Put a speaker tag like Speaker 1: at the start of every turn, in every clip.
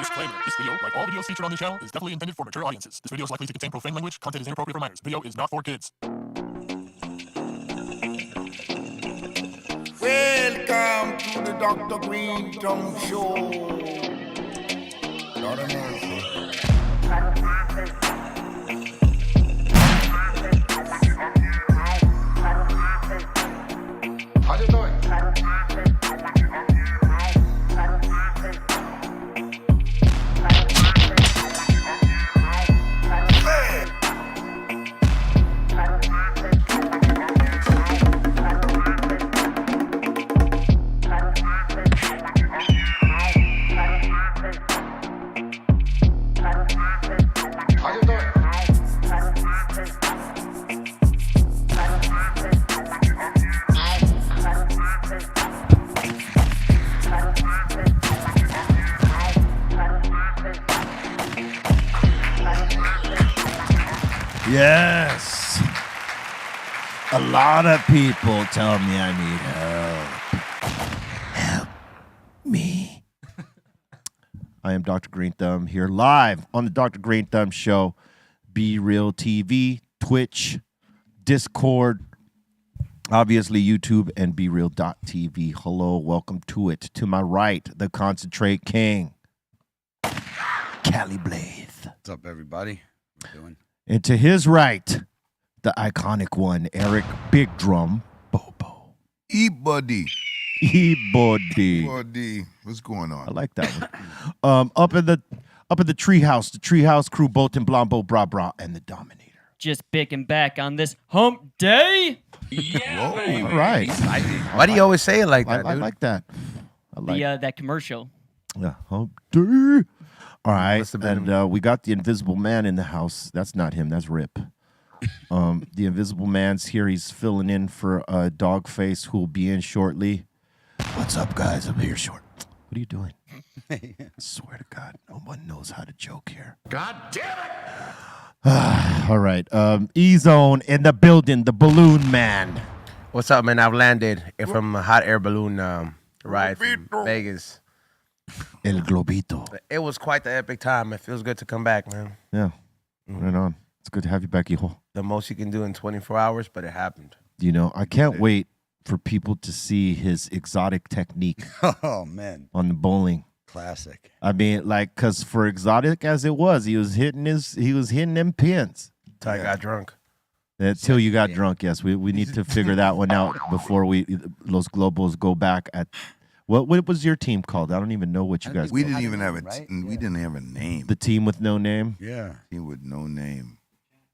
Speaker 1: Disclaimer. This video, like all videos featured on this channel, is definitely intended for mature audiences. This video is likely to contain profane language. Content is inappropriate for minors. Video is not for kids.
Speaker 2: Welcome to the Dr. Greenthumb Show. Lord of mercy. How you doing?
Speaker 3: Yes. A lot of people tell me I need help. Help me. I am Dr. Greenthumb here live on the Dr. Greenthumb Show. Be Real TV, Twitch, Discord, obviously YouTube, and BeReal.tv. Hello, welcome to it. To my right, the Concentrate King, Cali Blaze.
Speaker 4: What's up, everybody? What you doing?
Speaker 3: And to his right, the iconic one, Eric Big Drum Bobo.
Speaker 2: E-Buddy.
Speaker 3: E-Buddy.
Speaker 2: Buddy. What's going on?
Speaker 3: I like that one. Up in the treehouse crew, Bolton, Blambo, Bra Bra, and the Dominator.
Speaker 5: Just picking back on this hump day.
Speaker 2: Whoa.
Speaker 3: All right.
Speaker 4: Why do you always say it like that,
Speaker 3: I
Speaker 4: dude?
Speaker 3: like that. I like
Speaker 5: That commercial.
Speaker 3: yeah, hump day. All right,
Speaker 4: Must have been-
Speaker 3: and we got the Invisible Man in the house. That's not him. That's Rip. The Invisible Man's here. He's filling in for Doggface, who will be in shortly. What's up, guys? I'm here short. What are you doing? I swear to God, no one knows how to joke here.
Speaker 2: God damn it!
Speaker 3: All right, E-Zone in the building. The Balloon Man.
Speaker 6: What's up, man? I've landed from a hot air balloon ride from Vegas.
Speaker 3: El Globito.
Speaker 6: It was quite the epic time. It feels good to come back, man.
Speaker 3: Yeah, right on. It's good to have you back, hijo.
Speaker 6: The most you can do in 24 hours, but it happened.
Speaker 3: You know, I can't wait for people to see his exotic technique
Speaker 4: Oh, man.
Speaker 3: on the bowling.
Speaker 4: Classic.
Speaker 3: I mean, like, cause for exotic as it was, he was hitting them pins
Speaker 6: Until I got drunk.
Speaker 3: until you got drunk. Yes, we need to figure that one out before Los Globos go back at. What was your team called? I don't even know what you guys.
Speaker 2: We
Speaker 3: called.
Speaker 2: didn't even have a
Speaker 4: Right?
Speaker 2: we didn't have a name.
Speaker 3: The team with no name.
Speaker 4: Yeah.
Speaker 2: Team with no name.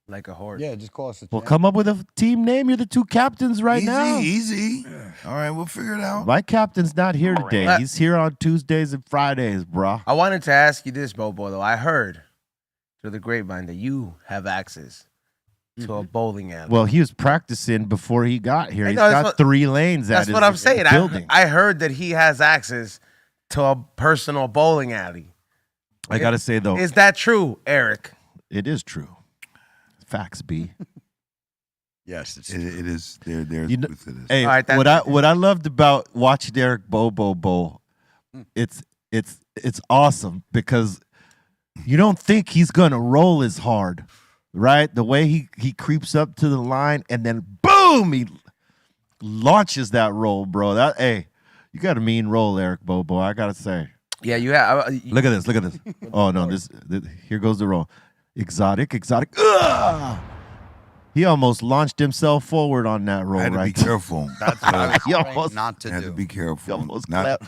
Speaker 6: Like a horse.
Speaker 4: Yeah, just call us the
Speaker 3: Well, come up with a team name. You're the two captains right now.
Speaker 2: Easy. All right, we'll figure it out.
Speaker 3: My captain's not here today.
Speaker 6: right.
Speaker 3: He's here on Tuesdays and Fridays, brah.
Speaker 6: I wanted to ask you this, Bobo, though. I heard through the grapevine that you have access to a bowling alley.
Speaker 3: Well, he was practicing before he got here.
Speaker 6: I
Speaker 3: He's
Speaker 6: know, that's
Speaker 3: got
Speaker 6: what-
Speaker 3: 3 lanes.
Speaker 6: That's
Speaker 3: at
Speaker 6: what
Speaker 3: his
Speaker 6: I'm saying.
Speaker 3: Building.
Speaker 6: I heard that he has access to a personal bowling alley.
Speaker 3: I gotta say though,
Speaker 6: Is that true, Eric?
Speaker 3: it is true. Facts, B.
Speaker 4: Yes, it's
Speaker 2: It is. There's
Speaker 3: You know-
Speaker 2: truth to this.
Speaker 3: Hey,
Speaker 6: All right,
Speaker 3: what I loved about watching Eric Bobo bowl, it's awesome because you don't think he's gonna roll as hard, right? The way he creeps up to the line and then boom, he launches that roll, bro. You got a mean roll, Eric Bobo. I gotta say.
Speaker 6: Yeah, you have.
Speaker 3: Look at this. Oh no, here goes the roll. Exotic. Ugh! He almost launched himself forward on that roll,
Speaker 2: I had to
Speaker 3: right?
Speaker 2: be careful.
Speaker 4: That's what I was
Speaker 3: You
Speaker 4: trained
Speaker 3: almost-
Speaker 4: not to
Speaker 2: I had
Speaker 4: do.
Speaker 2: to be careful.
Speaker 3: almost
Speaker 2: Not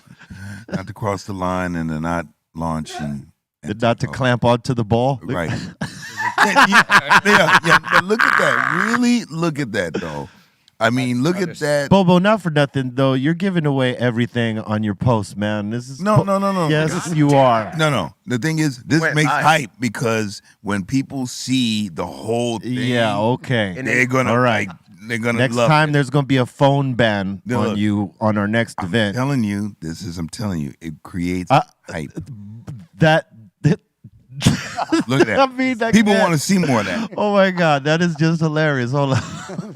Speaker 2: to cross the line and to not launch and
Speaker 3: Not to clamp onto the ball.
Speaker 2: Right. yeah. But look at that. Really look at that, though. I mean, look at that.
Speaker 3: Bobo, not for nothing though. You're giving away everything on your post, man. This is
Speaker 2: No.
Speaker 3: Yes, you are.
Speaker 2: No. The thing is, this
Speaker 6: Wait,
Speaker 2: makes
Speaker 6: I-
Speaker 2: hype because when people see the whole thing,
Speaker 3: Yeah. Okay.
Speaker 6: And
Speaker 2: they're gonna
Speaker 3: All right.
Speaker 2: they're gonna
Speaker 3: Next
Speaker 2: love
Speaker 3: time,
Speaker 2: it.
Speaker 3: there's gonna be a phone ban
Speaker 2: No,
Speaker 3: on
Speaker 2: look.
Speaker 3: you on our next
Speaker 2: I'm
Speaker 3: event.
Speaker 2: telling you, I'm telling you, it creates hype.
Speaker 3: That.
Speaker 2: Look at that.
Speaker 3: I mean, that
Speaker 2: People
Speaker 3: can't-
Speaker 2: want to see more of that.
Speaker 3: Oh my God, that is just hilarious. Hold on.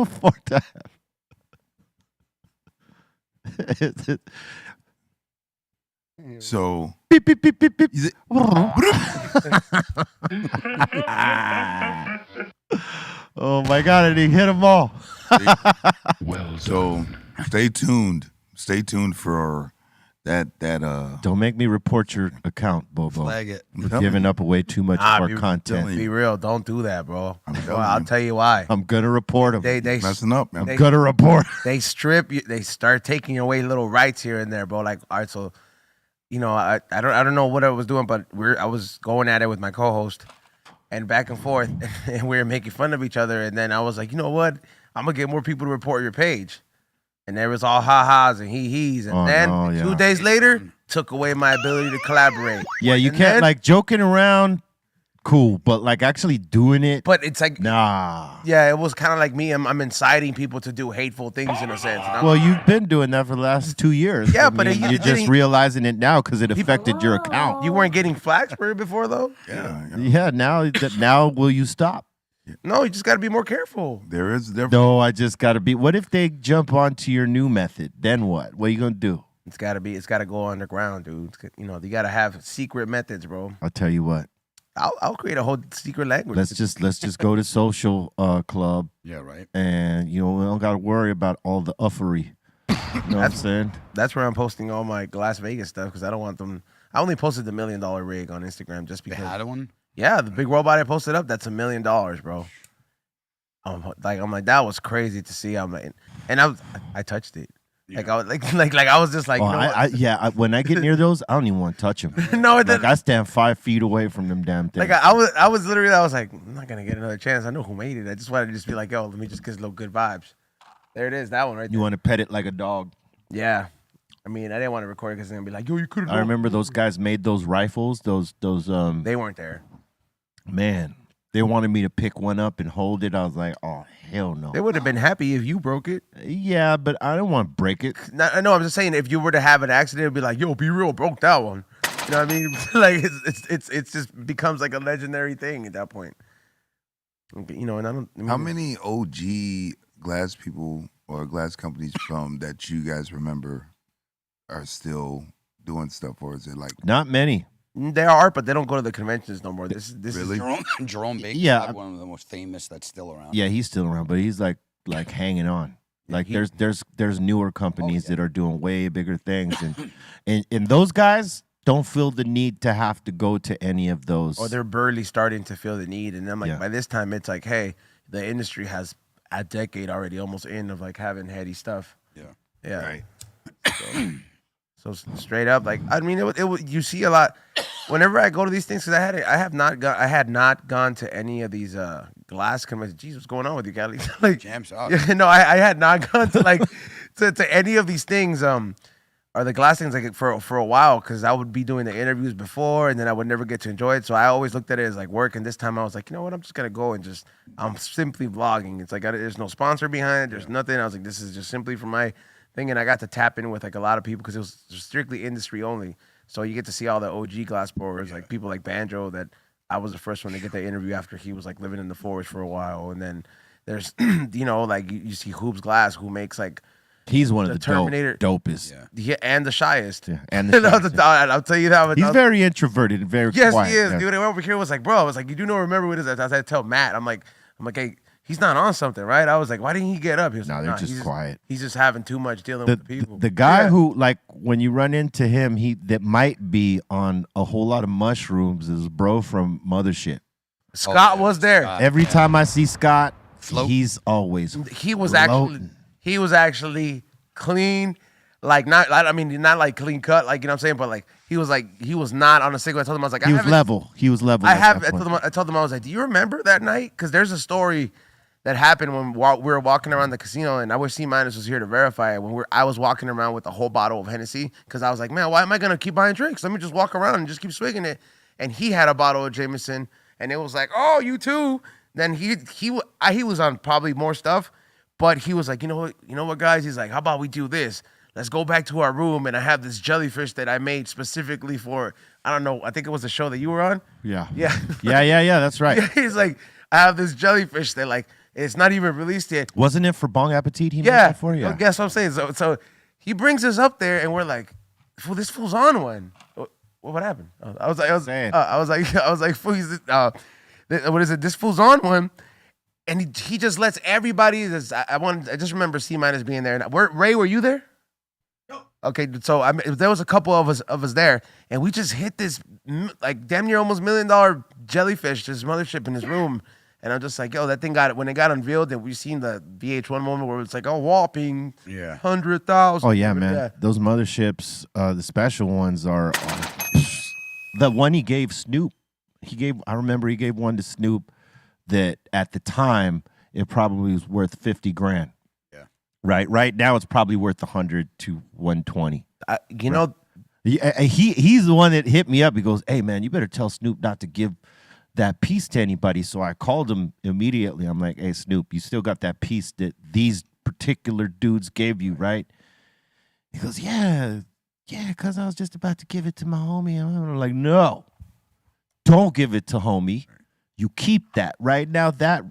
Speaker 3: For that.
Speaker 2: So
Speaker 3: Beep, beep, beep, beep, beep.
Speaker 2: is it-
Speaker 3: Oh my God! And he hit them all.
Speaker 2: so stay tuned. Stay tuned for that.
Speaker 3: Don't make me report your account, Bobo.
Speaker 4: Flag it.
Speaker 3: We're giving up way too much
Speaker 6: Nah,
Speaker 3: of our
Speaker 6: be-
Speaker 3: content.
Speaker 6: Be real. Don't do that, bro.
Speaker 2: telling
Speaker 6: I'll
Speaker 2: you.
Speaker 6: tell you why.
Speaker 3: I'm gonna report him.
Speaker 6: They
Speaker 2: messing up, man.
Speaker 6: they-
Speaker 3: Gonna report.
Speaker 6: they strip you. They start taking away little rights here and there, bro. Like, all right, so I don't know what I was doing, but I was going at it with my co-host, and back and forth, and we were making fun of each other. And then I was like, you know what? I'm gonna get more people to report your page. And there was all ha-has and hee-hees. And
Speaker 3: Oh,
Speaker 6: then
Speaker 3: no, yeah.
Speaker 6: 2 days later, took away my ability to collaborate.
Speaker 3: Yeah, you
Speaker 6: And
Speaker 3: can't
Speaker 6: then-
Speaker 3: like joking around. Cool, but like actually doing it.
Speaker 6: But it's like,
Speaker 3: Nah.
Speaker 6: yeah, it was kind of like me. I'm inciting people to do hateful things in a sense. And I'm-
Speaker 3: Well, you've been doing that for the last 2 years.
Speaker 6: Yeah,
Speaker 3: I
Speaker 6: but
Speaker 3: mean,
Speaker 6: you
Speaker 3: you're just
Speaker 6: didn't-
Speaker 3: realizing it now because it affected your account.
Speaker 6: you weren't getting flags for it before, though?
Speaker 2: Yeah,
Speaker 3: Yeah, now will you stop?
Speaker 6: No, you just got to be more careful.
Speaker 2: there is.
Speaker 3: No, I just gotta be. What if they jump onto your new method? Then what? What are you gonna do?
Speaker 6: It's got to go underground, dude. You got to have secret methods, bro.
Speaker 3: I'll tell you what.
Speaker 6: I'll create a whole secret language.
Speaker 3: Let's just go to social club,
Speaker 4: Yeah, right.
Speaker 3: and we don't gotta worry about all the uffery. You know what I'm saying?
Speaker 6: That's where I'm posting all my Las Vegas stuff because I don't want them. I only posted the $1 million rig on Instagram just
Speaker 4: They
Speaker 6: because.
Speaker 4: had one.
Speaker 6: Yeah, the big robot I posted up, that's $1 million, bro. I'm like, that was crazy to see. I'm like, and I touched it. Like I was like I was just like,
Speaker 3: Oh,
Speaker 6: you know what?
Speaker 3: when I get near those, I don't even want to touch them.
Speaker 6: No, it
Speaker 3: Like
Speaker 6: didn't.
Speaker 3: I stand 5 feet away from them damn things.
Speaker 6: Like I was literally, I was like, I'm not gonna get another chance. I know who made it. I just wanted to just be like, yo, let me just get a little good vibes. There it is, that one right there.
Speaker 3: You want to pet it like a dog.
Speaker 6: Yeah. I mean, I didn't want to record it because they're gonna be like, yo, you could have.
Speaker 3: I remember those guys made those rifles. Those
Speaker 6: They weren't there.
Speaker 3: man, they wanted me to pick one up and hold it. I was like, oh hell no.
Speaker 6: They would have been happy if you broke it.
Speaker 3: Yeah, but I don't want to break it.
Speaker 6: I know. I'm just saying, if you were to have an accident, it'd be like, yo, be real, broke that one. You know what I mean? Like it's just becomes like a legendary thing at that point. And I don't. I mean,
Speaker 2: How many OG glass people or glass companies from that you guys remember are still doing stuff, or is it like
Speaker 3: Not many.
Speaker 6: There are, but they don't go to the conventions no more. This
Speaker 2: Really?
Speaker 6: is
Speaker 4: Jerome Baker,
Speaker 3: Yeah.
Speaker 4: like one of the most famous that's still around.
Speaker 3: Yeah, he's still around, but he's like hanging on. Like there's newer companies that are doing way bigger things, and those guys don't feel the need to have to go to any of those.
Speaker 6: or they're barely starting to feel the need, and then like
Speaker 3: Yeah.
Speaker 6: by this time it's like, hey, the industry has a decade already almost in of like having heady stuff.
Speaker 4: Yeah.
Speaker 6: Yeah.
Speaker 2: right?
Speaker 6: So straight up, like I mean, you see a lot. Whenever I go to these things, because I had not gone to any of these glass conventions. Jeez, what's going on with you, Kelly? Like,
Speaker 4: Jams out.
Speaker 6: yeah, no, I had not gone to like to any of these things. Or the glass things like for a while, because I would be doing the interviews before, and then I would never get to enjoy it. So I always looked at it as like work. And this time I was like, you know what? I'm just gonna go and I'm simply vlogging. It's like there's no sponsor behind it. There's nothing. I was like, this is just simply for my thing, and I got to tap in with like a lot of people because it was strictly industry only. So you get to see all the OG glass blowers, like people like Banjo, that I was the first one to get the interview after he was like living in the forest for a while. And then there's like you see Hoops Glass, who makes like
Speaker 3: he's one of
Speaker 6: the
Speaker 3: the
Speaker 6: Terminator-
Speaker 3: dopest.
Speaker 6: yeah, and the shyest.
Speaker 3: Yeah, and the shyest,
Speaker 6: I'll tell you that.
Speaker 3: He's very introverted and very
Speaker 6: Yes,
Speaker 3: quiet.
Speaker 6: he is,
Speaker 3: yeah.
Speaker 6: dude. And over here was like, bro, I was like, you do know, remember what it is? I had to tell Matt. I'm like, hey, he's not on something, right? I was like, why didn't he get up? He was
Speaker 3: No,
Speaker 6: like,
Speaker 3: they're
Speaker 6: nah,
Speaker 3: just
Speaker 6: he's
Speaker 3: quiet.
Speaker 6: He's just having too much dealing with the people.
Speaker 3: The guy
Speaker 6: Yeah.
Speaker 3: who, like, when you run into him, that might be on a whole lot of mushrooms is bro from Mothership.
Speaker 6: Scott was there.
Speaker 3: Every time I see Scott,
Speaker 4: Float.
Speaker 3: he's always
Speaker 6: He was
Speaker 3: floating.
Speaker 6: actually clean, like not like clean cut, like you know what I'm saying, but like he was not on a cigarette. I told him I was like,
Speaker 3: he was level. He was level.
Speaker 6: I
Speaker 3: at
Speaker 6: have.
Speaker 3: that point.
Speaker 6: I told them I was like, do you remember that night? Because there's a story that happened when we were walking around the casino, and I wish C- was here to verify it. When I was walking around with a whole bottle of Hennessy, because I was like, man, why am I gonna keep buying drinks? Let me just walk around and just keep swigging it. And he had a bottle of Jameson, and it was like, oh, you too. Then he was on probably more stuff, but he was like, you know what, guys? He's like, how about we do this? Let's go back to our room, and I have this jellyfish that I made specifically for, I don't know, I think it was the show that you were on.
Speaker 3: Yeah.
Speaker 6: Yeah.
Speaker 3: Yeah. That's right.
Speaker 6: He's like, I have this jellyfish that like it's not even released yet.
Speaker 3: Wasn't it for Bong Appetit? He made
Speaker 6: Yeah.
Speaker 3: that for you.
Speaker 6: Well, guess what I'm saying. So he brings us up there, and we're like, fool, this fool's on one. What happened? I was like, fool, what is it? This fool's on one. And he just lets everybody. I just remember C- being there. And Ray, were you there? No. Okay, so there was a couple of us there, and we just hit this like damn near almost $1 million jellyfish, this mothership in his room. And I'm just like, yo, that thing when it got unveiled, and we seen the VH1 moment where it's like, oh, wharping, 100,000.
Speaker 3: Oh yeah, man, those motherships, the special ones are the one he gave Snoop. I remember he gave one to Snoop that at the time it probably was worth 50 grand. Yeah. Right now it's probably worth 100 to 120.
Speaker 6: You know,
Speaker 3: he's the one that hit me up. He goes, "Hey man, you better tell Snoop not to give that piece to anybody." So I called him immediately. I'm like, "Hey Snoop, you still got that piece that these particular dudes gave you, right?" He goes, Yeah, because I was just about to give it to my homie. I'm like, "No, don't give it to homie. You keep that right now. That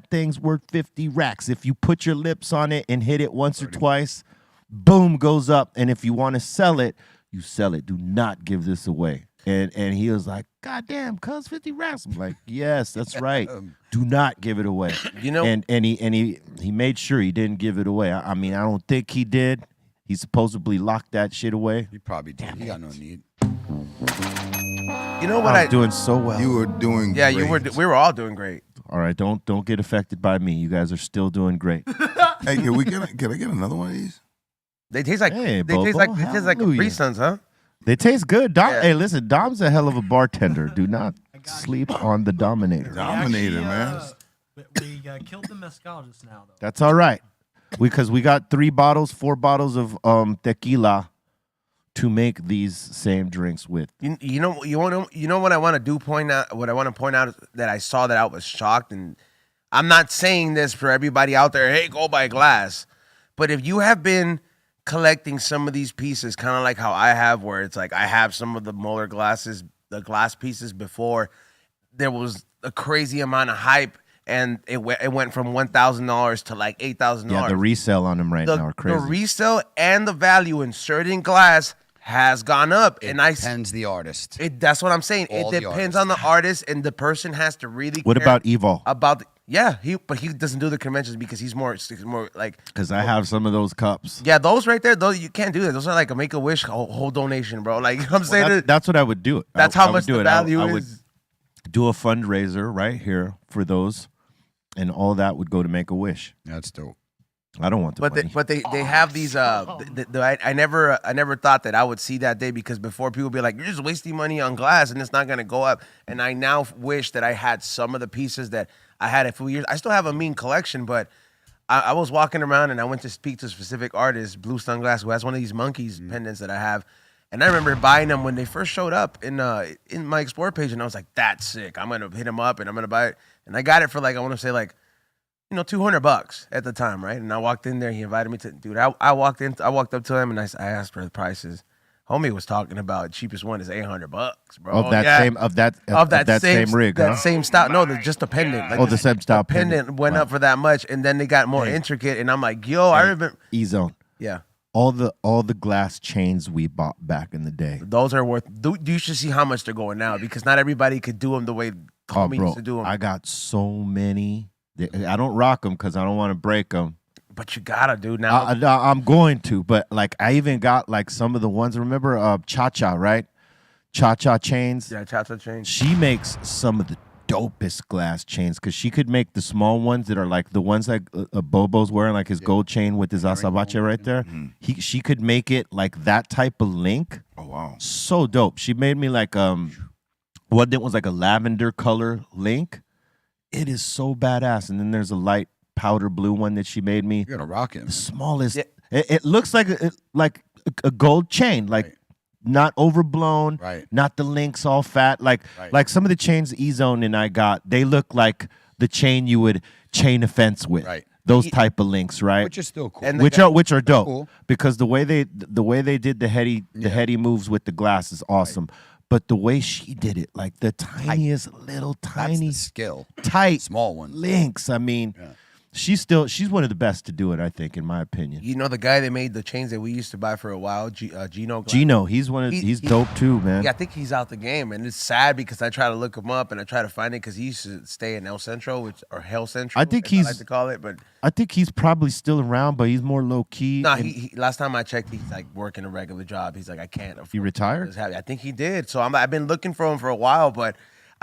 Speaker 3: thing's worth 50 racks. If you put your lips on it and hit it once or twice, boom, goes up. And if you want to sell it, you sell it. Do not give this away." And he was like, "God damn, cuz 50 racks." I'm like, "Yes, that's right. Do not give it away."
Speaker 6: You know,
Speaker 3: and he made sure he didn't give it away. I mean, I don't think he did. He supposedly locked that shit away.
Speaker 4: He probably did. He got no need.
Speaker 6: You know what?
Speaker 3: I was doing so well.
Speaker 2: You were doing great.
Speaker 6: You were. We were all doing great.
Speaker 3: All right, don't get affected by me. You guys are still doing great.
Speaker 2: Hey, can I get another one of these?
Speaker 6: They taste like
Speaker 3: Hey,
Speaker 6: they taste
Speaker 3: Bobo,
Speaker 6: like Capri Suns, huh?
Speaker 3: They taste good.
Speaker 6: Yeah.
Speaker 3: Hey, listen, Dom's a hell of a bartender. Do not sleep on the Dominator.
Speaker 2: Dominator, man.
Speaker 7: We killed the mezcal just now, though.
Speaker 3: That's all right. Because we got 4 bottles of tequila to make these same drinks with.
Speaker 6: You know what I want to do point out. What I want to point out is that I saw that I was shocked, and I'm not saying this for everybody out there. Hey, go buy glass. But if you have been collecting some of these pieces, kind of like how I have, where it's like I have some of the molar glasses, the glass pieces before there was a crazy amount of hype, and it went from $1,000 to like $8,000.
Speaker 3: Yeah, the resale on them right now are crazy.
Speaker 6: The resale and the value in certain glass has gone up.
Speaker 4: It depends the artist.
Speaker 6: That's what I'm saying.
Speaker 4: All
Speaker 6: It
Speaker 4: the
Speaker 6: depends
Speaker 4: artists.
Speaker 6: on the artist, and the person has to really
Speaker 3: What
Speaker 6: care
Speaker 3: about Evol?
Speaker 6: about but he doesn't do the conventions because he's more like,
Speaker 3: Because I have some of those cups.
Speaker 6: yeah, those right there, those you can't do that. Those are like a Make-A-Wish whole donation, bro. Like, you know what I'm saying,
Speaker 3: That's what I would do.
Speaker 6: that's
Speaker 3: I
Speaker 6: how
Speaker 3: would
Speaker 6: much
Speaker 3: do
Speaker 6: the
Speaker 3: it.
Speaker 6: value
Speaker 3: I would
Speaker 6: is.
Speaker 3: do a fundraiser right here for those, and all that would go to Make-A-Wish.
Speaker 4: That's dope.
Speaker 3: I don't want the money.
Speaker 6: But they have these I never thought that I would see that day, because before people be like, you're just wasting money on glass and it's not gonna go up. And I now wish that I had some of the pieces that I had a few years. I still have a mean collection, but I was walking around and I went to speak to a specific artist, Blue Sunglass, who has one of these monkeys pendants that I have. And I remember buying them when they first showed up in my Explore page, and I was like, that's sick. I'm gonna hit him up and I'm gonna buy it. And I got it for like, I want to say like, $200 at the time, right? And I walked in there. He invited me to, dude. I walked up to him and I asked for the prices. Homie was talking about cheapest one is $800, bro.
Speaker 3: Of that same rig,
Speaker 6: that
Speaker 3: huh?
Speaker 6: same style. No, just a pendant. Like
Speaker 3: The same style
Speaker 6: pendant went up for that much, and then they got more intricate. And I'm like, yo, I remember.
Speaker 3: E-Zone.
Speaker 6: Yeah,
Speaker 3: All the glass chains we bought back in the day.
Speaker 6: those are worth. You should see how much they're going now, because not everybody could do them the way homie used to do them.
Speaker 3: I got so many. I don't rock them because I don't want to break them.
Speaker 6: But you gotta do now.
Speaker 3: I'm going to, but like I even got like some of the ones. Remember Cha-Cha, right? Cha-Cha chains.
Speaker 6: Yeah, Cha-Cha chains.
Speaker 3: She makes some of the dopest glass chains, because she could make the small ones that are like the ones like Bobo's wearing, like his gold chain with his azabache right there.
Speaker 2: Mm-hmm.
Speaker 3: She could make it like that type of link.
Speaker 2: Oh wow.
Speaker 3: So dope. She made me like what that was like a lavender color link. It is so badass. And then there's a light powder blue one that she made me.
Speaker 4: You gotta rock him.
Speaker 3: The smallest.
Speaker 6: Yeah.
Speaker 3: It looks like a gold chain, like
Speaker 4: Right.
Speaker 3: not overblown,
Speaker 4: Right.
Speaker 3: not the links all fat. Like some of the chains E-Zone and I got, they look like the chain you would chain a fence with.
Speaker 4: Right.
Speaker 3: Those type of links, right?
Speaker 4: Which is still cool.
Speaker 6: And
Speaker 3: which are dope,
Speaker 4: cool.
Speaker 3: because the way they did the heady moves with the glass is awesome. But the way she did it, like the tiniest little
Speaker 4: That's
Speaker 3: tiny
Speaker 4: the skill.
Speaker 3: tight
Speaker 4: Small one.
Speaker 3: links. I mean, She's one of the best to do it, I think, in my opinion.
Speaker 6: You know the guy that made the chains that we used to buy for a while, Gino. Glass?
Speaker 3: Gino, he's dope too, man.
Speaker 6: Yeah, I think he's out the game, and it's sad because I try to look him up and I try to find it because he used to stay in El Centro, or Hell Central.
Speaker 3: I think
Speaker 6: as
Speaker 3: he's-
Speaker 6: I like to call it, but
Speaker 3: I think he's probably still around, but he's more low key.
Speaker 6: no,
Speaker 3: and-
Speaker 6: he last time I checked, he's like working a regular job. He's like, I can't afford.
Speaker 3: He retired?
Speaker 6: this habit. I think he did. So I've been looking for him for a while, but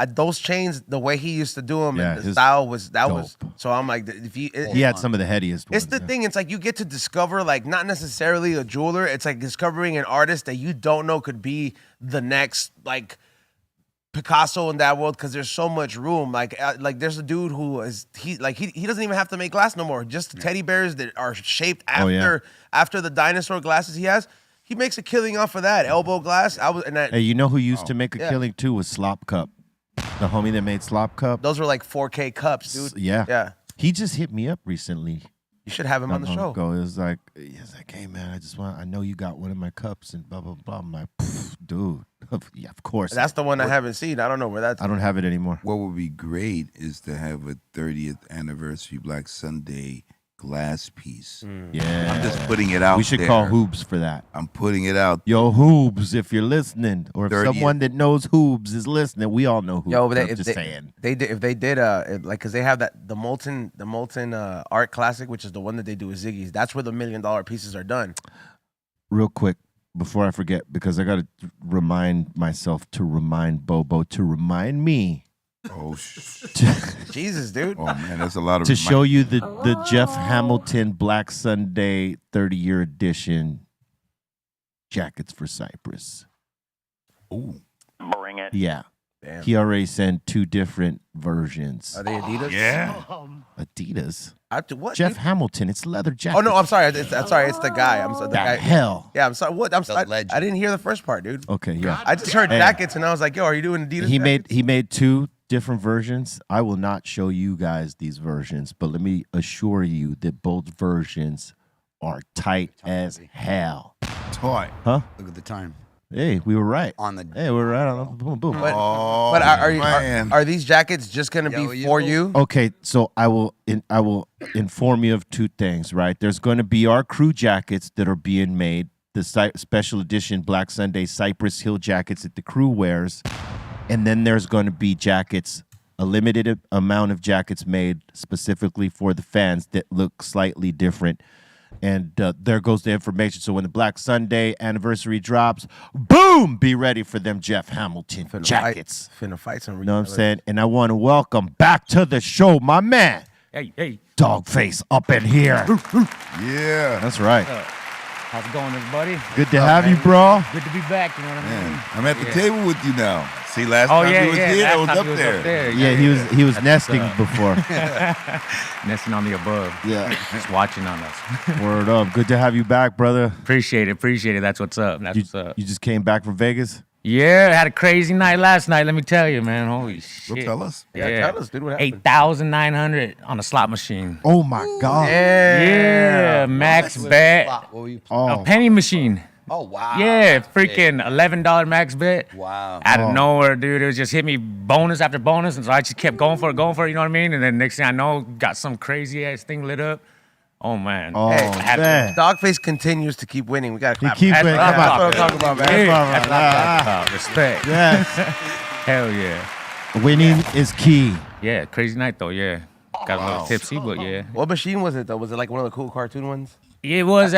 Speaker 6: those chains, the way he used to do them,
Speaker 3: Yeah,
Speaker 6: and the
Speaker 3: his
Speaker 6: style was
Speaker 3: dope.
Speaker 6: So I'm like, if you,
Speaker 3: he had some of the headiest ones.
Speaker 6: it's the
Speaker 3: yeah.
Speaker 6: thing. It's like you get to discover, like, not necessarily a jeweler. It's like discovering an artist that you don't know could be the next, like, Picasso in that world, because there's so much room. Like there's a dude who is he doesn't even have to make glass no more. Just the teddy bears that are shaped after the dinosaur glasses he has. He makes a killing off of that elbow glass.
Speaker 3: Hey, you know who used to make a killing too was Slop Cup, the homie that made Slop Cup.
Speaker 6: Those were like 4K cups, dude.
Speaker 3: Yeah. He just hit me up recently.
Speaker 6: You should have him on the show.
Speaker 3: It was like, hey man, I know you got one of my cups and blah blah blah. I'm like, dude, yeah, of course.
Speaker 6: That's the one I haven't seen. I don't know where that's.
Speaker 3: I don't have it anymore.
Speaker 2: What would be great is to have a 30th anniversary Black Sunday glass piece.
Speaker 3: Yeah,
Speaker 2: I'm just putting it out.
Speaker 3: We should
Speaker 2: there.
Speaker 3: call Hoobs for that.
Speaker 2: I'm putting it out.
Speaker 3: Yo, Hoobs, if you're listening, or if
Speaker 2: 30th.
Speaker 3: someone that knows Hoobs is listening, we all know Hoobs.
Speaker 6: Yo, but
Speaker 3: I'm just saying.
Speaker 6: if they did like, because they have the molten art classic, which is the one that they do with Ziggy's. That's where the $1 million pieces are done.
Speaker 3: Real quick, before I forget, because I got to remind myself to remind Bobo to remind me
Speaker 2: Oh,
Speaker 6: Jesus, dude.
Speaker 2: Oh man, that's a lot of
Speaker 3: to show you the Jeff Hamilton Black Sunday 30-year edition jackets for Cypress.
Speaker 2: Ooh.
Speaker 8: Bring it.
Speaker 3: Yeah.
Speaker 6: Damn.
Speaker 3: He already sent 2 different versions.
Speaker 6: Are they Adidas?
Speaker 2: Yeah.
Speaker 3: Adidas.
Speaker 6: What?
Speaker 3: Jeff
Speaker 6: dude?
Speaker 3: Hamilton. It's leather jacket.
Speaker 6: Oh no, I'm sorry. It's the guy. I'm sorry. The guy.
Speaker 3: Hell.
Speaker 6: Yeah, I'm sorry. What? I'm sorry.
Speaker 4: legend.
Speaker 6: I didn't hear the first part, dude.
Speaker 3: Okay, yeah.
Speaker 6: I just heard
Speaker 3: Hey.
Speaker 6: jackets, and I was like, "Yo, are you doing Adidas?"
Speaker 3: He made 2 different versions. I will not show you guys these versions, but let me assure you that both versions are tight as hell.
Speaker 2: Toy.
Speaker 3: Huh?
Speaker 4: Look at the time.
Speaker 3: Hey, we were right.
Speaker 4: On the
Speaker 3: Hey, we were right on. Boom, boom.
Speaker 6: But,
Speaker 2: Oh,
Speaker 6: but
Speaker 2: man.
Speaker 6: are these jackets just gonna be for you?
Speaker 3: Okay, so I will inform you of 2 things, right? There's going to be our crew jackets that are being made, the special edition Black Sunday Cypress Hill jackets that the crew wears, and then there's going to be jackets, a limited amount of jackets made specifically for the fans that look slightly different. And there goes the information. So when the Black Sunday anniversary drops, boom, be ready for them Jeff Hamilton jackets.
Speaker 6: Finna fight some.
Speaker 3: You know what I'm saying? And I want to welcome back to the show my man,
Speaker 8: Hey.
Speaker 3: Doggface, up in here.
Speaker 2: Yeah.
Speaker 3: That's right.
Speaker 8: How's it going, everybody?
Speaker 3: Good to have you, bro.
Speaker 8: Good to be back, you know what I mean?
Speaker 2: Man, I'm at the table with you now. See, last
Speaker 8: Oh,
Speaker 2: time
Speaker 8: yeah,
Speaker 2: he was
Speaker 8: yeah.
Speaker 2: here, I was
Speaker 8: last time
Speaker 2: up
Speaker 8: he was
Speaker 2: there.
Speaker 3: Yeah, he was nesting before.
Speaker 8: Nesting on the above.
Speaker 3: Yeah.
Speaker 8: Just watching on us.
Speaker 3: Word up. Good to have you back, brother.
Speaker 8: Appreciate it. That's what's up. That's what's up.
Speaker 3: You just came back from Vegas?
Speaker 8: Yeah, I had a crazy night last night, let me tell you, man. Holy shit.
Speaker 2: Well, tell us.
Speaker 6: Yeah, tell us, dude, what happened?
Speaker 8: 8,900 on a slot machine.
Speaker 3: Oh, my God.
Speaker 8: Yeah, max bet.
Speaker 4: What were you?
Speaker 3: Oh,
Speaker 8: A penny machine.
Speaker 4: Oh wow.
Speaker 8: Yeah, freaking $11 max bet.
Speaker 4: Wow.
Speaker 8: Out of nowhere, dude. It was just hit me bonus after bonus. And so I just kept going for it, you know what I mean? And then next thing I know, got some crazy ass thing lit up. Oh, man.
Speaker 3: Oh,
Speaker 6: Hey,
Speaker 3: man.
Speaker 6: Dogface continues to keep winning. We gotta
Speaker 3: He
Speaker 6: clap.
Speaker 3: keeps
Speaker 6: That's
Speaker 3: winning.
Speaker 6: what
Speaker 3: Come
Speaker 6: I'm
Speaker 3: on.
Speaker 6: talking about, man.
Speaker 8: Yeah,
Speaker 3: That's
Speaker 8: that's what I'm talking about. Respect.
Speaker 3: Yes.
Speaker 8: Hell yeah.
Speaker 3: Winning is key.
Speaker 8: Yeah, crazy night, though, yeah. Got a little tipsy, but yeah.
Speaker 6: What machine was it though? Was it like one of the cool cartoon ones?
Speaker 8: It was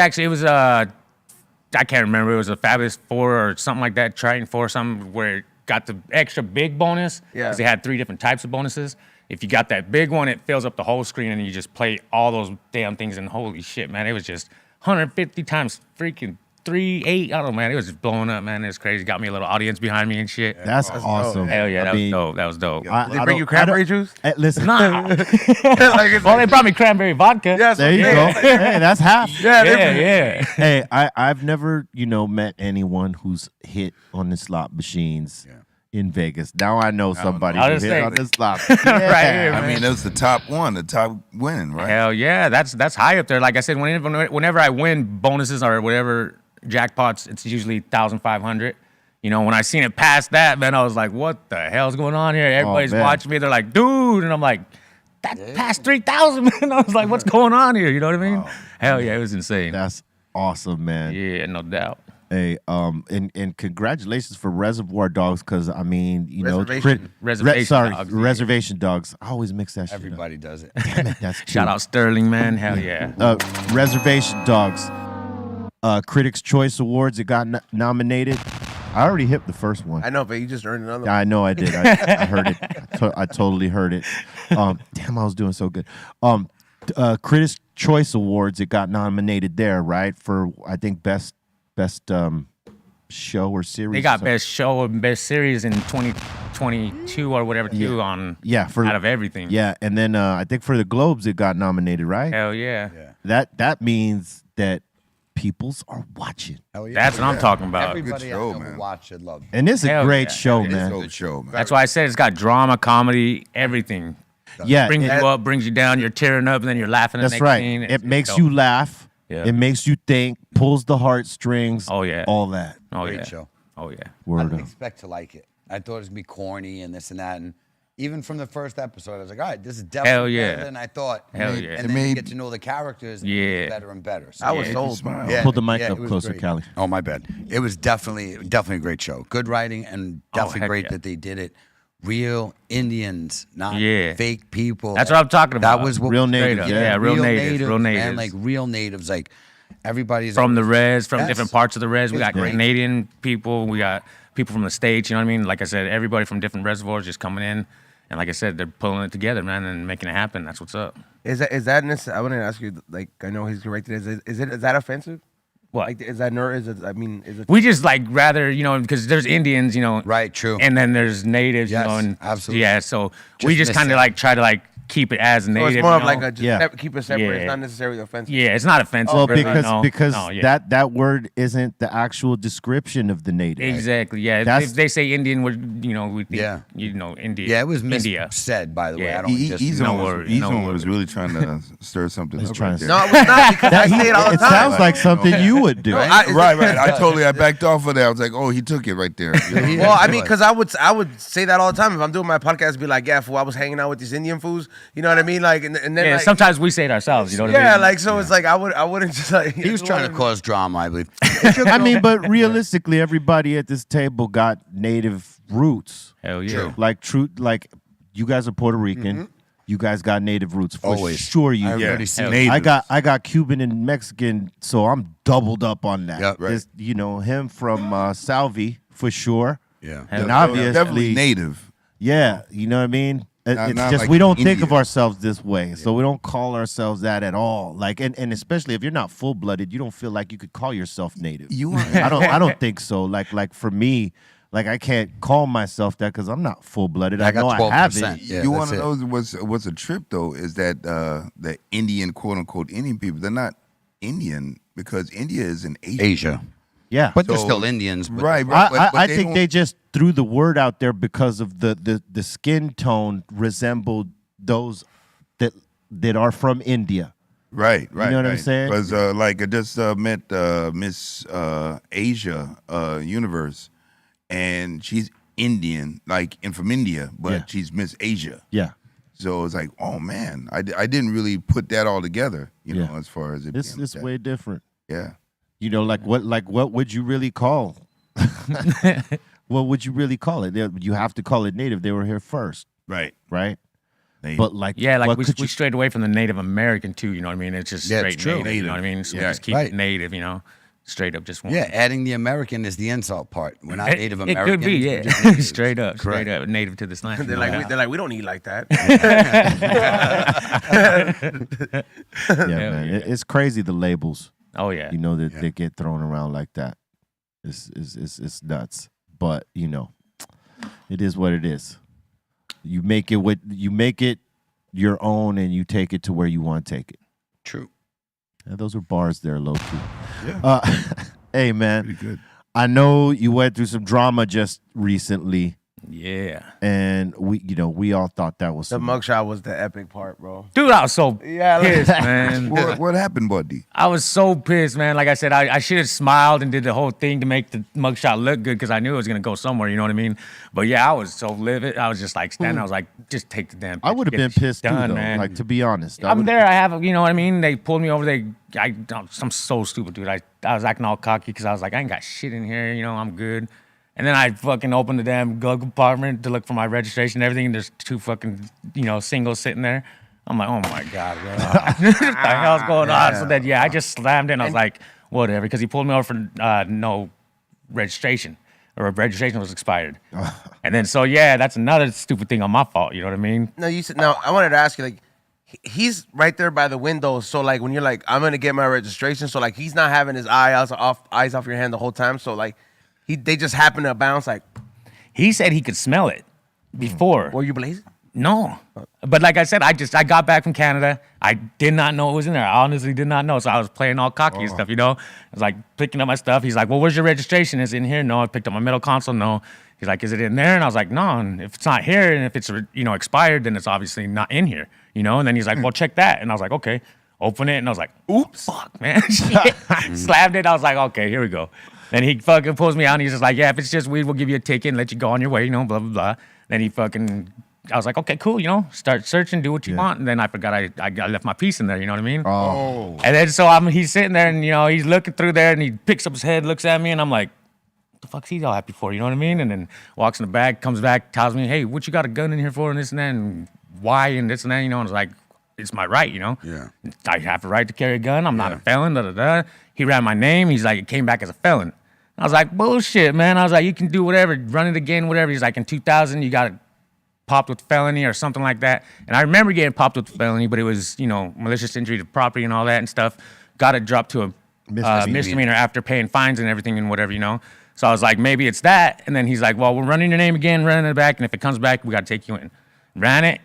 Speaker 8: I can't remember. It was a Fabulous 4 or something like that, Triton 4, something where it got the extra big bonus.
Speaker 6: Yeah.
Speaker 8: Because they had 3 different types of bonuses. If you got that big one, it fills up the whole screen and you just play all those damn things. And holy shit, man, it was just 150 times freaking 3, 8. I don't know, man. It was just blowing up, man. It was crazy. Got me a little audience behind me and shit.
Speaker 3: That's awesome.
Speaker 8: Hell yeah,
Speaker 3: I
Speaker 8: that
Speaker 3: mean,
Speaker 8: was dope. That was dope.
Speaker 3: I-
Speaker 6: Did they
Speaker 3: I
Speaker 6: bring you
Speaker 3: don't-
Speaker 6: cranberry juice?
Speaker 3: Hey, listen.
Speaker 8: Nah.
Speaker 6: Like it's
Speaker 8: Well, they brought me cranberry vodka.
Speaker 6: Yes,
Speaker 3: There you go. Hey, that's half.
Speaker 8: Yeah.
Speaker 3: Hey, I've never, met anyone who's hit on the slot machines in Vegas. Now I know somebody
Speaker 8: I'll
Speaker 3: who
Speaker 8: just
Speaker 3: hit
Speaker 8: say-
Speaker 3: on the slot.
Speaker 8: Right here,
Speaker 2: I
Speaker 8: man.
Speaker 2: mean, that was the top one, the top winning, right?
Speaker 8: Hell yeah, that's high up there. Like I said, whenever I win bonuses or whatever jackpots, it's usually 1,500. When I seen it past that, man, I was like, what the hell's going on here? Everybody's
Speaker 3: man.
Speaker 8: watching me. They're like, dude. And I'm like, That passed 3,000, man. I was like, what's going on here? You know what I mean? Hell yeah, it was insane.
Speaker 3: That's awesome, man.
Speaker 8: Yeah, no doubt.
Speaker 3: Hey, and congratulations for Reservoir Dogs, because I mean, you
Speaker 6: Reservation.
Speaker 8: Reservation Dogs, yeah.
Speaker 3: Reservation Dogs. I always mix that shit
Speaker 4: Everybody does it.
Speaker 3: up. Damn it, that's
Speaker 8: Shout out Sterling, man. Hell yeah.
Speaker 3: Reservation Dogs. Critics' Choice Awards. It got nominated. I already hit the first one.
Speaker 6: I know, but you just earned another.
Speaker 3: I know I did. I heard it. I totally heard it. Damn, I was doing so good. Critics' Choice Awards. It got nominated there, right? For I think best show or series.
Speaker 8: They got best show and best series in 2022 or whatever too on out of everything.
Speaker 3: Yeah, and then I think for the Globes it got nominated, right?
Speaker 8: Hell yeah.
Speaker 3: That means that peoples are watching.
Speaker 4: Hell yeah.
Speaker 8: That's what I'm talking about.
Speaker 4: Everybody
Speaker 2: Good show,
Speaker 4: I know
Speaker 2: man.
Speaker 4: will watch it, love it.
Speaker 3: And it's a
Speaker 8: Hell
Speaker 3: great
Speaker 8: yeah.
Speaker 3: show,
Speaker 2: It's a
Speaker 3: man.
Speaker 2: good show, man.
Speaker 8: That's why I said it's got drama, comedy, everything.
Speaker 3: Yeah,
Speaker 8: Brings you up, brings you down, you're tearing up, and then you're laughing at the
Speaker 3: that's
Speaker 8: next
Speaker 3: right.
Speaker 8: scene.
Speaker 3: It makes you laugh.
Speaker 8: Yeah.
Speaker 3: It makes you think. Pulls the heartstrings.
Speaker 8: Oh, yeah.
Speaker 3: all that.
Speaker 8: Oh
Speaker 4: Great
Speaker 8: yeah.
Speaker 4: show.
Speaker 8: Oh yeah.
Speaker 4: I
Speaker 3: Word
Speaker 4: didn't
Speaker 3: up.
Speaker 4: expect to like it. I thought it was gonna be corny and this and that. And even from the first episode, I was like, all right, this is definitely
Speaker 8: Hell yeah.
Speaker 4: better than I thought.
Speaker 8: Hell yeah.
Speaker 4: And then you get to know the characters and it
Speaker 8: Yeah.
Speaker 4: gets better and better. So
Speaker 6: I was
Speaker 8: Yeah.
Speaker 6: sold.
Speaker 2: Smile.
Speaker 4: yeah,
Speaker 3: Pull the mic
Speaker 4: yeah,
Speaker 3: up
Speaker 4: it was
Speaker 3: closer,
Speaker 4: great.
Speaker 3: Callie.
Speaker 4: Oh, my bad. It was definitely a great show. Good writing and definitely
Speaker 8: heck
Speaker 4: great
Speaker 8: yeah.
Speaker 4: that they did it. Real Indians, not
Speaker 8: Yeah.
Speaker 4: fake people.
Speaker 8: That's what I'm talking about.
Speaker 4: That was what
Speaker 3: Real
Speaker 4: was
Speaker 3: natives,
Speaker 4: great.
Speaker 3: yeah.
Speaker 8: Yeah, real natives, real
Speaker 4: man,
Speaker 8: natives.
Speaker 4: like real natives, like everybody's
Speaker 8: From
Speaker 4: like,
Speaker 8: the res, from
Speaker 4: Yes.
Speaker 8: different parts of the res. We
Speaker 4: It's
Speaker 8: got
Speaker 4: great.
Speaker 8: Canadian people. We got people from the States. You know what I mean? Like I said, everybody from different reservoirs just coming in. And like I said, they're pulling it together, man, and making it happen. That's what's up.
Speaker 6: Is that necessary? I want to ask you. Like, I know he's corrected. Is that offensive?
Speaker 8: What?
Speaker 6: Like, is that nerd? Is it? I mean, is it?
Speaker 8: We just like rather, you know, because there's Indians, you know.
Speaker 4: Right, true.
Speaker 8: And then there's natives,
Speaker 4: Yes,
Speaker 8: you know. And
Speaker 4: absolutely.
Speaker 8: Yeah, so we just
Speaker 4: miss
Speaker 8: kind
Speaker 4: it.
Speaker 8: of like try to like keep it as
Speaker 6: So
Speaker 8: native.
Speaker 6: it's more
Speaker 8: you
Speaker 6: of like
Speaker 8: know?
Speaker 6: a just
Speaker 3: Yeah.
Speaker 6: keep it separate. It's
Speaker 8: Yeah.
Speaker 6: not necessarily offensive.
Speaker 8: Yeah, it's not offensive.
Speaker 3: Well,
Speaker 8: really,
Speaker 3: because
Speaker 8: no.
Speaker 3: because
Speaker 8: No, yeah.
Speaker 3: that word isn't the actual description of the native.
Speaker 8: Exactly. Yeah.
Speaker 3: That's-
Speaker 8: If they say Indian, we we think
Speaker 4: Yeah.
Speaker 8: you know India.
Speaker 4: Yeah, it was
Speaker 8: India.
Speaker 4: said by the way.
Speaker 8: Yeah.
Speaker 4: I don't just
Speaker 2: He's
Speaker 8: no
Speaker 2: on
Speaker 8: word,
Speaker 2: he's
Speaker 8: no
Speaker 2: on
Speaker 8: word.
Speaker 2: was really trying to stir something
Speaker 3: He's
Speaker 2: up
Speaker 3: trying
Speaker 2: right
Speaker 3: to
Speaker 2: there.
Speaker 6: No, it was not because I say it all the
Speaker 3: It
Speaker 6: time.
Speaker 3: sounds like something you would do.
Speaker 6: I-
Speaker 2: Right. I backed off of that. I was like, oh, he took it right there.
Speaker 6: Well, I mean, because I would say that all the time if I'm doing my podcast. Be like, yeah, fool, I was hanging out with these Indian fools. You know what I mean? Like, and then
Speaker 8: Yeah.
Speaker 6: like,
Speaker 8: Sometimes we say it ourselves. You know what I
Speaker 6: yeah,
Speaker 8: mean?
Speaker 6: like so it's like I wouldn't just like.
Speaker 4: He was trying to cause drama, I believe.
Speaker 3: I mean, but realistically, everybody at this table got native roots.
Speaker 8: Hell yeah.
Speaker 4: True.
Speaker 3: Like you guys are Puerto Rican. You guys got native roots for
Speaker 4: Always.
Speaker 3: sure. You
Speaker 4: I've
Speaker 3: do.
Speaker 4: already seen
Speaker 2: Natives.
Speaker 3: I got Cuban and Mexican, so I'm doubled up on that.
Speaker 4: Yep. Right.
Speaker 3: There's, you know, him from Salvi for sure.
Speaker 4: Yeah.
Speaker 3: And
Speaker 8: yeah.
Speaker 3: obviously,
Speaker 2: Definitely native.
Speaker 3: yeah, you know what I mean? It's
Speaker 2: not
Speaker 3: just
Speaker 2: like
Speaker 3: we don't think
Speaker 2: India.
Speaker 3: of ourselves this way, so we don't call ourselves that at all. Like, and especially if you're not full blooded, you don't feel like you could call yourself native.
Speaker 2: You are.
Speaker 3: I don't think so. Like for me, like I can't call myself that because I'm not full blooded. I know
Speaker 4: got
Speaker 3: I have
Speaker 4: 12%.
Speaker 3: it.
Speaker 4: Yeah,
Speaker 2: you want
Speaker 4: that's
Speaker 2: to
Speaker 4: it.
Speaker 2: know what's a trip though? Is that the Indian quote unquote Indian people? They're not Indian because India is in Asia.
Speaker 4: Asia.
Speaker 3: Yeah,
Speaker 4: But they're
Speaker 2: So-
Speaker 4: still Indians. But
Speaker 2: Right.
Speaker 3: I think
Speaker 2: don't-
Speaker 3: they just threw the word out there because of the skin tone resembled those that are from India.
Speaker 2: Right.
Speaker 3: know what I'm saying?
Speaker 2: Because like I just met Miss Asia Universe, and she's Indian, like and from India, but
Speaker 3: Yeah.
Speaker 2: she's Miss Asia.
Speaker 3: Yeah,
Speaker 2: So it's like, oh man, I didn't really put that all together, you know,
Speaker 3: Yeah.
Speaker 2: as far as it.
Speaker 3: it's
Speaker 2: being
Speaker 3: it's
Speaker 2: that.
Speaker 3: way different.
Speaker 2: Yeah.
Speaker 3: You know, like what would you really call? What would you really call it? You have to call it native. They were here first,
Speaker 2: Right.
Speaker 3: right?
Speaker 2: Native.
Speaker 3: But like,
Speaker 8: Yeah, like
Speaker 3: what
Speaker 8: we
Speaker 3: could you-
Speaker 8: strayed away from the Native American too. You know what I mean? It's just
Speaker 4: Yeah,
Speaker 8: straight
Speaker 4: it's true.
Speaker 8: native. You know what I mean? So we
Speaker 2: Yeah.
Speaker 8: just keep
Speaker 4: Right.
Speaker 8: it native. You know, straight up just one.
Speaker 4: yeah, adding the American is the insult part. We're not Native
Speaker 8: It
Speaker 4: American.
Speaker 8: could be,
Speaker 4: we're just
Speaker 8: yeah.
Speaker 4: natives.
Speaker 8: straight up,
Speaker 4: Correct.
Speaker 8: straight up, native to this land.
Speaker 6: They're like we don't eat like that.
Speaker 3: yeah, man,
Speaker 8: yeah.
Speaker 3: it's crazy the labels.
Speaker 8: Oh yeah.
Speaker 3: You know that they get thrown around like that. It's nuts. But you know, it is what it is. You make it your own, and you take it to where you want to take it.
Speaker 4: True.
Speaker 3: And those are bars there, low key.
Speaker 2: Yeah.
Speaker 3: Hey man,
Speaker 2: Pretty good.
Speaker 3: I know you went through some drama just recently.
Speaker 8: Yeah.
Speaker 3: And we all thought that was
Speaker 6: The
Speaker 3: some-
Speaker 6: mugshot was the epic part, bro.
Speaker 8: Dude, I was so
Speaker 6: Yeah,
Speaker 8: pissed, man.
Speaker 2: What happened, buddy?
Speaker 8: I was so pissed, man. Like I said, I should have smiled and did the whole thing to make the mugshot look good because I knew it was going to go somewhere, you know what I mean? But yeah, I was so livid. I was just like standing. I was like, just take the damn picture.
Speaker 3: I would have
Speaker 8: Get
Speaker 3: been
Speaker 8: this shit
Speaker 3: pissed
Speaker 8: done,
Speaker 3: too, though.
Speaker 8: man.
Speaker 3: Like, to be honest.
Speaker 8: I'm there. I have, you know what I mean? They pulled me over. I'm so stupid, dude. I was acting all cocky because I was like, I ain't got shit in here. You know, I'm good. And then I fucking opened the damn glove compartment to look for my registration and everything. And there's 2 fucking, singles sitting there. I'm like, oh my God, bro. What the hell's going on? So then, I just slammed in. I was like, whatever. Because he pulled me over for no registration. Or registration was expired. And then, that's another stupid thing on my fault. You know what I mean?
Speaker 6: No, you said no. I wanted to ask you, like, he's right there by the window. So like, when you're like, I'm gonna get my registration. So like, he's not having his eyes off your hand the whole time. So like, they just happen to bounce. Like,
Speaker 8: He said he could smell it before.
Speaker 6: were you blazing?
Speaker 8: No. But like I said, I got back from Canada. I did not know it was in there. I honestly did not know. So I was playing all cocky and stuff, I was like picking up my stuff. He's like, well, where's your registration? Is it in here? No. I picked up my middle console. No. He's like, is it in there? And I was like, no. And if it's not here and if it's, expired, then it's obviously not in here, And then he's like, well, check that. And I was like, okay. Open it. And I was like, oops. Fuck, man. Slammed it. I was like, okay, here we go. Then he fucking pulls me out and he's just like, yeah, if it's just weed, we'll give you a ticket and let you go on your way, blah, blah, blah. Then I was like, okay, cool, start searching, do what you want. And then I forgot I left my piece in there, you know what I mean?
Speaker 3: Oh.
Speaker 8: And then so he's sitting there and, he's looking through there and he picks up his head, looks at me, and I'm like, what the fuck's he all happy for, you know what I mean? And then walks in the back, comes back, tells me, hey, what you got a gun in here for and this and that and why and this and that, And I was like, it's my right,
Speaker 4: Yeah.
Speaker 8: I have a right to carry a gun. I'm not a felon, da-da-da. He ran my name. He's like, it came back as a felon. I was like, bullshit, man. I was like, you can do whatever, run it again, whatever. He's like, in 2000, you got popped with felony or something like that. And I remember getting popped with felony, but it was, malicious injury to property and all that and stuff. Got it dropped to a misdemeanor after paying fines and everything and whatever, So I was like, maybe it's that. And then he's like, well, we're running your name again, running it back. And if it comes back, we got to take you in. Ran it,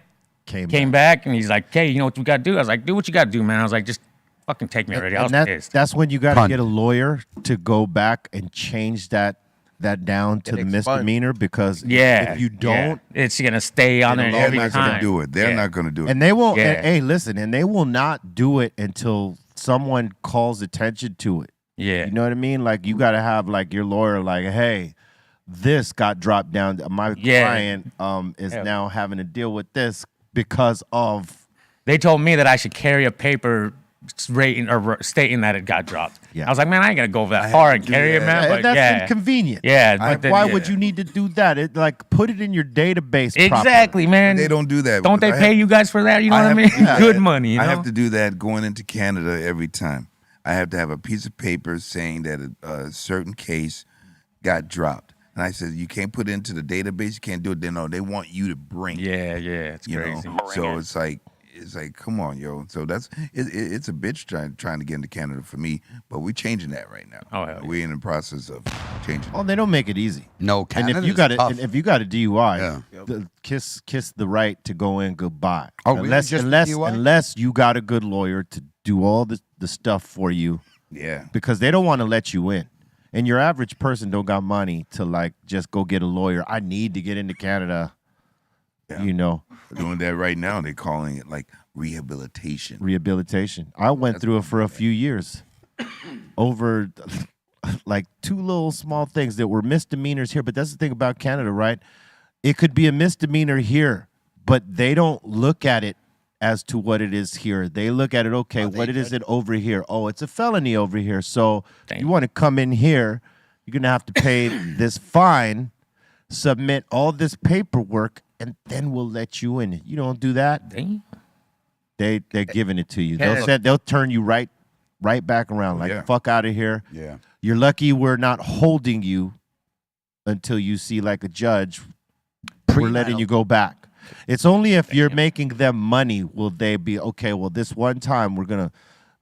Speaker 8: came back, and he's like, hey, you know what we got to do? I was like, do what you got to do, man. I was like, just fucking take me already. I was pissed.
Speaker 3: That's when you got to get a lawyer to go back and change that down to the misdemeanor, because if you don't,
Speaker 8: it's gonna stay on there every time.
Speaker 2: They're not going to do it. They're not going to do it.
Speaker 3: And they won't. Hey, listen, and they will not do it until someone calls attention to it.
Speaker 8: Yeah,
Speaker 3: you know what I mean. Like, you got to have like your lawyer, like, hey, this got dropped down. My client is now having to deal with this because of.
Speaker 8: They told me that I should carry a paper rating or stating that it got dropped. Yeah. I was like, man, I ain't gonna go that far and carry it, man. But
Speaker 3: that's inconvenient.
Speaker 8: Yeah.
Speaker 3: Why would you need to do that? Put it in your database.
Speaker 8: Exactly,
Speaker 3: properly.
Speaker 8: man.
Speaker 2: They don't do that.
Speaker 8: Don't they pay you guys for that? You know what I mean? Good money.
Speaker 2: I have to do that going into Canada every time. I have to have a piece of paper saying that a certain case got dropped. And I said, you can't put it into the database. You can't do it. They want you to bring it.
Speaker 8: Yeah. It's crazy.
Speaker 2: So it's like, come on, yo. So it's a bitch trying to get into Canada for me, but we're changing that right now.
Speaker 8: Oh, hell yeah.
Speaker 2: We're in the process of changing.
Speaker 3: Oh, they don't make it easy.
Speaker 4: No, Canada.
Speaker 3: And if you got a DUI, kiss the right to go in goodbye.
Speaker 4: Oh, really?
Speaker 3: Unless you got a good lawyer to do all the stuff for you.
Speaker 2: Yeah.
Speaker 3: Because they don't want to let you in. And your average person don't got money to like just go get a lawyer. I need to get into Canada. Yeah.
Speaker 2: We're doing that right now. They're calling it like rehabilitation.
Speaker 3: I went through it for a few years over like 2 little small things that were misdemeanors here. But that's the thing about Canada, right? It could be a misdemeanor here, but they don't look at it as to what it is here. They look at it, what is it over here? Oh, it's a felony over here. So you want to come in here, you're going to have to pay this fine, submit all this paperwork, and then we'll let you in. You don't do that. They're giving it to you. They'll turn you right back around. Like, fuck out of here.
Speaker 4: Yeah.
Speaker 3: You're lucky we're not holding you until you see like a judge. We're letting you go back. It's only if you're making them money will they be okay. Well, this one time we're gonna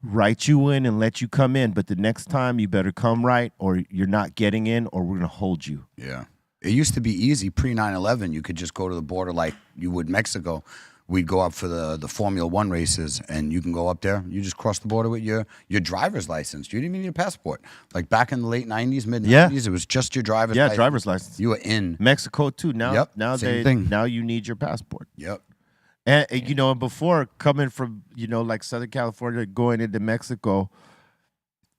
Speaker 3: write you in and let you come in, but the next time you better come right, or you're not getting in, or we're gonna hold you.
Speaker 4: Yeah. It used to be easy pre 9/11. You could just go to the border like you would Mexico. we'd go up for the Formula One races, and you can go up there. You just cross the border with your driver's license. You didn't even need a passport. Like back in the late 90s, mid 90s, it was just your driver's license.
Speaker 3: Yeah, driver's license.
Speaker 4: You were in.
Speaker 3: Mexico too. Now,
Speaker 4: Yep,
Speaker 3: now
Speaker 4: same thing.
Speaker 3: now you need your passport.
Speaker 4: Yep.
Speaker 3: And you know, and before coming from like Southern California going into Mexico,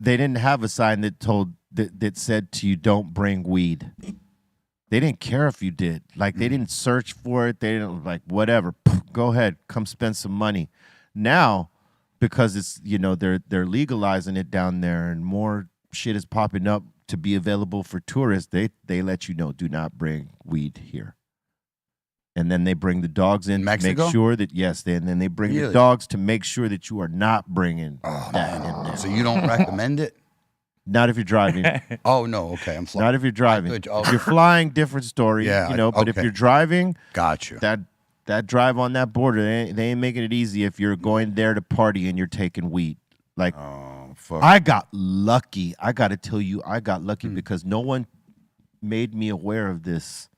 Speaker 3: they didn't have a sign that said to you, "Don't bring weed." They didn't care if you did. Like they didn't search for it. They didn't like whatever. Go ahead, come spend some money. Now, because it's they're legalizing it down there, and more shit is popping up to be available for tourists. They let you know, do not bring weed here. And then they bring the dogs in
Speaker 4: Mexico?
Speaker 3: to make sure that and then they bring the
Speaker 4: Really?
Speaker 3: dogs to make sure that you are not bringing that in there.
Speaker 4: So you don't recommend it?
Speaker 3: Not if you're driving.
Speaker 4: Oh no, okay, I'm flying.
Speaker 3: Not if you're driving.
Speaker 4: I thought-
Speaker 3: If you're flying, different story.
Speaker 4: Yeah,
Speaker 3: but if
Speaker 4: okay.
Speaker 3: you're driving,
Speaker 4: Got you.
Speaker 3: that drive on that border, they ain't making it easy if you're going there to party and you're taking weed. Like,
Speaker 2: Oh, fuck.
Speaker 3: I got lucky. I got to tell you, I got lucky because no one made me aware of this.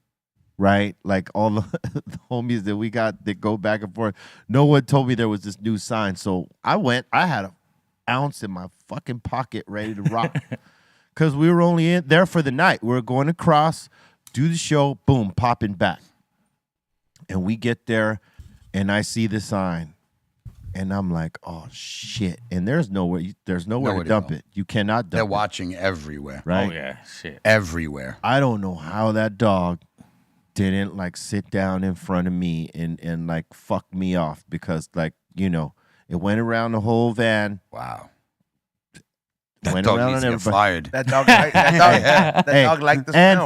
Speaker 3: Right? Like all the homies that we got that go back and forth, no one told me there was this new sign. So I had an ounce in my fucking pocket ready to rock. Because we were only in there for the night. We were going across, do the show, boom, popping back. And we get there, and I see the sign. And I'm like, oh, shit. And there's nowhere to dump
Speaker 4: go.
Speaker 3: it. You cannot dump
Speaker 4: They're
Speaker 3: it.
Speaker 4: watching everywhere.
Speaker 3: Right?
Speaker 8: Oh yeah, shit.
Speaker 4: Everywhere.
Speaker 3: I don't know how that dog didn't like sit down in front of me and like fuck me off because it went around the whole van.
Speaker 4: Wow.
Speaker 3: Went
Speaker 4: That dog
Speaker 3: around
Speaker 4: needs
Speaker 3: on
Speaker 4: to get
Speaker 3: everybody.
Speaker 4: fired.
Speaker 6: That dog liked the smell.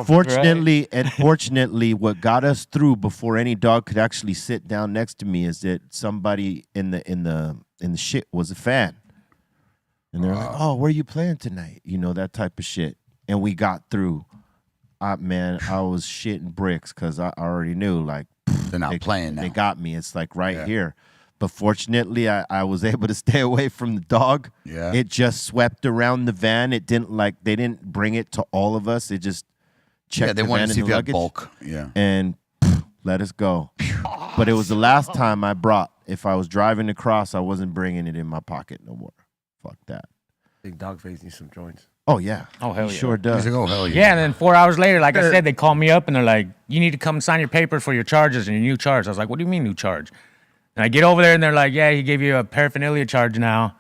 Speaker 3: And fortunately, what got us through before any dog could actually sit down next to me is that somebody in the shit was a fan, and they're like, "Oh, where are you playing tonight?" That type of shit, and we got through. Man, I was shitting bricks because I already knew like
Speaker 4: They're not playing now.
Speaker 3: They got me. It's like right here. But fortunately, I was able to stay away from the dog.
Speaker 4: Yeah.
Speaker 3: It just swept around the van. They didn't bring it to all of us. It just checked
Speaker 4: they
Speaker 3: the
Speaker 4: wanted
Speaker 3: van
Speaker 4: to see
Speaker 3: and
Speaker 4: if
Speaker 3: the
Speaker 4: you had
Speaker 3: luggage
Speaker 4: bulk. Yeah.
Speaker 3: and let us go. But it was the last time I brought. If I was driving across, I wasn't bringing it in my pocket no more. Fuck that.
Speaker 6: I think Doggface needs some joints.
Speaker 3: Oh yeah.
Speaker 8: Oh, hell
Speaker 3: He
Speaker 8: yeah.
Speaker 3: sure does.
Speaker 4: He's like, oh, hell yeah.
Speaker 8: Yeah, and then 4 hours later, like I said, they call me up and they're like, "You need to come sign your paper for your charges and your new charge." I was like, "What do you mean new charge?" And I get over there and they're like, "Yeah, he gave you a paraphernalia charge now,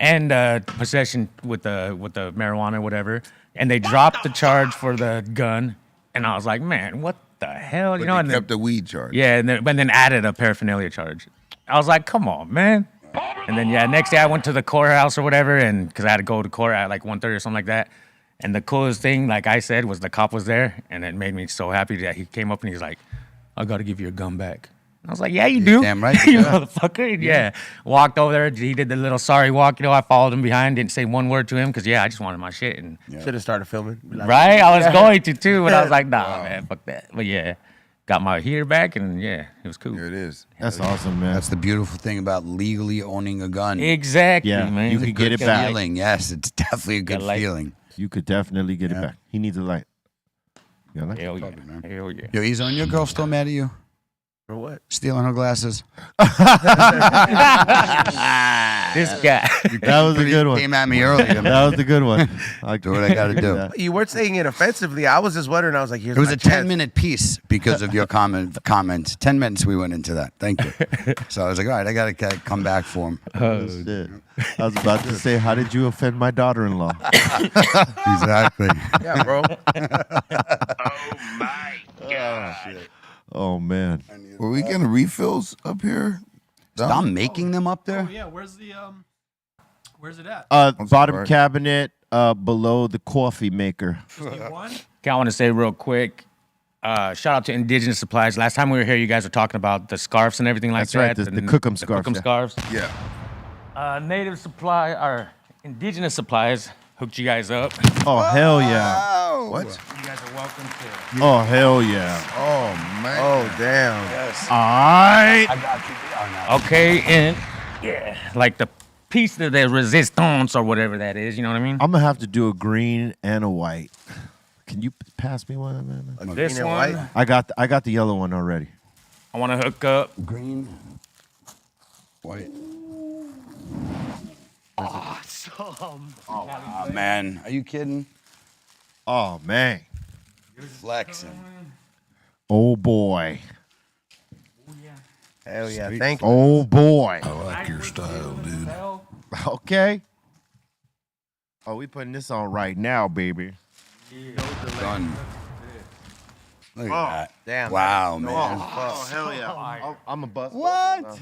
Speaker 8: and possession with the marijuana or whatever." And they dropped the charge for the gun, and I was like, "Man, what the hell?"
Speaker 2: But
Speaker 8: And
Speaker 2: they
Speaker 8: then,
Speaker 2: kept the weed charge.
Speaker 8: yeah, and then added a paraphernalia charge. I was like, "Come on, man." And then next day I went to the courthouse or whatever, and because I had to go to court at like 1:30 or something like that. And the coolest thing, like I said, was the cop was there, and it made me so happy that he came up and he's like, "I got to give you your gun back." And I was like, "Yeah, you do."
Speaker 4: Damn right
Speaker 8: you
Speaker 4: you do.
Speaker 8: motherfucker. Yeah. Walked over there. He did the little sorry walk. I followed him behind. Didn't say one word to him because, I just wanted my shit. And
Speaker 6: Should have started filming. Be like,
Speaker 8: right? I was going to too, but I was like, nah, man, fuck that. But got my heater back, and it was cool.
Speaker 2: Here it is.
Speaker 3: That's awesome, man.
Speaker 4: That's the beautiful thing about legally owning a gun.
Speaker 8: Exactly,
Speaker 3: Yeah,
Speaker 8: man.
Speaker 3: you
Speaker 4: It's a
Speaker 3: can get
Speaker 4: good
Speaker 3: it back.
Speaker 4: feeling. Yes, it's definitely a good
Speaker 8: Gotta like it.
Speaker 4: feeling.
Speaker 3: You could definitely get it
Speaker 4: Yeah.
Speaker 3: back. He needs a light. You got a light?
Speaker 8: Hell yeah.
Speaker 4: man.
Speaker 8: Hell yeah.
Speaker 4: Yo, Ezo, and your girl still mad at you?
Speaker 6: For what?
Speaker 4: Stealing her glasses?
Speaker 8: This guy.
Speaker 3: That was a good one.
Speaker 4: Came at me earlier.
Speaker 3: That was a good one. I
Speaker 4: Do what I gotta do.
Speaker 3: Yeah.
Speaker 6: You weren't saying it offensively. I was just wondering. I was like, here's
Speaker 4: It was
Speaker 6: my
Speaker 4: a
Speaker 6: chance.
Speaker 4: 10-minute piece because of your comment. 10 minutes we went into that. Thank you. So I was like, all right, I got to come back for him.
Speaker 3: Shit. I was about to say, how did you offend my daughter-in-law?
Speaker 4: Exactly.
Speaker 6: Yeah, bro.
Speaker 3: Oh, man.
Speaker 2: Were we getting refills up here?
Speaker 4: Stop making them up there?
Speaker 7: Oh yeah, where's it at?
Speaker 3: Bottom
Speaker 2: sorry.
Speaker 3: cabinet below the coffee maker.
Speaker 7: Just need one?
Speaker 8: Okay, I want to say real quick, shout out to Indigenous Supplies. Last time we were here, you guys were talking about the scarves and everything like
Speaker 3: That's right,
Speaker 8: that.
Speaker 3: the Cookum
Speaker 8: The
Speaker 3: scarves,
Speaker 8: Cookum
Speaker 3: yeah.
Speaker 8: scarves.
Speaker 2: Yeah.
Speaker 8: Native Supply, or Indigenous Supplies, hooked you guys up.
Speaker 3: Oh, hell yeah.
Speaker 2: What?
Speaker 8: You guys are welcome to.
Speaker 3: Oh, hell yeah.
Speaker 2: Oh, man.
Speaker 6: Oh, damn.
Speaker 3: All right.
Speaker 4: I got you. Oh, no.
Speaker 8: Okay, and like the piece of the resistance or whatever that is, you know what I mean?
Speaker 3: I'm going to have to do a green and a white. Can you pass me one, man?
Speaker 8: This
Speaker 6: green and
Speaker 8: one,
Speaker 6: white?
Speaker 3: I got the yellow one already.
Speaker 8: I want to hook up
Speaker 4: Green. White.
Speaker 5: Awesome.
Speaker 4: Oh, man. Are you kidding?
Speaker 3: Oh man.
Speaker 4: Flexing.
Speaker 3: Oh boy.
Speaker 6: Hell yeah. Thank you.
Speaker 3: Oh boy.
Speaker 1: I like your style, dude.
Speaker 3: Okay. Oh, we putting this on right now, baby.
Speaker 4: Done. Look at that.
Speaker 6: Damn.
Speaker 4: Wow, man.
Speaker 3: Oh hell yeah. I'm a bust.
Speaker 4: What?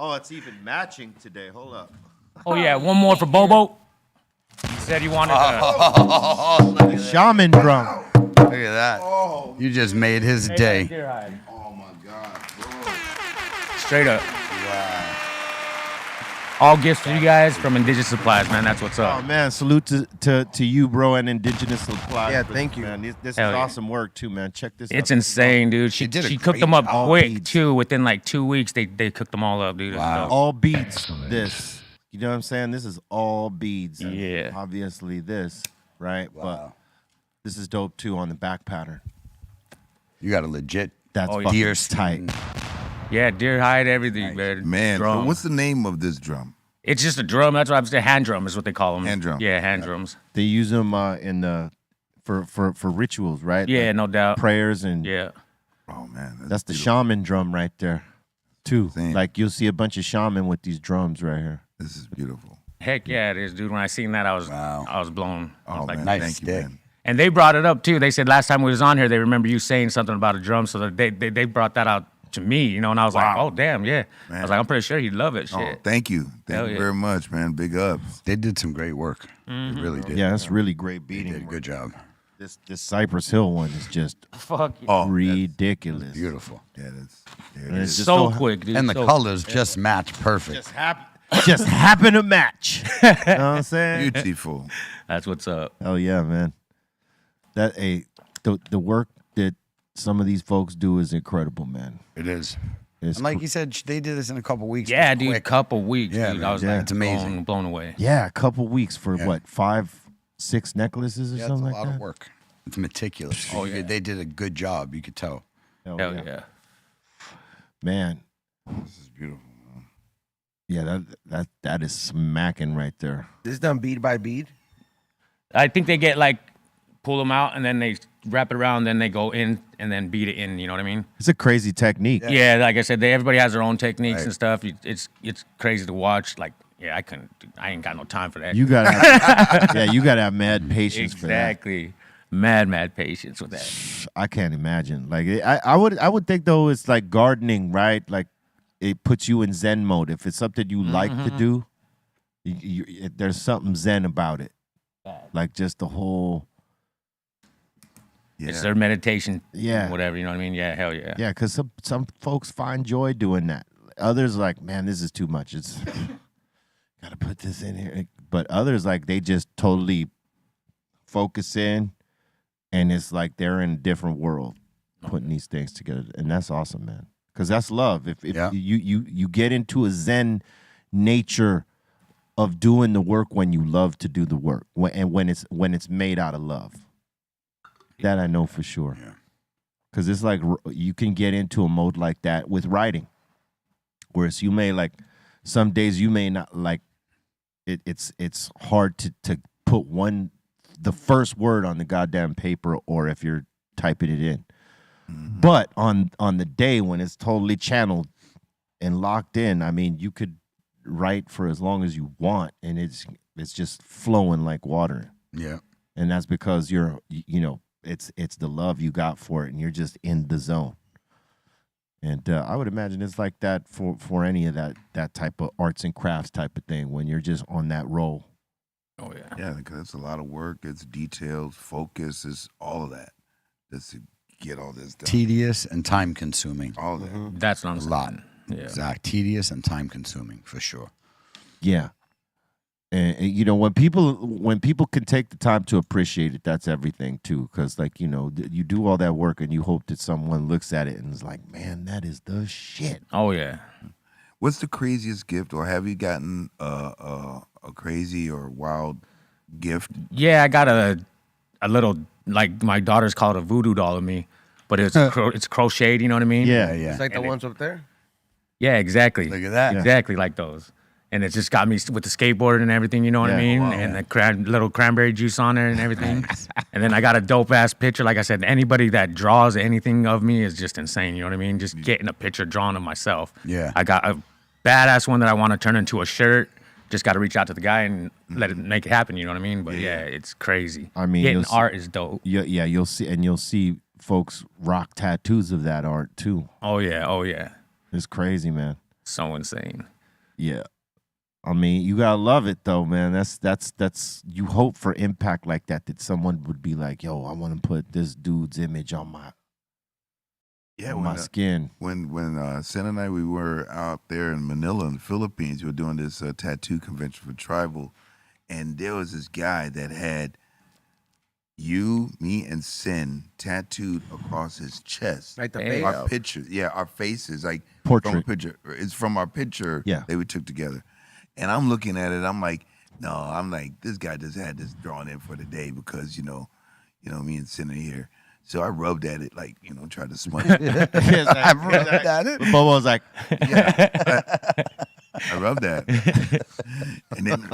Speaker 3: Oh, it's even matching today. Hold up.
Speaker 8: Oh yeah, one more for Bobo. He said he wanted to.
Speaker 3: Shaman drum.
Speaker 4: Look at that. You just made his day.
Speaker 2: Oh my God,
Speaker 8: Straight up.
Speaker 4: Wow.
Speaker 8: All gifts for you guys from Indigenous Supplies, man. That's what's
Speaker 3: Oh
Speaker 8: up.
Speaker 3: man, salute to you, bro, and Indigenous Supplies.
Speaker 6: Yeah, thank you.
Speaker 3: man. This is
Speaker 8: Hell yeah.
Speaker 3: awesome work too, man. Check this out.
Speaker 8: It's insane, dude. She
Speaker 4: did a
Speaker 8: cooked
Speaker 4: great
Speaker 8: them up
Speaker 4: job.
Speaker 8: quick
Speaker 3: Beads.
Speaker 8: too. Within like 2 weeks, they cooked them all up, dude. It's
Speaker 4: Wow.
Speaker 8: dope.
Speaker 3: All beads. This, you know what I'm saying? This is all beads. And
Speaker 8: Yeah.
Speaker 3: obviously this, right?
Speaker 4: Wow.
Speaker 3: But this is dope too on the back pattern.
Speaker 4: You got a legit
Speaker 3: That's
Speaker 8: Oh, yeah.
Speaker 3: fucking
Speaker 4: deer
Speaker 3: tight.
Speaker 8: Yeah, deer hide, everything, man.
Speaker 2: man.
Speaker 8: Drum.
Speaker 2: What's the name of this drum?
Speaker 8: It's just a drum. That's what I'm saying. Hand drum is what they call them.
Speaker 2: Hand drum.
Speaker 8: Yeah, hand drums.
Speaker 3: They use them in the for rituals, right?
Speaker 8: Yeah,
Speaker 3: Like
Speaker 8: no doubt.
Speaker 3: prayers and
Speaker 8: Yeah.
Speaker 2: Oh man,
Speaker 3: that's the
Speaker 2: beautiful.
Speaker 3: shaman drum right there, too.
Speaker 2: Same.
Speaker 3: Like you'll see a bunch of shaman with these drums right here.
Speaker 2: This is beautiful.
Speaker 8: Heck yeah, it is, dude. When I seen that, I was
Speaker 4: Wow.
Speaker 8: blown. I
Speaker 2: Oh
Speaker 8: was like,
Speaker 2: man,
Speaker 4: nice
Speaker 2: thank
Speaker 4: stick.
Speaker 2: you, man.
Speaker 8: And they brought it up too. They said last time we was on here, they remember you saying something about a drum, so that they brought that out to me, you know. And I was like, oh damn, yeah. I was like, I'm pretty sure he'd love it.
Speaker 2: Oh,
Speaker 8: Shit.
Speaker 2: thank you,
Speaker 8: Hell
Speaker 2: thank you
Speaker 8: yeah.
Speaker 2: very much, man. Big ups.
Speaker 4: They did some great work. They really did.
Speaker 3: Yeah, that's really great
Speaker 4: They
Speaker 3: beating.
Speaker 4: did a good job.
Speaker 3: This Cypress Hill one is just
Speaker 8: Fuck yeah.
Speaker 2: Oh,
Speaker 3: ridiculous.
Speaker 4: Beautiful.
Speaker 2: Yeah, that's there it
Speaker 3: And it's
Speaker 2: is.
Speaker 3: just
Speaker 8: So
Speaker 3: so
Speaker 8: quick, dude.
Speaker 4: And the
Speaker 8: So-
Speaker 4: colors just match perfect.
Speaker 3: just happen to match. You know what I'm saying?
Speaker 2: Beautiful.
Speaker 8: That's what's up.
Speaker 3: Oh yeah, man. The work that some of these folks do is incredible, man.
Speaker 4: It is.
Speaker 3: It's
Speaker 4: And like you said, they did this in a couple weeks.
Speaker 8: Yeah,
Speaker 4: Just
Speaker 8: dude.
Speaker 4: quick.
Speaker 8: Couple weeks,
Speaker 4: Yeah,
Speaker 8: dude.
Speaker 4: man.
Speaker 8: I was
Speaker 3: Yeah.
Speaker 8: like,
Speaker 4: It's amazing.
Speaker 8: blown away.
Speaker 3: yeah, a couple weeks for
Speaker 4: Yeah.
Speaker 3: what, 5-6 necklaces or
Speaker 4: Yeah, it's a
Speaker 3: something like
Speaker 4: lot
Speaker 3: that.
Speaker 4: of work. It's meticulous.
Speaker 8: Oh, yeah.
Speaker 4: They did a good job. You could tell.
Speaker 3: Hell
Speaker 8: Hell yeah.
Speaker 3: man.
Speaker 2: This is beautiful.
Speaker 3: Yeah, that is smacking right there.
Speaker 6: This is done bead by bead.
Speaker 8: I think they get like pull them out and then they wrap it around, then they go in and then beat it in. You know what I mean?
Speaker 3: It's a crazy technique.
Speaker 8: Yeah, like I said, everybody has their own techniques
Speaker 4: Right.
Speaker 8: and stuff. It's crazy to watch. Like, yeah, I ain't got no time for that.
Speaker 3: You gotta have, yeah, you gotta have mad patience for that.
Speaker 8: exactly. Mad patience with that.
Speaker 3: I can't imagine. Like I would think though it's like gardening, right? Like it puts you in Zen mode. If it's something you like to do, there's something Zen about it. Like just the whole
Speaker 2: Yeah.
Speaker 8: It's their meditation.
Speaker 3: Yeah.
Speaker 8: Whatever. You know what I mean? Yeah. Hell yeah.
Speaker 3: yeah, because some folks find joy doing that. Others are like, man, this is too much. It's gotta put this in here. But others like they just totally focus in, and it's like they're in a different world putting these things together, and that's awesome, man. Because that's love. If
Speaker 4: Yeah.
Speaker 3: you get into a Zen nature of doing the work when you love to do the work, when it's made out of love. That I know for sure.
Speaker 4: Yeah.
Speaker 3: Because it's like you can get into a mode like that with writing, whereas you may like some days you may not like it. It's hard to put the first word on the goddamn paper, or if you're typing it in. But on the day when it's totally channeled and locked in, I mean, you could write for as long as you want, and it's just flowing like water.
Speaker 4: Yeah.
Speaker 3: And that's because it's the love you got for it, and you're just in the zone. And I would imagine it's like that for any of that type of arts and crafts type of thing, when you're just on that roll.
Speaker 8: Oh yeah.
Speaker 2: Yeah, because it's a lot of work. It's details, focus, it's all of that. Just to get all this done.
Speaker 4: Tedious and time consuming.
Speaker 2: All of that.
Speaker 8: That's what I'm
Speaker 4: A
Speaker 8: saying.
Speaker 4: lot.
Speaker 8: Yeah.
Speaker 4: Exact. Tedious and time consuming for sure.
Speaker 3: Yeah. And when people can take the time to appreciate it, that's everything too. Because you do all that work and you hope that someone looks at it and is like, man, that is the shit.
Speaker 8: Oh yeah.
Speaker 2: What's the craziest gift, or have you gotten a crazy or wild gift?
Speaker 8: Yeah, I got a little, like my daughter's called a voodoo doll of me, but it's it's crocheted. You know what I mean?
Speaker 3: Yeah.
Speaker 6: It's like the
Speaker 8: And
Speaker 6: ones up there.
Speaker 8: Yeah, exactly.
Speaker 4: Look at that.
Speaker 8: Exactly like those. And it just got me with the skateboard and everything, you know what I mean?
Speaker 2: wow.
Speaker 8: And the little cranberry juice on there and everything. And then I got a dope ass picture. Like I said, anybody that draws anything of me is just insane, you know what I mean? Just getting a picture drawn of myself.
Speaker 4: Yeah.
Speaker 8: I got a badass one that I want to turn into a shirt. Just got to reach out to the guy and let it make it happen, you know what I mean? But yeah, it's crazy.
Speaker 3: I mean,
Speaker 8: getting
Speaker 3: you'll see-
Speaker 8: art is dope.
Speaker 3: Yeah, you'll see folks rock tattoos of that art too.
Speaker 8: Oh yeah.
Speaker 3: It's crazy, man.
Speaker 8: So insane.
Speaker 3: Yeah. I mean, you gotta love it though, man. That's you hope for impact like that someone would be like, yo, I want to put this dude's image on my skin.
Speaker 2: When Sen and I, we were out there in Manila in the Philippines, we were doing this tattoo convention for tribal, and there was this guy that had you, me, and Sen tattooed across his chest.
Speaker 6: Like the
Speaker 8: Hey.
Speaker 6: face.
Speaker 2: Our pictures, yeah, our faces, like
Speaker 3: Portrait.
Speaker 2: From a picture. It's from our picture
Speaker 3: Yeah.
Speaker 2: that we took together. And I'm looking at it, I'm like, no, I'm like, this guy just had this drawn in for the day because, you know, me and Sen are here. So I rubbed at it, like, tried to smudge it.
Speaker 3: I
Speaker 4: rubbed at it.
Speaker 3: Bobo was like,
Speaker 2: I rubbed that. And then,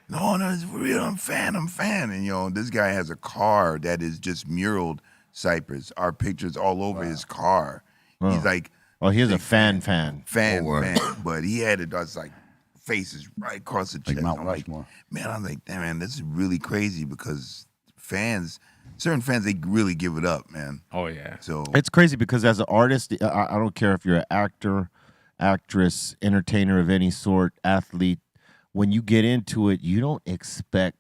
Speaker 2: no, it's for real. I'm fan. And, this guy has a car that is just muraled Cypress. Our pictures all over his car. He's like,
Speaker 3: oh, he's a
Speaker 2: big
Speaker 3: fan.
Speaker 2: fan. But he had it, was like, faces right across the chest.
Speaker 4: Like Mount
Speaker 2: I'm
Speaker 4: Rushmore.
Speaker 2: man, I'm like, damn, man, this is really crazy because certain fans, they really give it up, man.
Speaker 8: Oh yeah.
Speaker 2: So
Speaker 3: It's crazy because as an artist, I don't care if you're an actor, actress, entertainer of any sort, athlete, when you get into it, you don't expect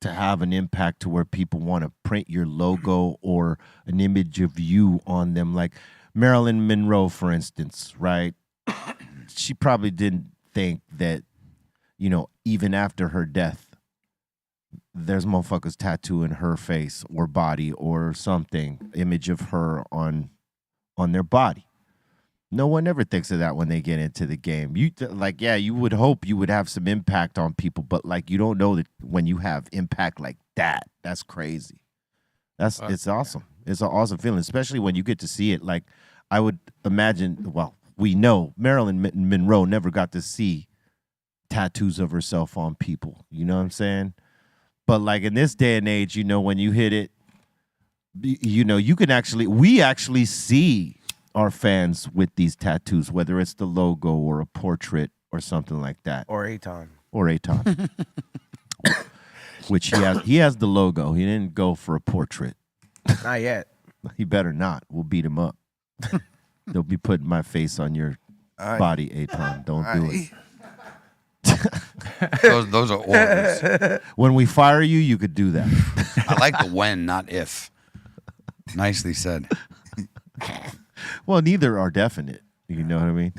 Speaker 3: to have an impact to where people want to print your logo or an image of you on them. Like Marilyn Monroe, for instance, right? She probably didn't think that, even after her death, there's motherfuckers tattooing her face or body or something, image of her on their body. No one ever thinks of that when they get into the game. You would hope you would have some impact on people, but you don't know that when you have impact like that, that's crazy. It's awesome. It's an awesome feeling, especially when you get to see it. Like I would imagine, well, we know Marilyn Monroe never got to see tattoos of herself on people. You know what I'm saying? But in this day and age, when you hit it, you can we actually see our fans with these tattoos, whether it's the logo or a portrait or something like that.
Speaker 6: Or Aton.
Speaker 3: Which he has the logo. He didn't go for a portrait.
Speaker 6: Not yet.
Speaker 3: He better not. We'll beat him up. They'll be putting my face on your body, Aton. Don't do it.
Speaker 4: Those are orders.
Speaker 3: When we fire you, you could do that.
Speaker 4: I like the when, not if. Nicely said.
Speaker 3: Well, neither are definite. You know what I mean?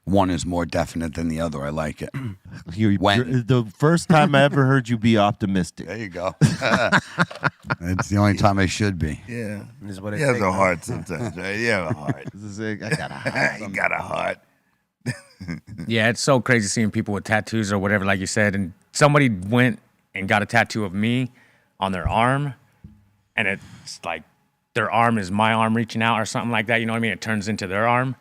Speaker 4: One is more definite than the other. I like it.
Speaker 3: When? The first time I ever heard you be optimistic.
Speaker 4: There you go. It's the only time I should be.
Speaker 2: yeah,
Speaker 6: This is what it
Speaker 2: he has
Speaker 6: takes,
Speaker 2: a
Speaker 6: huh?
Speaker 2: heart sometimes, right? He has a heart.
Speaker 3: I got a heart.
Speaker 2: He got a heart.
Speaker 8: Yeah, it's so crazy seeing people with tattoos or whatever, like you said. And somebody went and got a tattoo of me on their arm, and it's like their arm is my arm reaching out or something like that. You know what I mean? It turns into their arm.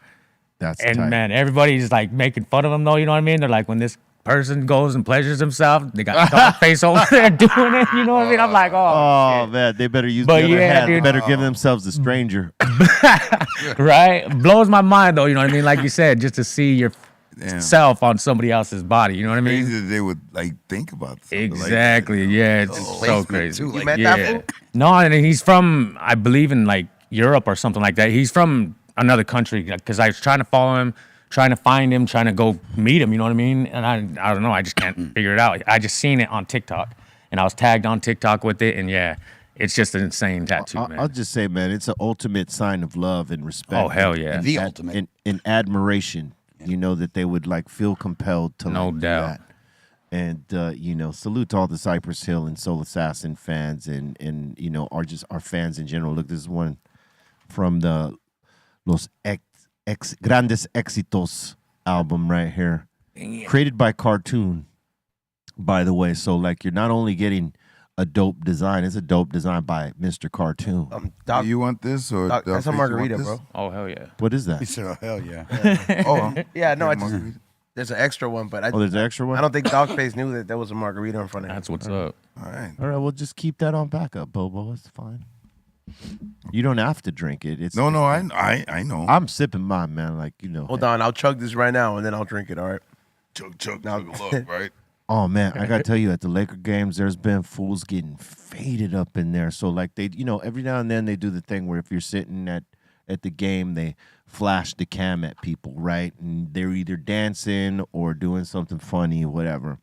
Speaker 3: That's
Speaker 8: And
Speaker 3: tight.
Speaker 8: man, everybody's making fun of them though. You know what I mean? They're like, when this person goes and pleasures himself, they got Doggface over there doing it. You know what I mean? I'm like,
Speaker 3: Oh man, they better use
Speaker 8: But
Speaker 3: the other
Speaker 8: yeah,
Speaker 3: hand. They
Speaker 8: dude.
Speaker 3: better give themselves a stranger.
Speaker 8: right? Blows my mind though. You know what I mean? Like you said, just to see yourself on somebody else's body. You know what I mean?
Speaker 2: Crazy that they would think about something
Speaker 8: Exactly. Yeah, it's so
Speaker 4: Placement,
Speaker 8: crazy.
Speaker 4: too,
Speaker 6: You met that
Speaker 8: Yeah.
Speaker 6: fool?
Speaker 8: No, and he's from, I believe, in Europe or something like that. He's from another country because I was trying to follow him, trying to find him, trying to go meet him. You know what I mean? And I don't know. I just can't figure it out. I just seen it on TikTok, and I was tagged on TikTok with it, and yeah, it's just an insane tattoo, man.
Speaker 3: I'll just say, man, it's an ultimate sign of love and respect.
Speaker 8: Oh, hell yeah.
Speaker 4: The ultimate.
Speaker 3: And admiration. You know that they would feel compelled to
Speaker 8: No
Speaker 3: do
Speaker 8: doubt.
Speaker 3: that. And salute to all the Cypress Hill and Soul Assassin fans and our fans in general. Look, this is one from the Los Grandes Éxitos album right here. Created by Cartoon, by the way. So you're not only getting a dope design. It's a dope design by Mr. Cartoon.
Speaker 2: Do you want this or
Speaker 6: Doc, that's a
Speaker 2: Doggface, you want
Speaker 6: margarita,
Speaker 2: this?
Speaker 6: bro.
Speaker 8: Oh hell yeah.
Speaker 3: What is
Speaker 4: He
Speaker 3: that?
Speaker 4: said, "Oh hell yeah."
Speaker 2: Oh,
Speaker 6: Yeah, no,
Speaker 2: yeah,
Speaker 6: I just,
Speaker 2: margarita.
Speaker 6: there's an extra one, but
Speaker 3: Oh, there's an extra one?
Speaker 6: I don't think Doggface knew that there was a margarita in front of him.
Speaker 8: That's what's up.
Speaker 2: All right.
Speaker 3: All right, well, just keep that on backup, Bobo. It's fine. You don't have to drink it. It's
Speaker 2: No, I know.
Speaker 3: I'm sipping mine, man. Like, you know.
Speaker 6: Hold on, I'll chug this right now and then I'll drink it. All right.
Speaker 2: Chug, look, right?
Speaker 3: Oh man, I gotta tell you, at the Laker games, there's been fools getting faded up in there. So like they, every now and then they do the thing where if you're sitting at the game, they flash the cam at people, right? And they're either dancing or doing something funny or whatever.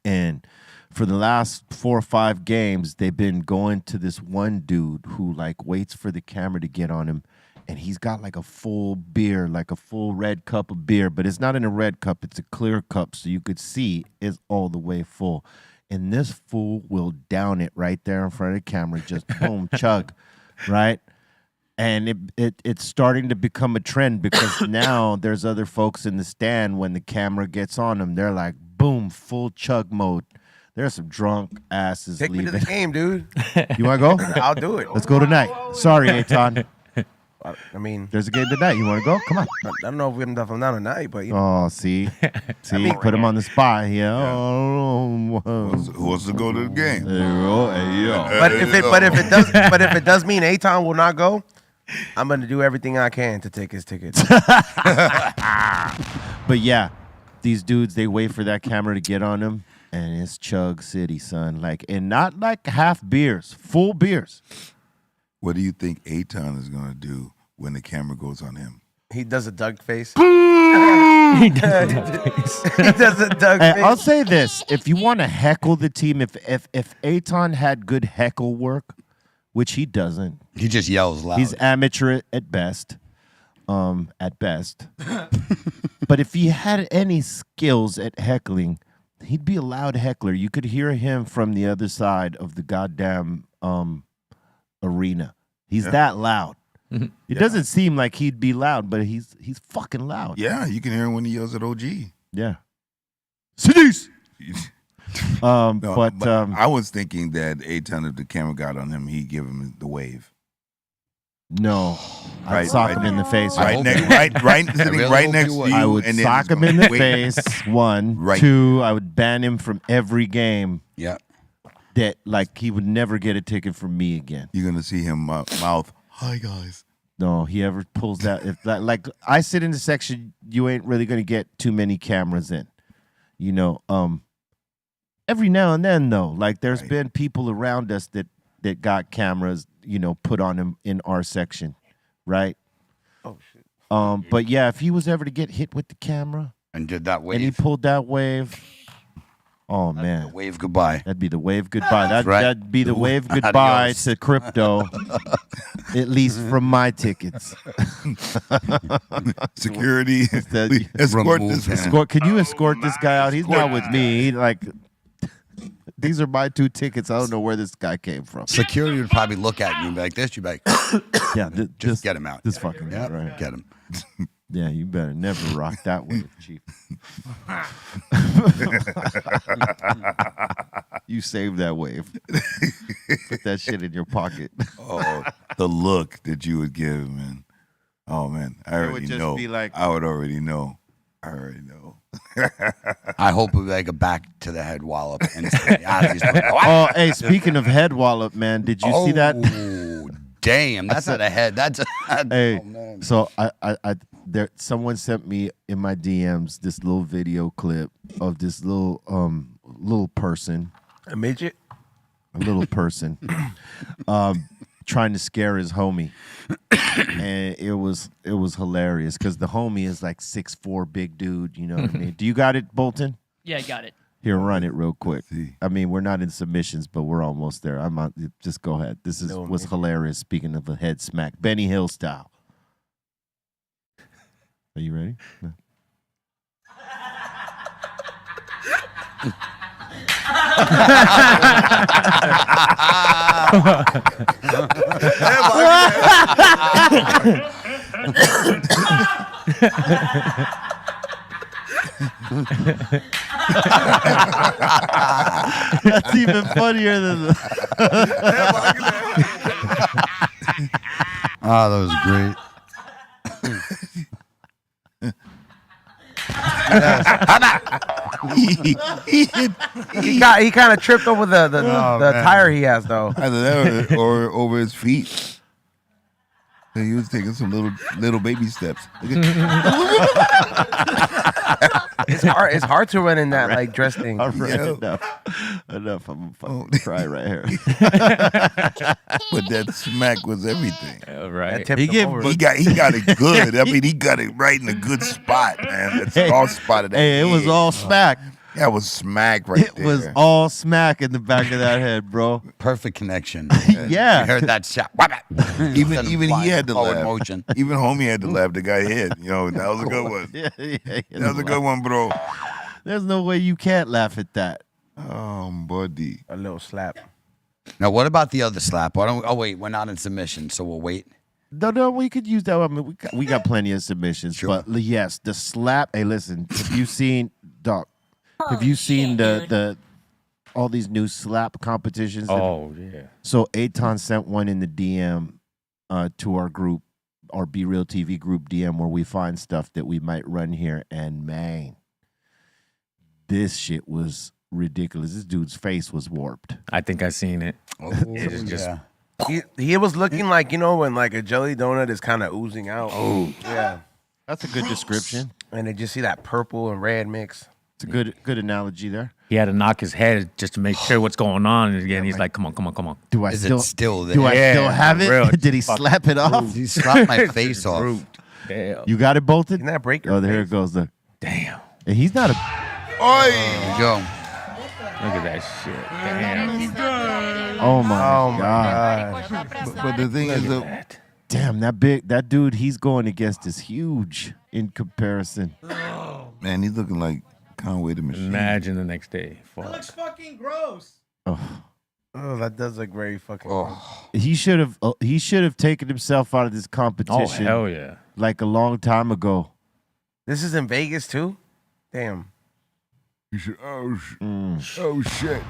Speaker 3: And for the last 4 or 5 games, they've been going to this one dude who like waits for the camera to get on him. And he's got like a full beer, like a full red cup of beer, but it's not in a red cup. It's a clear cup, so you could see it's all the way full. And this fool will down it right there in front of the camera, just boom, chug, right? And it's starting to become a trend because now there's other folks in the stand when the camera gets on them. They're like, boom, full chug mode. There's some drunk asses
Speaker 6: Take me
Speaker 3: leaving.
Speaker 6: to the game, dude.
Speaker 3: You want to go?
Speaker 6: I'll do it.
Speaker 3: Let's go tonight. Sorry, Aton.
Speaker 6: I mean,
Speaker 3: There's a game tonight. You want to go? Come on.
Speaker 6: I don't know if we're enough tonight tonight, but you know.
Speaker 3: Oh, see, put him on the spot here. Oh,
Speaker 2: Who wants to go to the game?
Speaker 6: But if it does mean Aton will not go, I'm gonna do everything I can to take his tickets.
Speaker 3: But yeah, these dudes, they wait for that camera to get on them, and it's Chug City, son. Like, and not like half beers, full beers.
Speaker 2: What do you think Aton is gonna do when the camera goes on him?
Speaker 6: He does a Doug face. He does a Doug
Speaker 3: Hey,
Speaker 6: face.
Speaker 3: I'll say this: if you want to heckle the team, if Aton had good heckle work, which he doesn't,
Speaker 4: He just yells loud.
Speaker 3: he's amateur at best. At best. But if he had any skills at heckling, he'd be a loud heckler. You could hear him from the other side of the goddamn arena. He's that loud. It doesn't seem like he'd be loud, but he's fucking loud.
Speaker 2: Yeah, you can hear him when he yells at OG.
Speaker 3: Yeah. Cities.
Speaker 2: No,
Speaker 3: but
Speaker 2: I was thinking that Aton, if the camera got on him, he'd give him the wave.
Speaker 3: no, I'd
Speaker 2: Right,
Speaker 3: sock
Speaker 2: right
Speaker 3: him in the
Speaker 2: now.
Speaker 3: face.
Speaker 4: I
Speaker 2: Right
Speaker 4: hope
Speaker 2: next,
Speaker 4: you-
Speaker 2: sitting
Speaker 4: really
Speaker 2: right
Speaker 4: hope
Speaker 2: next
Speaker 4: you
Speaker 2: to
Speaker 4: would.
Speaker 2: you.
Speaker 3: I would
Speaker 2: and then
Speaker 3: sock
Speaker 2: he's
Speaker 3: him in
Speaker 2: going,
Speaker 3: the
Speaker 2: "Wait."
Speaker 3: face. One,
Speaker 2: Right.
Speaker 3: 2, I would ban him from every game.
Speaker 4: Yeah.
Speaker 3: That like he would never get a ticket from me again.
Speaker 2: You're gonna see him mouth, "Hi guys."
Speaker 3: No, he ever pulls that. If that, like I sit in the section, you ain't really gonna get too many cameras in. You know, every now and then though, like there's
Speaker 2: Right.
Speaker 3: been people around us that got cameras, put on them in our section, right?
Speaker 6: Oh shit.
Speaker 3: But yeah, if he was ever to get hit with the camera
Speaker 4: And did that
Speaker 3: and he
Speaker 4: wave.
Speaker 3: pulled that wave, oh man.
Speaker 4: Wave goodbye.
Speaker 3: That'd be the wave goodbye.
Speaker 4: Right.
Speaker 3: That'd be the wave goodbye
Speaker 4: Adios.
Speaker 3: to crypto, at least from my tickets.
Speaker 2: Security,
Speaker 3: That-
Speaker 2: escort
Speaker 4: Remove
Speaker 2: this
Speaker 4: him.
Speaker 2: man.
Speaker 3: Can you escort this guy out? He's not with me. He, like, these are my 2 tickets. I don't know where this guy came from.
Speaker 4: Security would probably look at you and be like this. You'd be like,
Speaker 3: Yeah,
Speaker 4: just get him out.
Speaker 3: This fucking
Speaker 4: Yeah,
Speaker 3: guy, right?
Speaker 4: get him.
Speaker 3: Yeah, you better never rock that wave, Chief. You save that wave. Put that shit in your pocket.
Speaker 2: Oh, the look that you would give, man. Oh man, I
Speaker 3: would
Speaker 2: already
Speaker 3: just
Speaker 2: know.
Speaker 3: be like-
Speaker 2: I would already know. I already know.
Speaker 4: I hope it would be like a back to the head wallop. Instantly.
Speaker 3: Oh, hey, speaking of head wallop, man, did you see that?
Speaker 4: Oh, damn. That's not a head. That's a
Speaker 3: Hey,
Speaker 4: oh, man.
Speaker 3: so someone sent me in my DMs this little video clip of this little person,
Speaker 6: A midget?
Speaker 3: trying to scare his homie, and it was hilarious because the homie is like 6'4" big dude. You know what I mean? Do you got it, Bolton?
Speaker 5: Yeah, got it.
Speaker 3: Here, run it real quick.
Speaker 2: see.
Speaker 3: I mean, we're not in submissions, but we're almost there. I'm on. Just go ahead. This was hilarious. Speaking of a head smack, Benny Hill style. Are you ready? No. That's even funnier than the.
Speaker 4: Oh, that was great.
Speaker 6: He kind of tripped over the tire he has though.
Speaker 2: Either that or over his feet. So he was taking some little baby steps.
Speaker 6: It's hard to run in that like dress thing.
Speaker 3: All right,
Speaker 2: Yeah.
Speaker 3: enough. I'm gonna fucking cry right here.
Speaker 2: But that smack was everything.
Speaker 8: Right.
Speaker 6: Tipped
Speaker 3: He
Speaker 6: him
Speaker 3: gave-
Speaker 6: over.
Speaker 2: He got it good. I mean, he got it right in a good spot, man. It's all spotted.
Speaker 3: Hey, it was all smack.
Speaker 2: That was smack right
Speaker 3: It
Speaker 2: there.
Speaker 3: was all smack in the back of that head, bro.
Speaker 4: Perfect connection.
Speaker 3: Yeah.
Speaker 4: You heard that shot.
Speaker 2: even he had to
Speaker 4: Forward
Speaker 2: laugh.
Speaker 4: motion.
Speaker 2: Even homie had to laugh. The guy hit. You know, that was a good one.
Speaker 3: Yeah.
Speaker 2: That was a good one, bro.
Speaker 3: There's no way you can't laugh at that.
Speaker 2: Buddy.
Speaker 6: A little slap.
Speaker 4: Now, what about the other slap? Why don't? Oh, wait, we're not in submission, so we'll wait.
Speaker 3: No, we could use that. I mean, we got plenty of submissions,
Speaker 4: Sure.
Speaker 3: but yes, the slap. Hey, listen, have you seen Doc? Have you seen the all these new slap competitions?
Speaker 8: Oh yeah.
Speaker 3: So Aton sent one in the DM to our group, our Be Real TV group DM, where we find stuff that we might run here, and man, this shit was ridiculous. This dude's face was warped.
Speaker 8: I think I seen it. It was just
Speaker 6: He was looking like, you know, when like a jelly donut is kind of oozing out. Oh, yeah.
Speaker 3: That's a good description.
Speaker 6: And then just see that purple and red mix.
Speaker 3: It's a good analogy there.
Speaker 8: he had to knock his head just to make sure what's going on. And again, he's like, "Come on."
Speaker 3: Do I
Speaker 4: Is
Speaker 3: still
Speaker 4: it still there?
Speaker 3: do I
Speaker 8: Yeah,
Speaker 3: still have it?
Speaker 8: real.
Speaker 3: Did he slap it off?
Speaker 4: He slapped my face off.
Speaker 8: Damn.
Speaker 3: You got it bolted?
Speaker 6: Didn't that break your
Speaker 3: Oh, there
Speaker 6: face?
Speaker 3: it goes. Look.
Speaker 8: Damn.
Speaker 3: And he's not a.
Speaker 4: There you go.
Speaker 8: Look at that shit. Damn.
Speaker 3: Oh my
Speaker 6: Oh my
Speaker 3: god.
Speaker 6: god.
Speaker 2: But the thing is,
Speaker 8: That.
Speaker 3: Damn, that dude he's going against is huge in comparison.
Speaker 2: man, he's looking like Conway the Machine.
Speaker 8: Imagine the next day.
Speaker 7: That looks
Speaker 8: Fuck.
Speaker 7: fucking gross.
Speaker 3: Oh.
Speaker 6: Oh, that does look very fucking.
Speaker 3: He should have taken himself out of this
Speaker 8: Oh
Speaker 3: competition
Speaker 8: hell yeah.
Speaker 3: like a long time ago.
Speaker 6: This is in Vegas too? Damn.
Speaker 2: You should, oh shit.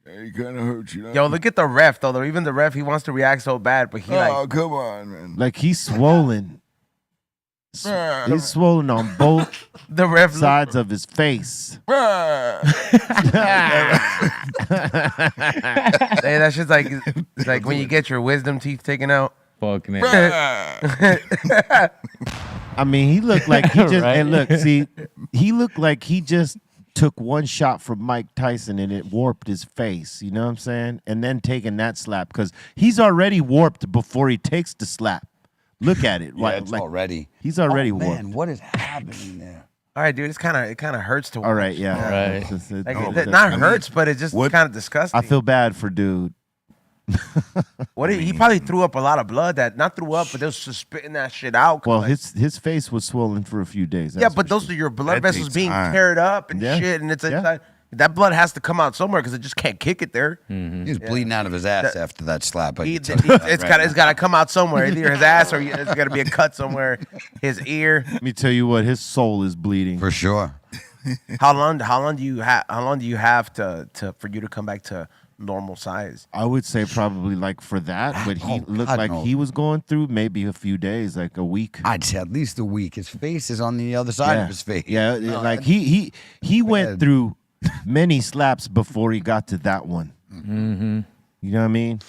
Speaker 2: Yeah, he kind of hurt you.
Speaker 6: Yo, look at the ref though. Even the ref, he wants to react so bad, but he like
Speaker 2: come on, man.
Speaker 3: Like he's swollen. He's swollen on both
Speaker 6: the ref.
Speaker 3: sides of his face.
Speaker 6: Hey, that shit's like it's like when you get your wisdom teeth taken out.
Speaker 8: Fucking it.
Speaker 3: I mean, he looked like he just
Speaker 8: Right.
Speaker 3: and look, see, he looked like he just took one shot from Mike Tyson and it warped his face. You know what I'm saying? And then taking that slap because he's already warped before he takes the slap. Look at it.
Speaker 4: Yeah, it's already.
Speaker 3: He's already
Speaker 4: Oh,
Speaker 3: warped.
Speaker 4: man, what is happening there?
Speaker 6: All right, dude, it kind of hurts to watch.
Speaker 3: All right, yeah.
Speaker 8: Right.
Speaker 6: Like,
Speaker 2: No,
Speaker 6: it not hurts, but it's just
Speaker 2: what-
Speaker 6: kind of disgusting.
Speaker 3: I feel bad for dude.
Speaker 6: He probably threw up a lot of blood. That not threw up, but they was just spitting that shit out. 'cause,
Speaker 3: Well,
Speaker 6: like,
Speaker 3: his face was swollen for a few days.
Speaker 6: yeah,
Speaker 3: that's
Speaker 6: but
Speaker 3: for
Speaker 6: those
Speaker 3: sure.
Speaker 6: are your blood
Speaker 2: That
Speaker 6: vessels
Speaker 2: takes
Speaker 6: being
Speaker 2: time.
Speaker 6: teared up and
Speaker 3: Yeah.
Speaker 6: shit, and it's
Speaker 3: Yeah.
Speaker 6: that blood has to come out somewhere because it just can't kick it there.
Speaker 4: He was bleeding out of his ass after that slap. I can tell you that
Speaker 6: It's
Speaker 4: right
Speaker 6: got to come out somewhere, either his ass or it's got to be a cut somewhere. His ear.
Speaker 3: Let me tell you what, his soul is bleeding.
Speaker 4: for sure.
Speaker 6: How long do you have to for you to come back to normal size?
Speaker 3: I would say probably like for that, what he
Speaker 4: Oh,
Speaker 3: looked
Speaker 4: God,
Speaker 3: like
Speaker 4: no.
Speaker 3: he was going through, maybe a few days, like a week.
Speaker 4: I'd say at least a week. His face is on the other side
Speaker 3: yeah.
Speaker 4: of his face.
Speaker 3: Yeah, like he went through many slaps before he got to that one.
Speaker 8: Mm-hmm.
Speaker 3: You know what I mean?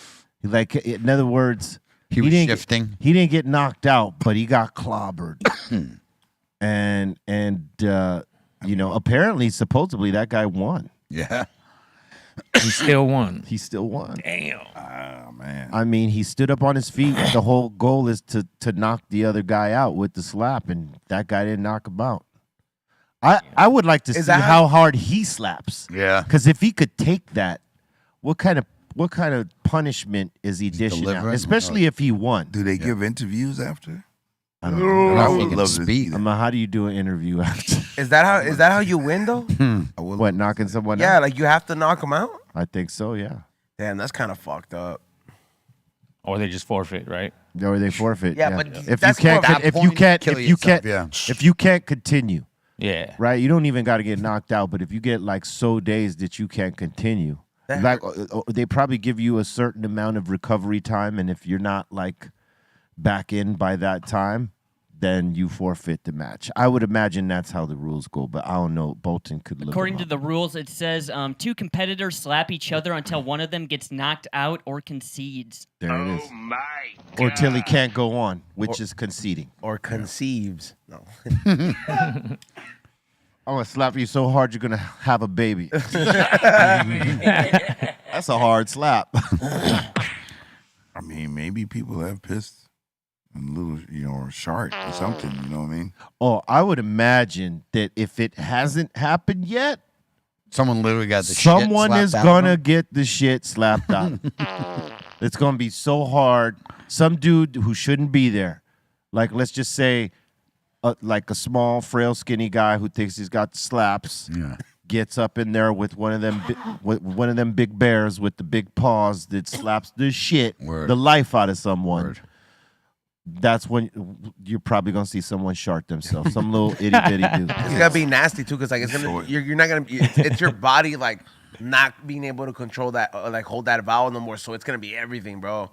Speaker 3: Like in other words,
Speaker 4: He was
Speaker 3: didn't
Speaker 4: shifting.
Speaker 3: He didn't get knocked out, but he got clobbered. and you know, apparently, supposedly that guy won.
Speaker 4: Yeah.
Speaker 8: He still won.
Speaker 3: He still won.
Speaker 8: Damn.
Speaker 2: Oh man.
Speaker 3: I mean, he stood up on his feet. The whole goal is to knock the other guy out with the slap, and that guy didn't knock him out. I would like to see
Speaker 6: that
Speaker 3: how hard he slaps.
Speaker 4: Yeah.
Speaker 3: Because if he could take that, what kind of punishment is he dishing out?
Speaker 4: delivering?
Speaker 3: Especially if he won.
Speaker 2: Do they give interviews after?
Speaker 3: I don't know.
Speaker 2: I
Speaker 4: He
Speaker 2: would
Speaker 4: can
Speaker 2: love to
Speaker 4: speak.
Speaker 2: see
Speaker 3: I mean, how do you do an interview after?
Speaker 6: Is that how you win though?
Speaker 2: I would
Speaker 3: What, knocking someone
Speaker 6: Yeah,
Speaker 3: out?
Speaker 6: like you have to knock them out.
Speaker 3: I think so, yeah.
Speaker 6: Damn, that's kind of fucked up.
Speaker 8: Or they just forfeit, right?
Speaker 3: Or they forfeit.
Speaker 6: Yeah, but
Speaker 3: if
Speaker 6: that's
Speaker 3: you can't,
Speaker 6: more-
Speaker 4: At that
Speaker 3: if you
Speaker 4: point,
Speaker 3: can't,
Speaker 4: kill
Speaker 3: if you
Speaker 4: yourself,
Speaker 3: can't,
Speaker 4: yeah.
Speaker 3: if you can't continue,
Speaker 8: Yeah.
Speaker 3: right? You don't even got to get knocked out, but if you get like so dazed that you can't continue, like they probably give you a certain amount of recovery time, and if you're not like back in by that time, then you forfeit the match. I would imagine that's how the rules go, but I don't know. Bolton could look
Speaker 5: According to
Speaker 3: them
Speaker 5: the rules, it says 2 competitors slap each other until one of them gets knocked out or concedes.
Speaker 3: up. There it is. Or till he can't go on, which is conceding.
Speaker 6: Or conceives. No.
Speaker 3: I'm gonna slap you so hard you're gonna have a baby. That's a hard slap.
Speaker 2: I mean, maybe people have pissed a little, or shark or something. You know what I mean?
Speaker 3: Oh, I would imagine that if it hasn't happened yet,
Speaker 4: Someone literally got the
Speaker 3: someone
Speaker 4: shit
Speaker 3: is
Speaker 4: slapped out of
Speaker 3: gonna
Speaker 4: them.
Speaker 3: get the shit slapped out. It's gonna be so hard. Some dude who shouldn't be there, like let's just say, like a small, frail, skinny guy who thinks he's got slaps, gets up in there with one of them big bears with the big paws that slaps the shit, the life out of someone. That's when you're probably gonna see someone shart themselves, some little itty bitty dude.
Speaker 6: It's gotta be nasty too, because like it's gonna, you're not gonna. It's your body like not being able to control that, like hold that vowel no more. So it's gonna be everything, bro.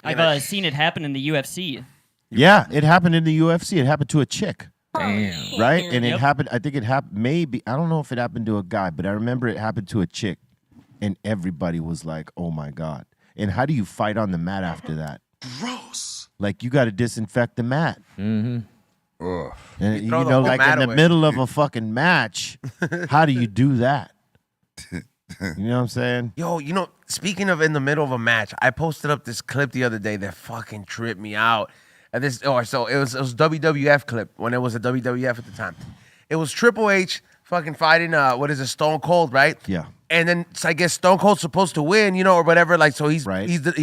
Speaker 5: I've seen it happen in the UFC.
Speaker 3: Yeah, it happened in the UFC. It happened to a chick.
Speaker 8: Damn.
Speaker 3: Right? And it
Speaker 5: Yep.
Speaker 3: happened, I think it happened, maybe, I don't know if it happened to a guy, but I remember it happened to a chick. And everybody was like, oh my God. And how do you fight on the mat after that? Gross. Like, you got to disinfect the mat.
Speaker 8: Mm-hmm.
Speaker 3: And,
Speaker 6: You throw the whole
Speaker 3: like
Speaker 6: mat
Speaker 3: in the
Speaker 6: away.
Speaker 3: middle of a fucking match, how do you do that? You know what I'm saying?
Speaker 6: Yo, speaking of in the middle of a match, I posted up this clip the other day that fucking tripped me out. And so it was WWF clip when it was a WWF at the time. It was Triple H fucking fighting Stone Cold, right?
Speaker 3: Yeah.
Speaker 6: And then I guess Stone Cold's supposed to win, or whatever. Like so he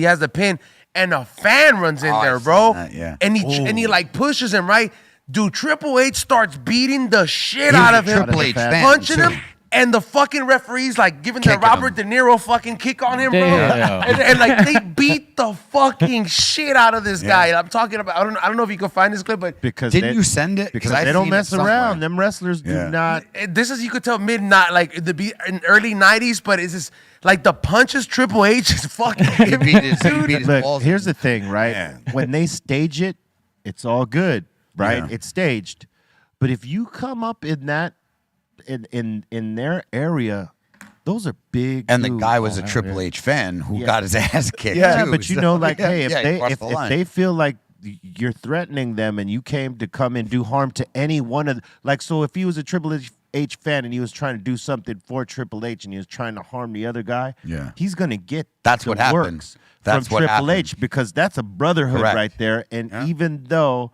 Speaker 6: has the pin, and a fan runs in there, bro.
Speaker 4: Yeah.
Speaker 6: And he like pushes him, right? Dude, Triple H starts beating the shit out of him,
Speaker 4: Triple H fan,
Speaker 6: punching
Speaker 4: too.
Speaker 6: him. And the fucking referee's like giving the
Speaker 4: Kicking
Speaker 6: Robert
Speaker 4: him.
Speaker 6: De Niro fucking kick on him, bro.
Speaker 8: Damn.
Speaker 6: And like they beat the fucking shit out of this guy. And I'm talking about, I don't know if you can find this clip, but
Speaker 3: Because
Speaker 4: Didn't you send it?
Speaker 3: Because
Speaker 4: I've
Speaker 3: they don't
Speaker 4: seen it
Speaker 3: mess
Speaker 4: somewhere.
Speaker 3: around. Them wrestlers do not.
Speaker 6: this is, you could tell midnight, like in early 90s, but it's just like the punches Triple H is fucking
Speaker 4: He beat his
Speaker 3: Look,
Speaker 4: balls.
Speaker 3: here's the thing, right?
Speaker 2: Man.
Speaker 3: When they stage it, it's all good, right?
Speaker 4: Yeah.
Speaker 3: It's staged. But if you come up in that in their area, those are big.
Speaker 4: And the
Speaker 3: dudes.
Speaker 4: guy was a Triple H fan who got his ass kicked.
Speaker 3: Yeah,
Speaker 4: too,
Speaker 3: but you
Speaker 4: so-
Speaker 3: know, like,
Speaker 4: yeah,
Speaker 3: hey,
Speaker 4: yeah, he crossed
Speaker 3: if
Speaker 4: the line.
Speaker 3: they feel like you're threatening them and you came to come and do harm to any one of, like, so if he was a Triple H fan and he was trying to do something for Triple H and he was trying to harm the other guy,
Speaker 4: Yeah.
Speaker 3: he's gonna get
Speaker 4: That's
Speaker 3: the
Speaker 4: what happened.
Speaker 3: works
Speaker 4: That's
Speaker 3: from
Speaker 4: what
Speaker 3: Triple
Speaker 4: happened.
Speaker 3: H, because that's a brotherhood
Speaker 4: Correct.
Speaker 3: right there. And
Speaker 4: Yeah.
Speaker 3: even though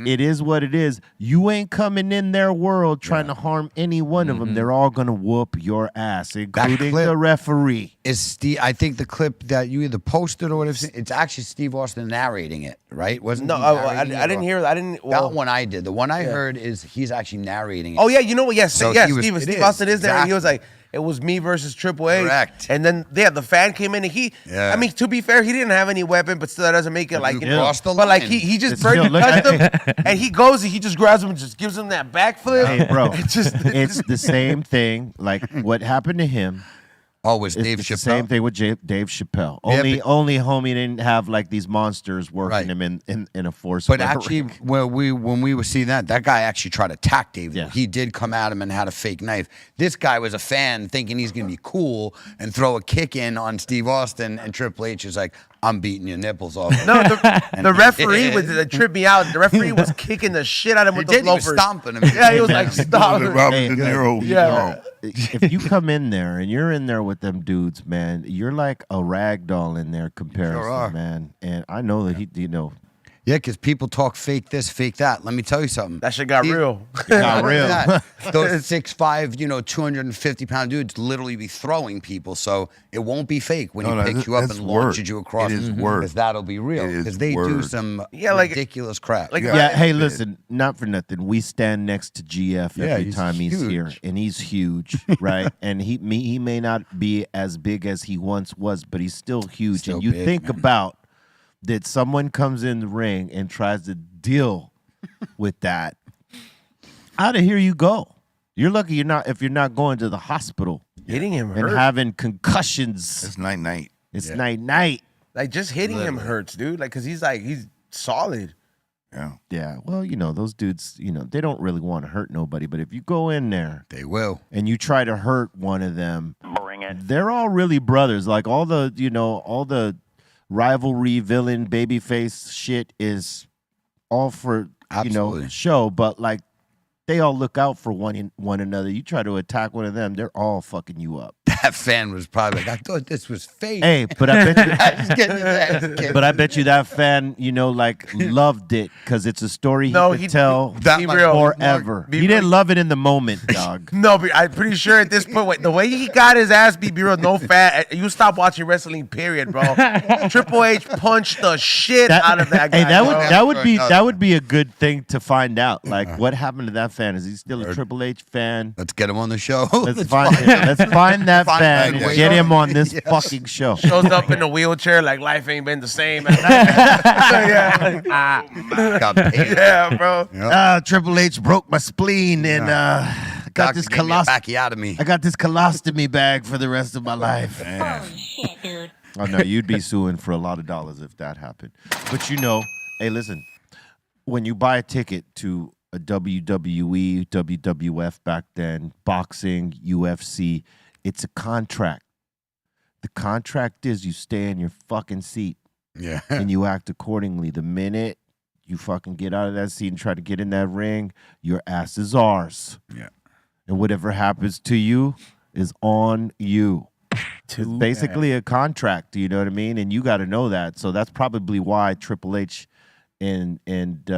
Speaker 3: it is what it is, you ain't coming in their world trying to harm any one of them. They're all gonna whoop your ass, including
Speaker 4: clip-
Speaker 3: the referee.
Speaker 4: Is Steve? I think the clip that you either posted or whatever. It's actually Steve Austin narrating it, right? Wasn't
Speaker 6: no,
Speaker 4: he
Speaker 6: I
Speaker 4: narrating it,
Speaker 6: didn't
Speaker 4: or-
Speaker 6: hear that. I didn't. Well,
Speaker 4: That one I did. The one I heard is he's actually narrating it.
Speaker 6: Oh yeah, you know what? Yes,
Speaker 4: So
Speaker 6: yes.
Speaker 4: he was- it
Speaker 6: Steve
Speaker 4: is,
Speaker 6: Austin is there, and he was
Speaker 4: exactly.
Speaker 6: like, "It was me versus Triple H."
Speaker 4: Correct.
Speaker 6: And then the fan came in, and
Speaker 4: Yeah.
Speaker 6: I mean, to be fair, he didn't have any weapon, but still, that doesn't make it like.
Speaker 4: you crossed the
Speaker 6: but like
Speaker 4: line.
Speaker 6: he just
Speaker 3: It's
Speaker 6: touched
Speaker 3: still- look,
Speaker 6: him, and he goes, and he just grabs him and just gives him that backflip.
Speaker 3: Hey, bro,
Speaker 6: It's just
Speaker 3: it's the same thing. Like what happened to him.
Speaker 4: Oh, was
Speaker 3: It's
Speaker 4: Dave
Speaker 3: the
Speaker 4: Chappelle?
Speaker 3: same thing with Dave Chappelle.
Speaker 4: Yeah,
Speaker 3: Only homie didn't have like these monsters working
Speaker 4: Right.
Speaker 3: him in a force.
Speaker 4: But actually, when we were seeing that guy actually tried to attack Dave.
Speaker 3: Yeah.
Speaker 4: He did come at him and had a fake knife. This guy was a fan thinking he's going to be cool and throw a kick in on Steve Austin, and Triple H is like, I'm beating your nipples off.
Speaker 6: no, the referee was that tripped me out. The referee was kicking the shit out of him
Speaker 4: He
Speaker 6: with
Speaker 4: did,
Speaker 6: the
Speaker 4: he was
Speaker 6: loafers.
Speaker 4: stomping him.
Speaker 6: Yeah, he was like, "Stop!"
Speaker 2: Robert
Speaker 3: Hey,
Speaker 2: De Niro.
Speaker 6: Yeah.
Speaker 3: if you come in there and you're in there with them dudes, man, you're like a rag doll in their comparison,
Speaker 4: Sure are.
Speaker 3: man. And I know that
Speaker 4: Yeah, because people talk fake this, fake that. Let me tell you something.
Speaker 6: That shit got
Speaker 4: He-
Speaker 6: real.
Speaker 3: got real.
Speaker 4: Those 6'5", 250-pound dudes literally be throwing people, so it won't be fake when
Speaker 2: No,
Speaker 4: he
Speaker 2: no,
Speaker 4: picks you up
Speaker 2: that's
Speaker 4: and
Speaker 2: word.
Speaker 4: launches you across.
Speaker 2: It is word.
Speaker 4: Because that'll be real.
Speaker 2: It is
Speaker 4: Because they do
Speaker 2: word.
Speaker 4: some
Speaker 6: Yeah, like-
Speaker 4: ridiculous crap.
Speaker 6: like-
Speaker 3: Yeah, hey, listen, not for nothing. We stand next to GF
Speaker 4: Yeah,
Speaker 3: every
Speaker 4: he's
Speaker 3: time he's
Speaker 4: huge.
Speaker 3: here, and he's huge, right? And he may not be as big as he once was, but he's still huge.
Speaker 4: Still
Speaker 3: and you
Speaker 4: big,
Speaker 3: think
Speaker 4: man.
Speaker 3: about that someone comes in the ring and tries to deal with that. How to hear you go? You're lucky if you're not going to the hospital
Speaker 6: Hitting him
Speaker 3: and
Speaker 6: hurt.
Speaker 3: having concussions.
Speaker 2: It's night.
Speaker 3: It's night.
Speaker 6: Like just hitting him hurts, dude. Like, cause he's solid.
Speaker 2: Yeah.
Speaker 3: Yeah. Well, those dudes, they don't really want to hurt nobody. But if you go in there,
Speaker 4: They will.
Speaker 3: and you try to hurt one of them, they're all really brothers. Like all the rivalry, villain, babyface shit is all for
Speaker 4: Absolutely.
Speaker 3: show. But like they all look out for one another. You try to attack one of them, they're all fucking you up.
Speaker 4: That fan was probably like, I thought this was fake.
Speaker 3: Hey, but I bet you.
Speaker 4: Just getting his ass kicked.
Speaker 3: But I bet you that fan, loved it because it's a story
Speaker 6: No,
Speaker 3: he could tell
Speaker 4: That
Speaker 6: be
Speaker 4: much
Speaker 6: real.
Speaker 3: forever.
Speaker 6: Be
Speaker 3: He
Speaker 6: real.
Speaker 3: didn't love it in the moment, dog.
Speaker 6: No, but I'm pretty sure at this point, the way he got his ass beat, be real, no fat. You stop watching wrestling, period, bro. Triple H punched the shit out of that guy.
Speaker 3: Hey, that
Speaker 6: bro.
Speaker 3: would be a good thing to find out. Like, what happened to that fan? Is he still a Triple H fan?
Speaker 4: Let's get him on the show.
Speaker 3: Let's find that
Speaker 4: Find
Speaker 3: fan
Speaker 4: that
Speaker 3: and
Speaker 4: way.
Speaker 3: get him on this fucking show.
Speaker 6: Shows up in a wheelchair like life ain't been the same. yeah,
Speaker 4: Got paid.
Speaker 6: yeah, bro.
Speaker 3: Triple H broke my spleen and got
Speaker 4: Doctor
Speaker 3: this
Speaker 4: gave me a
Speaker 3: I got this colostomy bag for the rest of my life. Oh no, you'd be suing for a lot of dollars if that happened. But hey, listen, when you buy a ticket to a WWE, WWF back then, boxing, UFC, it's a contract. The contract is you stay in your fucking seat
Speaker 4: Yeah.
Speaker 3: and you act accordingly. The minute you fucking get out of that seat and try to get in that ring, your ass is ours.
Speaker 4: Yeah.
Speaker 3: And whatever happens to you is on you. It's basically a contract, you know what I mean? And you got to know that. So that's probably why Triple H and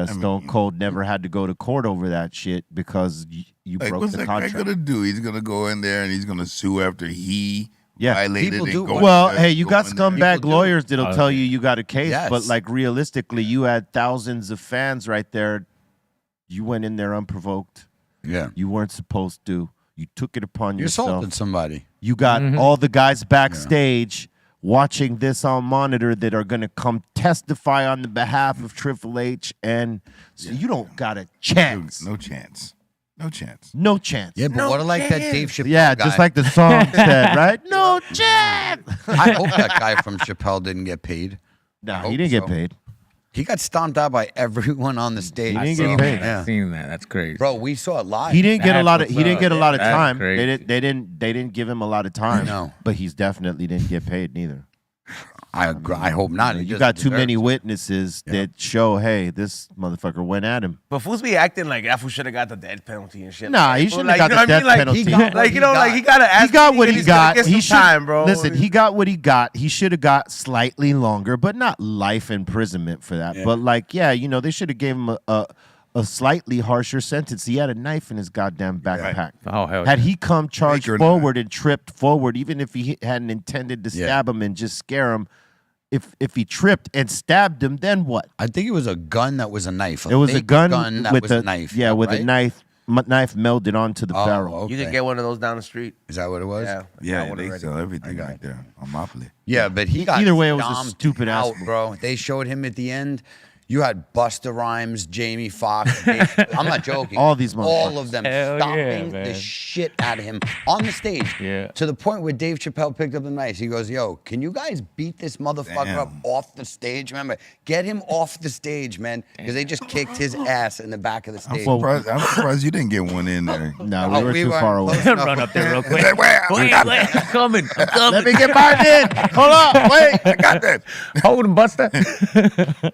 Speaker 3: Stone Cold never had to go to court over that shit because you
Speaker 2: Like,
Speaker 3: broke
Speaker 2: what's
Speaker 3: the
Speaker 2: that guy
Speaker 3: contract.
Speaker 2: gonna do? He's gonna go in there and he's gonna sue after he
Speaker 3: Yeah.
Speaker 2: violated
Speaker 4: People
Speaker 2: it.
Speaker 4: do.
Speaker 3: Well, hey, you got
Speaker 2: People
Speaker 3: scumbag
Speaker 4: do.
Speaker 3: lawyers that'll tell you got a case,
Speaker 4: Yes.
Speaker 3: but like realistically, you had thousands of fans right there. You went in there unprovoked.
Speaker 4: Yeah.
Speaker 3: You weren't supposed to. You took it upon
Speaker 4: You
Speaker 3: yourself.
Speaker 4: assaulted somebody.
Speaker 3: You got all the guys backstage watching this on monitor that are going to come testify on the behalf of Triple H, and so you don't got a chance.
Speaker 2: No chance. No chance.
Speaker 3: No chance.
Speaker 4: Yeah, but what I like that Dave Chappelle
Speaker 3: Yeah,
Speaker 4: guy.
Speaker 3: just like the song said, right? No chance.
Speaker 4: I hope that guy from Chappelle didn't get paid.
Speaker 3: No,
Speaker 4: hope
Speaker 3: he didn't get
Speaker 4: so.
Speaker 3: paid.
Speaker 4: He got stomped out by everyone on the stage.
Speaker 3: He didn't
Speaker 4: bro.
Speaker 3: get paid.
Speaker 4: Yeah.
Speaker 8: I've seen that. That's crazy.
Speaker 4: Bro, we saw it live.
Speaker 3: He didn't get a
Speaker 8: That's
Speaker 3: lot of.
Speaker 8: what's
Speaker 3: He didn't
Speaker 8: up.
Speaker 3: get a lot of
Speaker 8: That's
Speaker 3: time.
Speaker 8: crazy.
Speaker 3: They didn't give him a lot of time.
Speaker 4: No.
Speaker 3: But he's definitely didn't get paid neither.
Speaker 4: I hope not. He
Speaker 3: You
Speaker 4: just
Speaker 3: got too
Speaker 4: deserves
Speaker 3: many
Speaker 4: it.
Speaker 3: witnesses that show, hey, this motherfucker went at him.
Speaker 6: But fools be acting like that fool should have got the death penalty and shit.
Speaker 3: Nah, he
Speaker 6: Like,
Speaker 3: shouldn't
Speaker 6: like,
Speaker 3: have got
Speaker 6: you know
Speaker 3: the
Speaker 6: what I
Speaker 3: death
Speaker 6: mean?
Speaker 3: penalty.
Speaker 4: He got what
Speaker 6: Like,
Speaker 4: he
Speaker 6: you know,
Speaker 4: got.
Speaker 6: like he gotta ask.
Speaker 3: He got what he
Speaker 6: he's gonna
Speaker 3: got.
Speaker 6: Get
Speaker 3: He
Speaker 6: some
Speaker 3: should
Speaker 6: time, bro.
Speaker 3: listen. He got what he got. He should have got slightly longer, but not life imprisonment for that. But like, they should have gave him a slightly harsher sentence. He had a knife in his goddamn backpack.
Speaker 8: Oh, hell
Speaker 3: Had
Speaker 8: yeah.
Speaker 3: he come charged
Speaker 2: Baker
Speaker 3: forward and tripped forward, even if he hadn't intended to stab him and just scare him, if he tripped and stabbed him, then what?
Speaker 4: I think it was a gun that was a knife.
Speaker 3: It was a
Speaker 4: fake
Speaker 3: gun,
Speaker 4: that
Speaker 3: with
Speaker 4: was
Speaker 3: a
Speaker 4: knife.
Speaker 3: Yeah, with
Speaker 4: right?
Speaker 3: a knife melded onto the barrel.
Speaker 4: Okay.
Speaker 6: You can get one of those down the street.
Speaker 4: Is that what it was?
Speaker 6: Yeah, I
Speaker 2: Yeah,
Speaker 6: got one
Speaker 2: they
Speaker 6: already.
Speaker 2: sell everything right there on Monopoly.
Speaker 4: Yeah, but he got
Speaker 3: Either way, it was a
Speaker 4: stomped
Speaker 3: stupid ass
Speaker 4: out,
Speaker 3: move.
Speaker 4: bro. They showed him at the end. You had Busta Rhymes, Jamie Foxx. I'm not joking.
Speaker 3: All these
Speaker 4: all
Speaker 3: motherfuckers.
Speaker 4: of them
Speaker 8: Hell yeah,
Speaker 4: stomping the
Speaker 8: man.
Speaker 4: shit out of him on the stage.
Speaker 8: Yeah.
Speaker 4: To the point where Dave Chappelle picked up the knife. He goes, "Yo, can you guys beat this motherfucker up off the stage? Remember, get him off the stage, man, because they just kicked his ass in the back of the stage."
Speaker 2: I'm surprised you didn't get one in there.
Speaker 3: No,
Speaker 4: Oh,
Speaker 3: we were too
Speaker 4: weren't
Speaker 3: far away.
Speaker 4: close enough.
Speaker 8: Run up there real quick.
Speaker 2: Where?
Speaker 8: Wait, I'm coming. I'm coming.
Speaker 3: Let me get mine in. Hold on, wait.
Speaker 2: I got that.
Speaker 8: Hold him, Buster.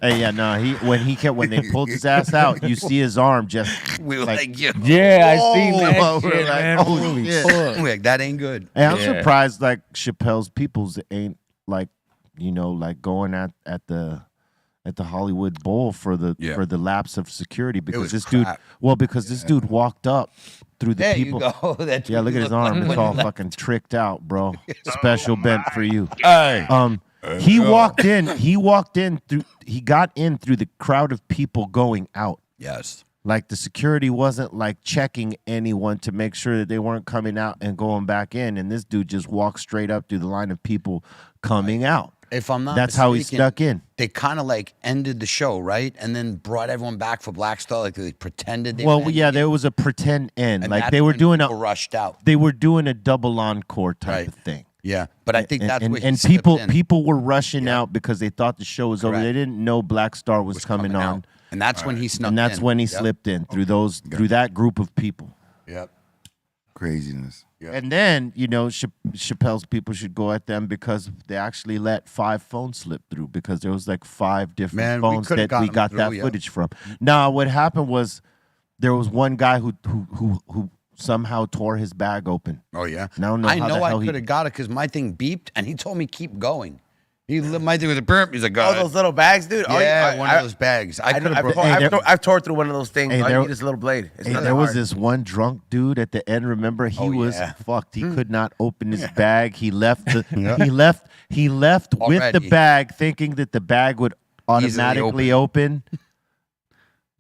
Speaker 3: Hey, yeah, no, when they pulled his ass out, you see his arm just.
Speaker 4: We were like, "Yo,
Speaker 8: Yeah, I seen that
Speaker 3: Whoa,
Speaker 8: shit,
Speaker 3: we're like,
Speaker 8: man.
Speaker 3: holy
Speaker 8: Holy
Speaker 3: shit.
Speaker 8: fuck.
Speaker 4: we're like, that ain't good."
Speaker 3: Hey, I'm
Speaker 8: Yeah.
Speaker 3: surprised like Chappelle's peoples ain't like like going at the Hollywood Bowl for the lapse of security because
Speaker 4: was
Speaker 3: this
Speaker 4: crap.
Speaker 3: dude walked up through the
Speaker 4: There
Speaker 3: people.
Speaker 4: you go. That's
Speaker 3: Yeah,
Speaker 4: what
Speaker 3: look
Speaker 4: he
Speaker 3: at his
Speaker 4: looked like
Speaker 3: arm. It's
Speaker 4: when
Speaker 3: all
Speaker 4: he left.
Speaker 3: fucking tricked out, bro. Special bent for you.
Speaker 2: Hey.
Speaker 3: He walked in through he got in through the crowd of people going out.
Speaker 4: Yes.
Speaker 3: Like the security wasn't like checking anyone to make sure that they weren't coming out and going back in. And this dude just walked straight up through the line of people coming out.
Speaker 4: If I'm not
Speaker 3: That's how he
Speaker 4: mistaken,
Speaker 3: stuck in.
Speaker 4: They kind of like ended the show, right? And then brought everyone back for Black Star. Like they pretended they
Speaker 3: Well,
Speaker 4: were
Speaker 3: yeah,
Speaker 4: ending
Speaker 3: there
Speaker 4: it,
Speaker 3: was a pretend end.
Speaker 4: and
Speaker 3: Like
Speaker 4: that's
Speaker 3: they were
Speaker 4: when
Speaker 3: doing
Speaker 4: people rushed out.
Speaker 3: they were doing a double encore type
Speaker 4: Right.
Speaker 3: of thing.
Speaker 4: Yeah, but I think that's where he
Speaker 3: and
Speaker 4: slipped in.
Speaker 3: people were rushing out because they thought the show was over.
Speaker 4: Correct.
Speaker 3: They didn't know Black Star was coming on,
Speaker 4: out. And that's when he snuck
Speaker 3: and that's
Speaker 4: in.
Speaker 3: when he
Speaker 4: Yep.
Speaker 3: slipped in through through that group of people.
Speaker 4: Yep.
Speaker 2: Craziness.
Speaker 4: Yep.
Speaker 3: And then Chappelle's people should go at them because they actually let 5 phones slip through because there was like 5 different
Speaker 4: Man, we
Speaker 3: phones
Speaker 4: coulda
Speaker 3: that we
Speaker 4: gotten
Speaker 3: got
Speaker 4: them
Speaker 3: that
Speaker 4: through, yeah.
Speaker 3: footage from. Now, what happened was there was one guy who somehow tore his bag open.
Speaker 4: Oh yeah.
Speaker 3: Now I
Speaker 4: I
Speaker 3: how the
Speaker 4: know I
Speaker 3: hell he-
Speaker 4: could have got it because my thing beeped and he told me keep going. My thing was a burp. He's like,
Speaker 6: Oh, those little bags, dude.
Speaker 4: yeah, one of those bags. I could have.
Speaker 6: I've tore through one of those things.
Speaker 3: Hey,
Speaker 6: All you
Speaker 3: there-
Speaker 6: need is a little blade. It's
Speaker 3: Hey,
Speaker 6: not
Speaker 3: there
Speaker 6: that
Speaker 3: was
Speaker 6: hard.
Speaker 3: this one drunk dude at the end. Remember, he
Speaker 4: Oh,
Speaker 3: was
Speaker 4: yeah.
Speaker 3: fucked. He could not open his bag. He left the he left with the
Speaker 4: Already.
Speaker 3: bag, thinking that the bag would automatically open.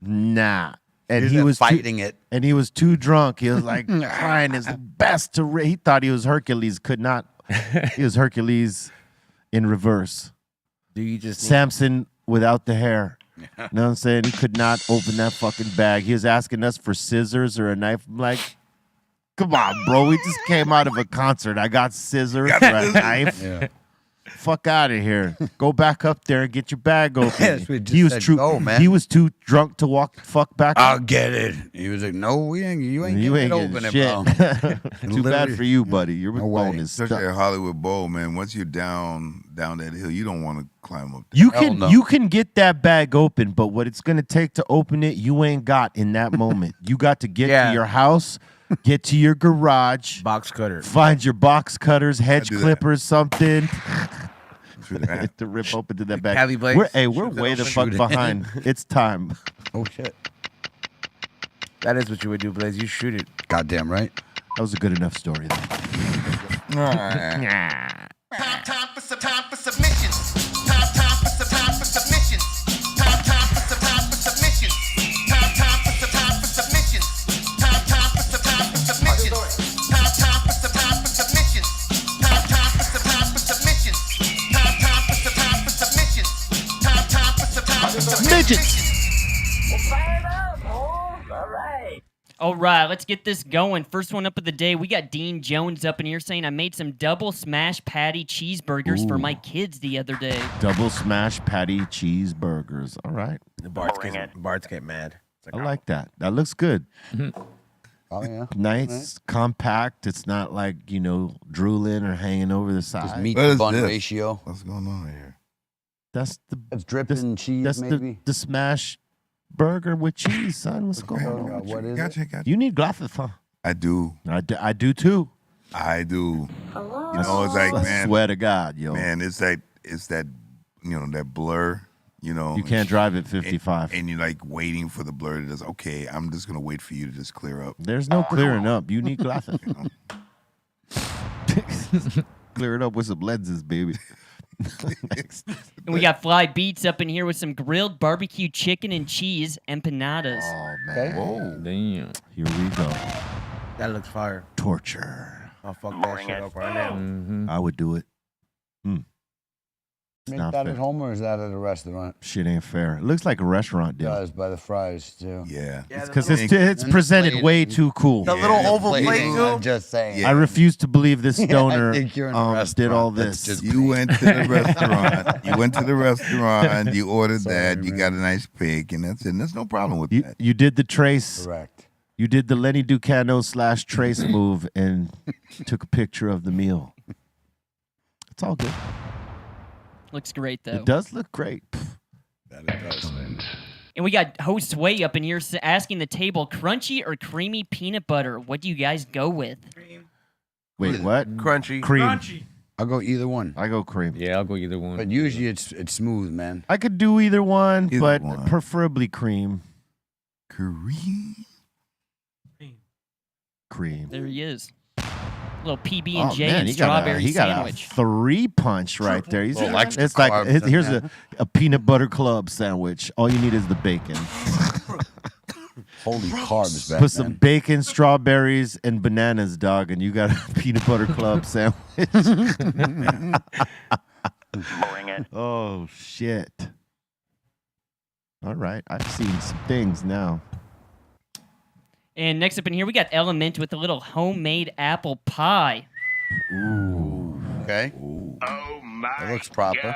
Speaker 3: Nah, and he was
Speaker 4: fighting it.
Speaker 3: and he was too drunk. He was like trying his best to. He thought he was Hercules. Could not. He was Hercules in reverse.
Speaker 6: Do you just
Speaker 3: Samson without the hair. You know what I'm saying? He could not open that fucking bag. He was asking us for scissors or a knife. I'm like, come on, bro. We just came out of a concert. I got scissors or a knife.
Speaker 4: Yeah.
Speaker 3: Fuck out of here. Go back up there and get your bag open.
Speaker 4: Yes, we just
Speaker 3: he was
Speaker 4: said go, man.
Speaker 3: He was too drunk to walk the fuck back
Speaker 4: I'll
Speaker 3: up.
Speaker 4: get it. He was like, no, you ain't
Speaker 3: You
Speaker 4: getting
Speaker 3: ain't
Speaker 4: it
Speaker 3: getting
Speaker 4: open
Speaker 3: shit.
Speaker 4: it, bro.
Speaker 3: Too bad
Speaker 4: Literally.
Speaker 3: for you, buddy. Your
Speaker 4: No
Speaker 3: bone
Speaker 4: way.
Speaker 3: is
Speaker 2: Especially
Speaker 3: stuck.
Speaker 2: at Hollywood Bowl, man. Once you're down that hill, you don't want to climb up.
Speaker 3: You
Speaker 4: Hell
Speaker 3: can
Speaker 4: no.
Speaker 3: you can get that bag open, but what it's gonna take to open it, you ain't got in that moment. You got to get
Speaker 6: Yeah.
Speaker 3: to your house, get to your garage,
Speaker 6: box cutter?
Speaker 3: find your box cutters, hedge
Speaker 2: do that.
Speaker 3: clippers, something
Speaker 2: Shoot that.
Speaker 3: to rip open to that bag.
Speaker 6: Cali blades?
Speaker 3: We're way the fuck
Speaker 4: Shoot it.
Speaker 3: behind. It's time.
Speaker 4: Oh shit.
Speaker 6: That is what you would do, Blaze. You shoot it.
Speaker 4: Goddamn right.
Speaker 3: That was a good enough story. Though.
Speaker 9: Time for submissions. Time for submissions. Time for submissions. Time for submissions. Time for submissions. Time for submissions. Time for submissions. Time for submissions. Time for submissions.
Speaker 3: Midgets.
Speaker 5: All right, let's get this going. First one up of the day, we got Dean Jones up in here saying, I made some double smash patty cheeseburgers for my kids the other day.
Speaker 3: Double smash patty cheeseburgers. All right.
Speaker 6: The Bards get mad. It's
Speaker 3: I like that. That looks good.
Speaker 4: Oh yeah.
Speaker 3: Nice, compact. It's not like, drooling or hanging over the side.
Speaker 4: Just meat
Speaker 2: What
Speaker 4: to
Speaker 2: is
Speaker 4: bun
Speaker 2: this?
Speaker 4: ratio.
Speaker 2: What's going on here?
Speaker 3: That's the
Speaker 4: It's dripping cheese,
Speaker 3: that's
Speaker 4: maybe.
Speaker 3: the smash burger with cheese, son. What's going on? with
Speaker 4: What
Speaker 3: you?
Speaker 4: is
Speaker 2: Gotcha,
Speaker 4: it?
Speaker 2: gotcha.
Speaker 3: You need glasses, huh?
Speaker 2: I do.
Speaker 3: I do too.
Speaker 2: I do. You know, it's like,
Speaker 3: I
Speaker 2: man,
Speaker 3: swear to God, yo.
Speaker 2: man, it's that, that blur,
Speaker 3: You can't drive at 55.
Speaker 2: And you're like waiting for the blur to just, okay, I'm just going to wait for you to just clear up.
Speaker 3: There's no clearing up. You need glasses. Clear it up with some lenses, baby.
Speaker 5: And we got Fly Beats up in here with some grilled barbecue chicken and cheese empanadas.
Speaker 3: Oh, man.
Speaker 2: Whoa.
Speaker 8: Damn.
Speaker 3: Here we go.
Speaker 6: That looks fire.
Speaker 3: Torture.
Speaker 6: I'll fuck that shit up right now.
Speaker 8: Mm-hmm.
Speaker 3: I would do it. It's
Speaker 4: Make
Speaker 3: not
Speaker 4: that
Speaker 3: fair.
Speaker 4: at home or is that at a restaurant?
Speaker 3: Shit ain't fair. It looks like a restaurant
Speaker 4: It
Speaker 3: deal.
Speaker 4: does by the fries too.
Speaker 2: Yeah.
Speaker 3: Because it's presented way too cool.
Speaker 6: The little oval
Speaker 4: Plating,
Speaker 6: plate,
Speaker 4: I'm
Speaker 6: too?
Speaker 4: just saying.
Speaker 2: Yeah.
Speaker 3: I refuse to believe this stoner
Speaker 4: think you're in a
Speaker 3: did all
Speaker 4: restaurant. That's
Speaker 3: this.
Speaker 4: just-
Speaker 2: You went to the restaurant. You went to the restaurant. You ordered
Speaker 4: Sorry,
Speaker 2: that. You
Speaker 4: man.
Speaker 2: got a nice pig, and that's it. And there's no problem with
Speaker 3: You,
Speaker 2: that.
Speaker 3: you did the trace.
Speaker 4: Correct.
Speaker 3: You did the Lenny Ducano / trace move and took a picture of the meal. It's all good.
Speaker 5: Looks great, though.
Speaker 3: It does look great.
Speaker 4: That it does.
Speaker 5: And we got Host Sway up in here asking the table, crunchy or creamy peanut butter? What do you guys go with?
Speaker 3: Wait, what?
Speaker 6: Crunchy.
Speaker 3: Cream.
Speaker 7: Crunchy.
Speaker 4: I'll go either one.
Speaker 3: I go cream.
Speaker 8: Yeah, I'll go either one.
Speaker 4: But usually it's smooth, man.
Speaker 3: I could do either one,
Speaker 2: Either
Speaker 3: but
Speaker 2: one.
Speaker 3: preferably cream.
Speaker 2: Korean.
Speaker 3: Cream.
Speaker 5: There he is. Little PB
Speaker 3: Oh,
Speaker 5: and J
Speaker 3: man,
Speaker 5: and
Speaker 3: he got
Speaker 5: strawberry
Speaker 3: a
Speaker 5: sandwich.
Speaker 3: 3-punch right there. You see
Speaker 4: Little
Speaker 3: that?
Speaker 4: extra
Speaker 3: It's like
Speaker 4: carbs in
Speaker 3: here's
Speaker 4: there.
Speaker 3: a peanut butter club sandwich. All you need is the bacon.
Speaker 4: Holy carbs,
Speaker 3: Put some
Speaker 4: Batman.
Speaker 3: bacon, strawberries, and bananas, dog, and you got a peanut butter club sandwich.
Speaker 10: Bring it.
Speaker 3: Oh shit. All right, I've seen some things now.
Speaker 5: And next up in here, we got Element with a little homemade apple pie.
Speaker 3: Ooh.
Speaker 4: Okay.
Speaker 10: Oh my
Speaker 4: That looks proper.
Speaker 10: God.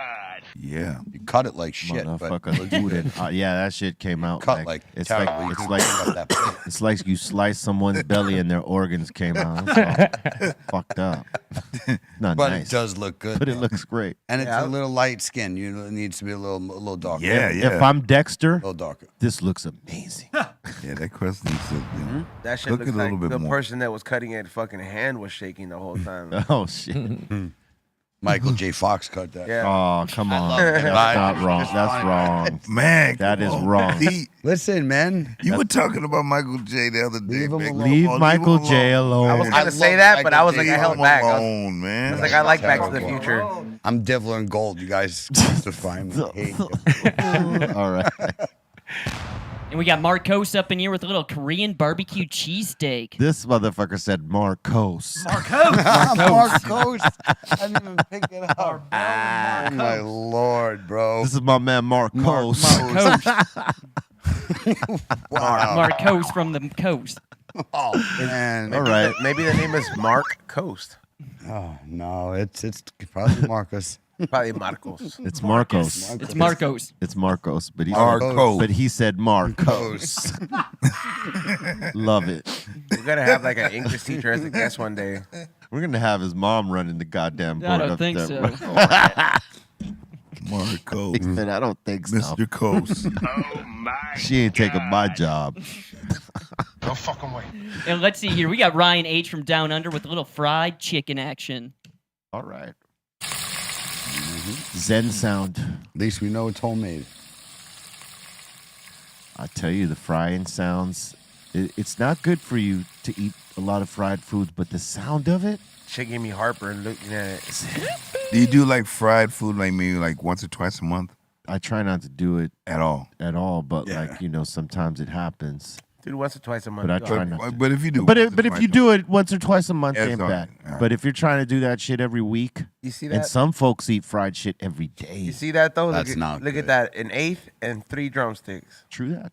Speaker 2: Yeah.
Speaker 4: You cut it like shit, but
Speaker 3: Motherfucker, yeah, that shit came out.
Speaker 4: cut like
Speaker 3: it's
Speaker 4: terrible.
Speaker 3: like
Speaker 4: You
Speaker 3: it's
Speaker 4: can
Speaker 3: like
Speaker 4: clean up that plate.
Speaker 3: it's like you slice someone's belly and their organs came out. It's all fucked up. Not
Speaker 4: But
Speaker 3: nice.
Speaker 4: it does look good.
Speaker 3: But it
Speaker 4: though.
Speaker 3: looks great.
Speaker 4: And it's a little light skin. You know, it needs to be a little darker.
Speaker 2: Yeah,
Speaker 3: If
Speaker 2: yeah.
Speaker 3: I'm Dexter,
Speaker 4: A little darker.
Speaker 3: this looks amazing.
Speaker 2: Yeah, that crust needs to,
Speaker 6: That shit
Speaker 2: cook
Speaker 6: looks
Speaker 2: it a little
Speaker 6: like
Speaker 2: bit
Speaker 6: the
Speaker 2: more.
Speaker 6: person that was cutting it fucking hand was shaking the whole time.
Speaker 3: Oh shit.
Speaker 4: Michael J. Fox cut that.
Speaker 6: Yeah.
Speaker 3: Oh, come on.
Speaker 4: love it.
Speaker 3: That's
Speaker 4: Right.
Speaker 3: not wrong.
Speaker 4: Just
Speaker 3: That's
Speaker 4: funny.
Speaker 3: wrong.
Speaker 2: Man,
Speaker 3: That
Speaker 2: come
Speaker 3: is
Speaker 2: on.
Speaker 3: wrong.
Speaker 2: See,
Speaker 4: Listen, man.
Speaker 2: you were talking about Michael J. the other day.
Speaker 4: Leave him
Speaker 2: man.
Speaker 4: alone.
Speaker 2: Come
Speaker 3: Leave
Speaker 2: on,
Speaker 3: Michael
Speaker 2: him
Speaker 3: J. alone.
Speaker 6: I was
Speaker 4: I
Speaker 6: gonna
Speaker 4: love
Speaker 6: say that, but
Speaker 4: Michael
Speaker 6: I was
Speaker 4: J.
Speaker 6: like, I
Speaker 2: Leave
Speaker 6: held
Speaker 2: him
Speaker 6: back. I
Speaker 2: alone, man.
Speaker 6: was like, I like Back to the
Speaker 4: Terrible.
Speaker 6: Future.
Speaker 4: I'm Devil and Gold. You guys define me. Hate you.
Speaker 3: All right.
Speaker 5: And we got Marcos up in here with a little Korean barbecue cheesesteak.
Speaker 3: This motherfucker said Marcos.
Speaker 4: Marcos. I didn't even pick it up. Oh, my Lord, bro.
Speaker 3: This is my man Marcos.
Speaker 5: Marcos.
Speaker 4: Wow.
Speaker 5: Marcos from the coast.
Speaker 4: Oh, man.
Speaker 3: All right.
Speaker 6: Maybe the name is Mark Coast.
Speaker 4: Oh, no. It's probably Marcos.
Speaker 6: Probably Marcos.
Speaker 3: It's Marcos.
Speaker 5: It's Marcos.
Speaker 3: It's Marcos, but he
Speaker 2: Marcos.
Speaker 3: but he said Marcos. Love it.
Speaker 6: We're gonna have like an English teacher as a guest one day.
Speaker 3: We're gonna have his mom running the goddamn board.
Speaker 5: I don't
Speaker 3: up
Speaker 5: think
Speaker 3: there.
Speaker 5: so.
Speaker 2: Marcos.
Speaker 3: He said, I don't think so.
Speaker 2: Mr. Coast.
Speaker 10: Oh my
Speaker 3: She ain't taking my job.
Speaker 1: No fucking way.
Speaker 5: And let's see here. We got Ryan H. from Down Under with a little fried chicken action.
Speaker 3: All right. Zen sound.
Speaker 4: At least we know it's homemade.
Speaker 3: I tell you, the frying sounds. It's not good for you to eat a lot of fried foods, but the sound of it.
Speaker 6: Shit gave me heartburn looking at it.
Speaker 2: Do you do like fried food like maybe like once or twice a month?
Speaker 3: I try not to do it
Speaker 2: At all.
Speaker 3: but
Speaker 2: Yeah.
Speaker 3: like sometimes it happens.
Speaker 6: Dude, once or twice a month.
Speaker 3: But I
Speaker 6: go.
Speaker 3: try not to.
Speaker 2: But if you do,
Speaker 3: But
Speaker 2: once or
Speaker 3: if
Speaker 2: twice
Speaker 3: you
Speaker 2: a
Speaker 3: do it once or twice a month,
Speaker 2: Yeah,
Speaker 3: ain't
Speaker 2: it's all
Speaker 3: bad.
Speaker 2: right. All right.
Speaker 3: But if you're trying to do that shit every week,
Speaker 6: You see
Speaker 3: and
Speaker 6: that?
Speaker 3: some folks eat fried shit every day.
Speaker 6: You see that though?
Speaker 4: That's
Speaker 6: look at,
Speaker 4: not
Speaker 6: look
Speaker 4: good.
Speaker 6: at that. An eighth and 3 drumsticks.
Speaker 3: True that.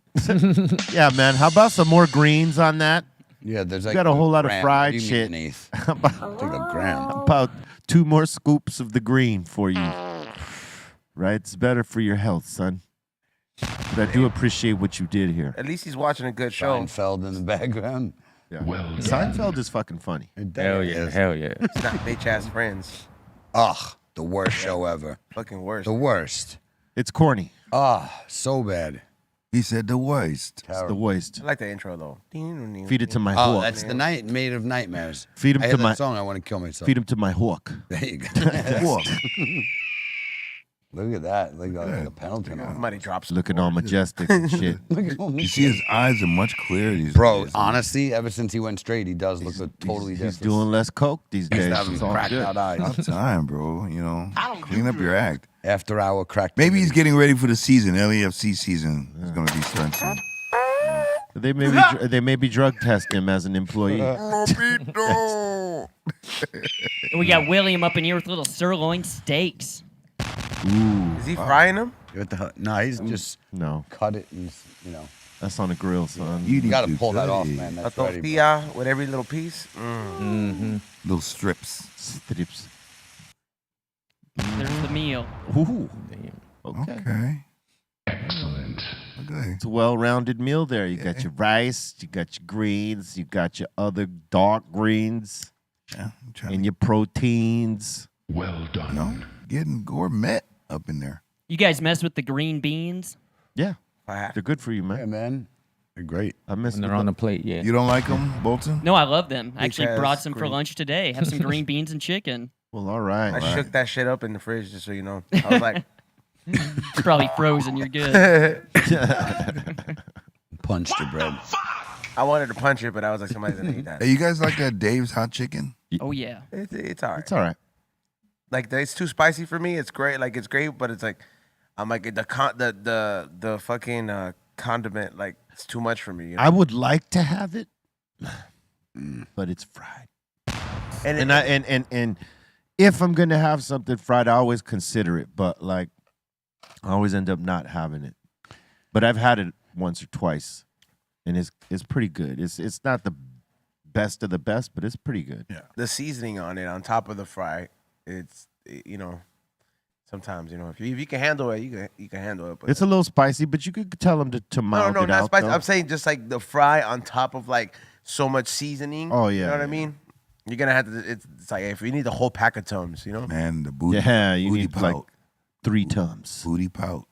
Speaker 3: Yeah, man. How about some more greens on that?
Speaker 4: Yeah, there's like
Speaker 3: got a whole lot of
Speaker 4: gram.
Speaker 3: fried
Speaker 4: What do you
Speaker 3: shit.
Speaker 4: mean, an eighth?
Speaker 3: How about,
Speaker 4: Take a gram.
Speaker 3: about 2 more scoops of the green for you? Right? It's better for your health, son. But I do appreciate what you did here.
Speaker 6: At least he's watching a good show.
Speaker 4: Seinfeld in the background.
Speaker 3: Yeah. Seinfeld is fucking funny.
Speaker 8: Hell yeah, hell yeah.
Speaker 6: It's not bitch ass friends.
Speaker 4: Ugh, the worst show ever.
Speaker 6: Fucking worst.
Speaker 4: The worst.
Speaker 3: It's corny.
Speaker 4: Ah, so bad.
Speaker 2: He said the worst.
Speaker 3: It's the worst.
Speaker 6: I like the intro though.
Speaker 3: Feed it to my
Speaker 4: Oh,
Speaker 3: hawk.
Speaker 4: that's the night made of nightmares.
Speaker 3: Feed him
Speaker 4: I
Speaker 3: to
Speaker 4: hear that
Speaker 3: my
Speaker 4: song. I want to kill myself.
Speaker 3: feed him to my hawk.
Speaker 4: There you go.
Speaker 2: Whoa.
Speaker 4: Look at that. Look like a penalty.
Speaker 6: Somebody drops.
Speaker 3: Looking all majestic and shit.
Speaker 2: You see his eyes are much clearer these
Speaker 4: Bro,
Speaker 2: days.
Speaker 4: honestly, ever since he went straight, he does look totally different.
Speaker 3: He's doing less coke these
Speaker 4: He's
Speaker 3: days.
Speaker 4: having
Speaker 3: It's all
Speaker 4: cracked
Speaker 3: good.
Speaker 4: out eyes.
Speaker 2: About time, bro. Clean up your act.
Speaker 4: After hour crack.
Speaker 2: Maybe he's getting ready for the season. LAFC season is going to be starting soon.
Speaker 3: They may be drug test him as an employee.
Speaker 5: And we got William up in here with little sirloin steaks.
Speaker 3: Ooh,
Speaker 6: Is he frying them?
Speaker 4: What the hell? No, he's just
Speaker 3: no,
Speaker 4: cut it and,
Speaker 3: that's on the grill, son.
Speaker 2: You need
Speaker 4: got to
Speaker 2: to
Speaker 4: pull that off,
Speaker 2: good.
Speaker 4: man.
Speaker 6: A
Speaker 4: That's ready. bro.
Speaker 6: tortilla with every little piece.
Speaker 2: Little strips.
Speaker 3: Strips.
Speaker 5: There's the meal.
Speaker 3: Ooh. Okay.
Speaker 2: Okay. Okay.
Speaker 3: It's a well-rounded meal there. You got your rice, you got your greens, you got your other dark greens,
Speaker 2: Yeah, I'm trying
Speaker 3: and your proteins.
Speaker 2: getting gourmet up in there.
Speaker 5: You guys mess with the green beans?
Speaker 3: Yeah,
Speaker 6: Fire.
Speaker 3: they're good for you,
Speaker 4: Yeah,
Speaker 3: man.
Speaker 4: man. They're great.
Speaker 3: I miss
Speaker 8: When
Speaker 3: them.
Speaker 8: they're on the plate, yeah.
Speaker 2: You don't like them, Bolton?
Speaker 5: No, I love them. I actually
Speaker 6: Because
Speaker 5: brought some for
Speaker 6: green-
Speaker 5: lunch today. Have some green beans and chicken.
Speaker 3: Well, all right.
Speaker 6: I shook that shit up in the fridge just so you know. I was like,
Speaker 5: It's probably frozen. You're good.
Speaker 4: Punch the bread.
Speaker 6: I wanted to punch it, but I was like, somebody's gonna eat that.
Speaker 2: Hey, you guys like that Dave's hot chicken?
Speaker 5: Oh, yeah.
Speaker 6: It's all right.
Speaker 3: It's all right.
Speaker 6: Like it's too spicy for me. It's great. Like it's great, but it's like I'm like the fucking condiment. Like it's too much for me. You know?
Speaker 3: I would like to have it, but it's fried.
Speaker 6: and
Speaker 3: And if I'm gonna have something fried, I always consider it, but like I always end up not having it. But I've had it once or twice, and it's pretty good. It's not the best of the best, but it's pretty good.
Speaker 6: Yeah. The seasoning on it, on top of the fry, sometimes if you can handle it, you can handle it. But
Speaker 3: It's a little spicy, but you could tell them to mild
Speaker 6: no,
Speaker 3: it
Speaker 6: not
Speaker 3: out.
Speaker 6: spicy.
Speaker 3: though.
Speaker 6: I'm saying just like the fry on top of like so much seasoning.
Speaker 3: Oh,
Speaker 6: You
Speaker 3: yeah,
Speaker 6: know what I
Speaker 3: yeah.
Speaker 6: mean? You're gonna have to. It's like if you need the whole pack of Tums,
Speaker 2: Man, the booty.
Speaker 3: Yeah, you
Speaker 2: booty
Speaker 3: need
Speaker 2: pout.
Speaker 3: like 3 tums.
Speaker 2: Booty pout.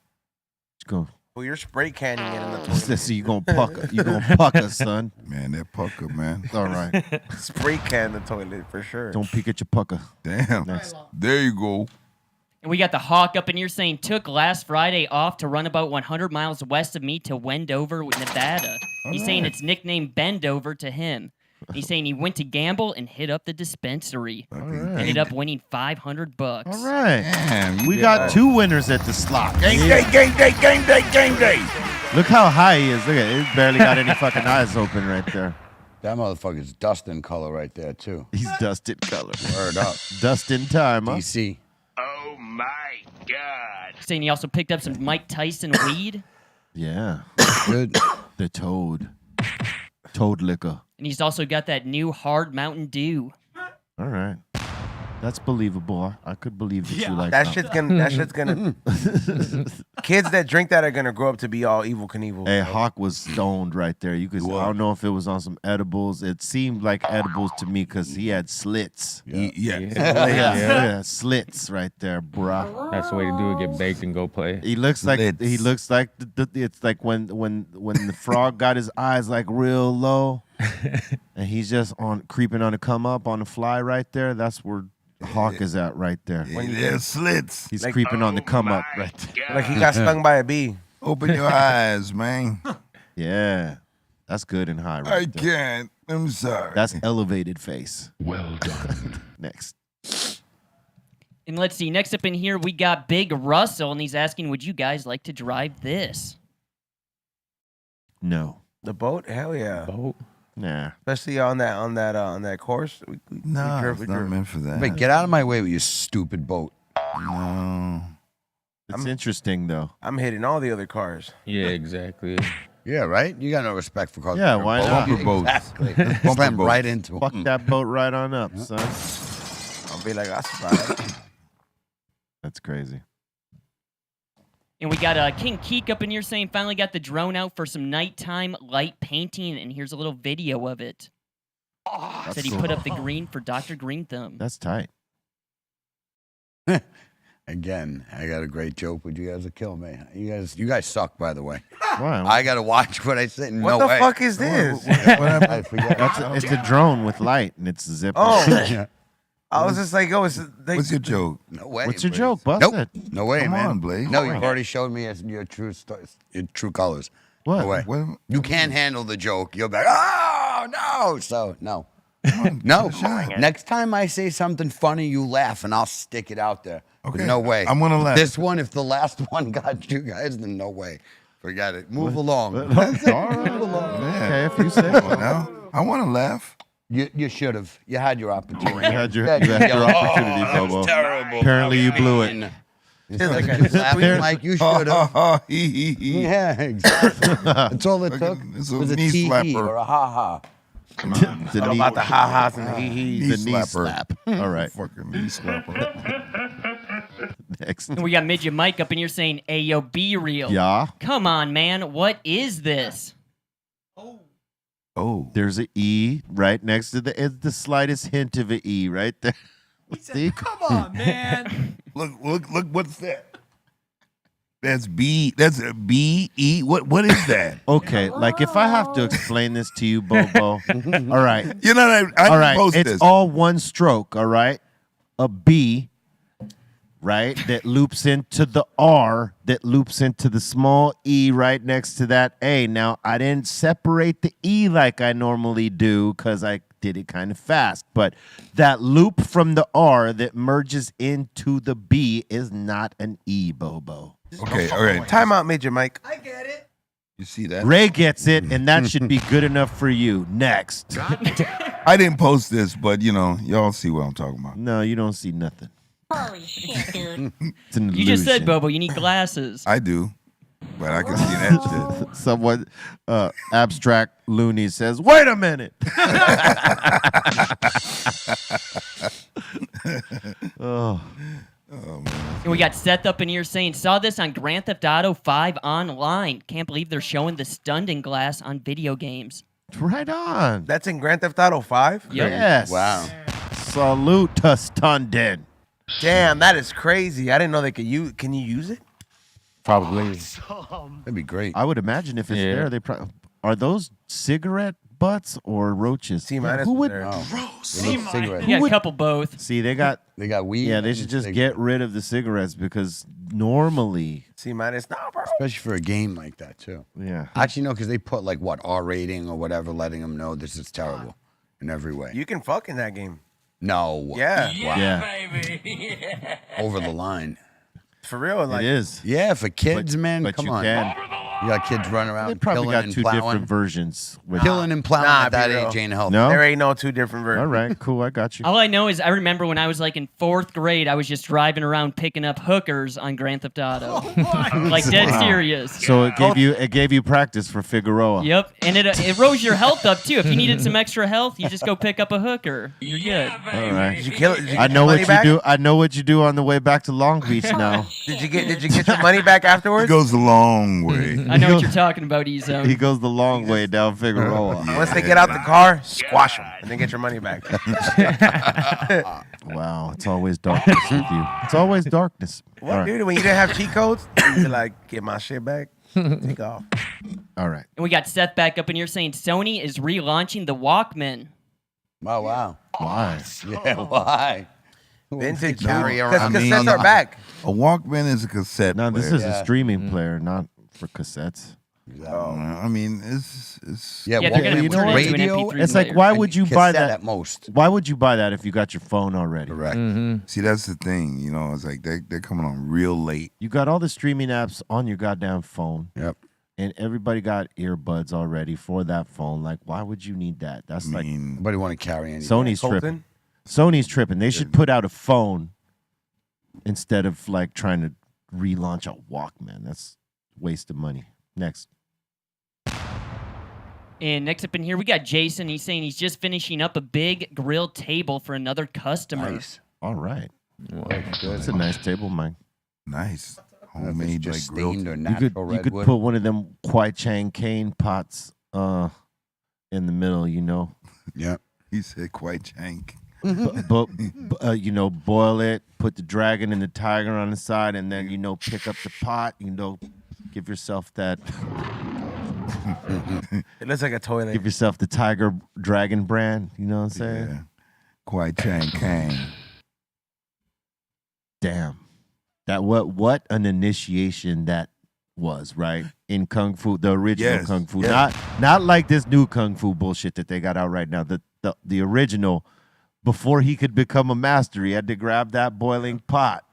Speaker 3: Let's go.
Speaker 6: Well, you're spray canning it in the toilet.
Speaker 3: So you gonna pucker? You gonna pucker, son?
Speaker 2: Man, that pucker, man.
Speaker 3: All right.
Speaker 6: Spray can the toilet for sure.
Speaker 3: Don't peek at your pucker.
Speaker 2: Damn.
Speaker 3: Nice.
Speaker 2: There you go.
Speaker 5: And we got the Hawk up in here saying, took last Friday off to run about 100 miles west of me to Wendover, Nevada. He's saying it's nicknamed Bendover to him. He's saying he went to gamble and hit up the dispensary.
Speaker 2: Right.
Speaker 5: Ended up winning $500.
Speaker 3: All right.
Speaker 2: Damn,
Speaker 3: We got 2 winners at the slot.
Speaker 2: Game day, game day, game day, game day.
Speaker 3: Look how high he is. Look at it. He's barely got any fucking eyes open right there.
Speaker 4: That motherfucker's Dustin color right there, too.
Speaker 3: He's dusted color.
Speaker 4: Word up.
Speaker 3: Dust in time, huh?
Speaker 4: DC.
Speaker 10: Oh my God.
Speaker 5: Saying he also picked up some Mike Tyson weed.
Speaker 3: Yeah.
Speaker 4: Good.
Speaker 3: The toad. Toad liquor.
Speaker 5: And he's also got that new hard Mountain Dew.
Speaker 3: All right. That's believable. I could believe that you like
Speaker 6: That shit's gonna. Kids that drink that are gonna grow up to be all evil Knievel.
Speaker 3: Hey, Hawk was stoned right there. You could. I don't know if it was on some edibles. It seemed like edibles to me because he had slits. Yeah, slits right there, bruh.
Speaker 8: That's the way to do it. Get baked and go play.
Speaker 3: He looks like it's like when the frog got his eyes like real low, and he's just creeping on the come up on the fly right there. That's where Hawk is at right there.
Speaker 2: When there's slits.
Speaker 3: He's creeping on the come up right there.
Speaker 6: Like he got stung by a bee.
Speaker 2: Open your eyes, man.
Speaker 3: Yeah, that's good and high
Speaker 2: I
Speaker 3: right there.
Speaker 2: can't. I'm sorry.
Speaker 3: That's elevated face.
Speaker 10: Well done.
Speaker 3: Next.
Speaker 5: And let's see, next up in here, we got Big Russell, and he's asking, would you guys like to drive this?
Speaker 3: No.
Speaker 6: The boat? Hell yeah.
Speaker 8: Boat.
Speaker 3: Nah.
Speaker 6: Especially on that course.
Speaker 2: No, it's not meant for that.
Speaker 4: Wait, get out of my way with your stupid boat.
Speaker 2: No.
Speaker 3: It's interesting though.
Speaker 6: I'm hitting all the other cars.
Speaker 8: Yeah, exactly.
Speaker 4: Yeah, right? You got no respect for cars.
Speaker 3: Yeah, why not?
Speaker 2: Bumper boats.
Speaker 4: Exactly.
Speaker 2: Bumper
Speaker 4: Slam
Speaker 2: boats.
Speaker 4: right into them.
Speaker 3: Fuck that boat right on up, son.
Speaker 6: I'll be like, that's fine.
Speaker 3: That's crazy.
Speaker 5: And we got King Keek up in here saying, finally got the drone out for some nighttime light painting, and here's a little video of it. Said he put up the green for Dr. Greenthumb.
Speaker 3: That's tight.
Speaker 4: Again, I got a great joke, but you guys will kill me. You guys suck, by the way.
Speaker 3: Wow.
Speaker 4: I got to watch what I say. No
Speaker 6: What the
Speaker 4: way.
Speaker 6: fuck is this?
Speaker 4: I forget.
Speaker 3: It's a drone with light and it's zipping.
Speaker 6: Oh, I was just like,
Speaker 2: What's your joke?
Speaker 4: No way.
Speaker 3: What's your
Speaker 4: Blaze.
Speaker 3: joke? Bust
Speaker 4: Nope.
Speaker 3: it.
Speaker 4: No way,
Speaker 2: Come
Speaker 4: man.
Speaker 2: on, Blaze.
Speaker 4: No, you've already showed me your true colors.
Speaker 3: What?
Speaker 4: No way.
Speaker 2: What?
Speaker 4: You can't handle the joke. You'll be like, oh, no. So, no. No. Next time I say something funny, you laugh, and I'll stick it out there. But
Speaker 2: Okay.
Speaker 4: no way.
Speaker 2: I'm gonna laugh.
Speaker 4: This one, if the last one got you guys, then no way. Forget it. Move along.
Speaker 3: All right. Okay, if you say so.
Speaker 2: Now, I want to laugh.
Speaker 4: You should have. You had your opportunity.
Speaker 3: You had your,
Speaker 4: Yeah,
Speaker 3: you had your
Speaker 4: oh,
Speaker 3: opportunity,
Speaker 4: that was
Speaker 3: Bobo.
Speaker 4: terrible.
Speaker 3: Apparently you blew it.
Speaker 4: Instead of just laughing like you should have. Yeah, exactly. That's all it took.
Speaker 2: It's a
Speaker 4: was a
Speaker 2: knee
Speaker 4: tee
Speaker 2: slapper.
Speaker 4: or a ha-ha.
Speaker 3: The
Speaker 6: All
Speaker 3: knee,
Speaker 6: about the ha-has and the hee-hees.
Speaker 2: Knee
Speaker 3: the knee
Speaker 2: slapper.
Speaker 3: slap. All right,
Speaker 2: Fucking knee slapper.
Speaker 3: next.
Speaker 5: And we got Midget Mike up in here saying, hey, yo, be real.
Speaker 3: Yeah,
Speaker 5: Come on, man. What is this?
Speaker 2: Oh.
Speaker 3: there's a E right next to it's the slightest hint of an E right there.
Speaker 7: He said,
Speaker 3: See?
Speaker 7: come on, man.
Speaker 2: Look, what's that? That's B. That's a B E. What is that?
Speaker 3: Okay, like if I have to explain this to you, Bobo. All right,
Speaker 2: You know, I
Speaker 3: all right.
Speaker 2: post
Speaker 3: It's
Speaker 2: this.
Speaker 3: all one stroke. All right, a B, right, that loops into the R, that loops into the small E right next to that A. Now I didn't separate the E like I normally do because I did it kind of fast. But that loop from the R that merges into the B is not an E, Bobo.
Speaker 2: Okay, all right.
Speaker 6: Time out, Major Mike.
Speaker 7: I get it.
Speaker 2: You see that?
Speaker 3: Ray gets it, and that should be good enough for you. Next.
Speaker 6: All
Speaker 2: I didn't post this, but y'all see what I'm talking about.
Speaker 3: No, you don't see nothing.
Speaker 11: Holy shit, dude.
Speaker 3: It's an
Speaker 5: You just said,
Speaker 3: illusion.
Speaker 5: Bobo, you need glasses.
Speaker 2: I do, but I can see that shit.
Speaker 3: Someone abstract loony says, "Wait a minute." Oh,
Speaker 5: And we got Seth up in here saying, saw this on Grand Theft Auto 5 online. Can't believe they're showing the Stunding glass on video games.
Speaker 3: right on.
Speaker 6: That's in Grand Theft Auto 5?
Speaker 5: Yep.
Speaker 3: Yes.
Speaker 4: Wow.
Speaker 3: Salute to Stundin.
Speaker 6: Damn, that is crazy. I didn't know they could use. Can you use it?
Speaker 8: Probably.
Speaker 4: That'd be great.
Speaker 3: I would imagine if it's
Speaker 8: Yeah.
Speaker 3: there, they probably are those cigarette butts or roaches?
Speaker 6: C minus.
Speaker 3: Who would
Speaker 6: there.
Speaker 4: Oh, they look cigarette.
Speaker 5: You got a couple both.
Speaker 3: see? They got.
Speaker 4: They got weed.
Speaker 3: Yeah, they
Speaker 4: and
Speaker 3: should just
Speaker 4: cigarette.
Speaker 3: get rid of the cigarettes because normally,
Speaker 6: C minus. No, bro.
Speaker 4: Especially for a game like that too.
Speaker 3: yeah.
Speaker 4: Actually, no, because they put like what R rating or whatever, letting them know this is terrible in every way.
Speaker 6: You can fuck in that game.
Speaker 4: No.
Speaker 6: Yeah.
Speaker 3: Yeah,
Speaker 4: Over the line.
Speaker 6: For real. Like,
Speaker 3: it is.
Speaker 4: Yeah, for kids, man.
Speaker 3: But
Speaker 4: Come
Speaker 3: you
Speaker 4: on.
Speaker 3: can.
Speaker 4: You got kids running
Speaker 3: They
Speaker 4: around
Speaker 3: probably
Speaker 4: killing
Speaker 3: got
Speaker 4: and
Speaker 3: two
Speaker 4: plowing.
Speaker 3: different versions. With
Speaker 4: Killing and plowing
Speaker 6: Nah,
Speaker 4: at that
Speaker 6: be real.
Speaker 4: age ain't healthy.
Speaker 3: no.
Speaker 6: there ain't no two different versions.
Speaker 3: All right, cool. I got you.
Speaker 5: All I know is I remember when I was like in 4th grade, I was just driving around picking up hookers on Grand Theft Auto. Like dead
Speaker 3: Wow.
Speaker 5: serious.
Speaker 3: So it gave you practice for Figueroa.
Speaker 5: Yep, and it rose your health up too. If you needed some extra health, you just go pick up a hooker. You're good.
Speaker 3: All right.
Speaker 6: Did you kill it? Did you
Speaker 3: I
Speaker 6: get
Speaker 3: know
Speaker 6: your
Speaker 3: what
Speaker 6: money
Speaker 3: you
Speaker 6: back?
Speaker 3: do. I know what you do on the way back to Long Beach now.
Speaker 6: Did you get your money back
Speaker 2: It
Speaker 6: afterwards?
Speaker 2: goes a long way.
Speaker 5: I know what you're talking about, E-Zone.
Speaker 3: He goes the long way down Figueroa.
Speaker 6: Once they get out the car, squash them and then get your money back.
Speaker 3: Wow, it's always darkness with you. It's always darkness.
Speaker 6: What,
Speaker 3: All right.
Speaker 6: dude? When you didn't have cheat codes, you be like, get my shit back. Take off.
Speaker 3: All right.
Speaker 5: And we got Seth back up in here saying Sony is relaunching the Walkman.
Speaker 4: Oh, wow.
Speaker 3: Why?
Speaker 4: Yeah, why?
Speaker 6: Vintage.
Speaker 4: Carry
Speaker 6: Because
Speaker 4: around.
Speaker 6: cassettes are back.
Speaker 2: A Walkman is a cassette.
Speaker 3: No, this
Speaker 2: player.
Speaker 3: is a streaming player, not for cassettes.
Speaker 2: I mean, it's
Speaker 4: Yeah,
Speaker 5: Yeah, they're
Speaker 4: Walkman
Speaker 5: gonna
Speaker 4: with
Speaker 5: turn it into an
Speaker 4: radio.
Speaker 5: MP3
Speaker 3: It's like,
Speaker 5: player.
Speaker 3: why would you buy
Speaker 4: Cassette
Speaker 3: that?
Speaker 4: at most.
Speaker 3: Why would you buy that if you got your phone already?
Speaker 4: Correct.
Speaker 2: see that's the thing. It's like they're coming on real late.
Speaker 3: You got all the streaming apps on your goddamn phone,
Speaker 4: Yep.
Speaker 3: and everybody got earbuds already for that phone. Like, why would you need that? That's
Speaker 2: I
Speaker 3: like
Speaker 2: mean,
Speaker 4: Nobody want to carry anything.
Speaker 3: Sony's tripping.
Speaker 6: Colton?
Speaker 3: Sony's tripping. They should put out a phone instead of like trying to relaunch a Walkman. That's waste of money. Next.
Speaker 5: And next up in here, we got Jason. He's saying he's just finishing up a big grill table for another customer.
Speaker 4: Nice.
Speaker 3: All right.
Speaker 4: That's
Speaker 3: That's a nice table, Mike.
Speaker 2: nice
Speaker 4: I don't know if it's
Speaker 2: homemade
Speaker 4: just
Speaker 2: like grilled.
Speaker 4: stained or
Speaker 3: You
Speaker 4: natural
Speaker 3: could
Speaker 4: redwood.
Speaker 3: put one of them Kwai Chang cane pots in the middle,
Speaker 4: Yeah.
Speaker 2: He said quite jank.
Speaker 3: boil it, put the dragon and the tiger on the side, and then pick up the pot. Give yourself that.
Speaker 6: It looks like a toilet.
Speaker 3: Give yourself the tiger dragon brand. You know what I'm saying?
Speaker 2: Yeah, quite jank kang.
Speaker 3: Damn, that what an initiation that was, right? In kung fu, the original
Speaker 2: Yes,
Speaker 3: kung fu,
Speaker 2: yes.
Speaker 3: not like this new kung fu bullshit that they got out right now. The original, before he could become a master, he had to grab that boiling pot,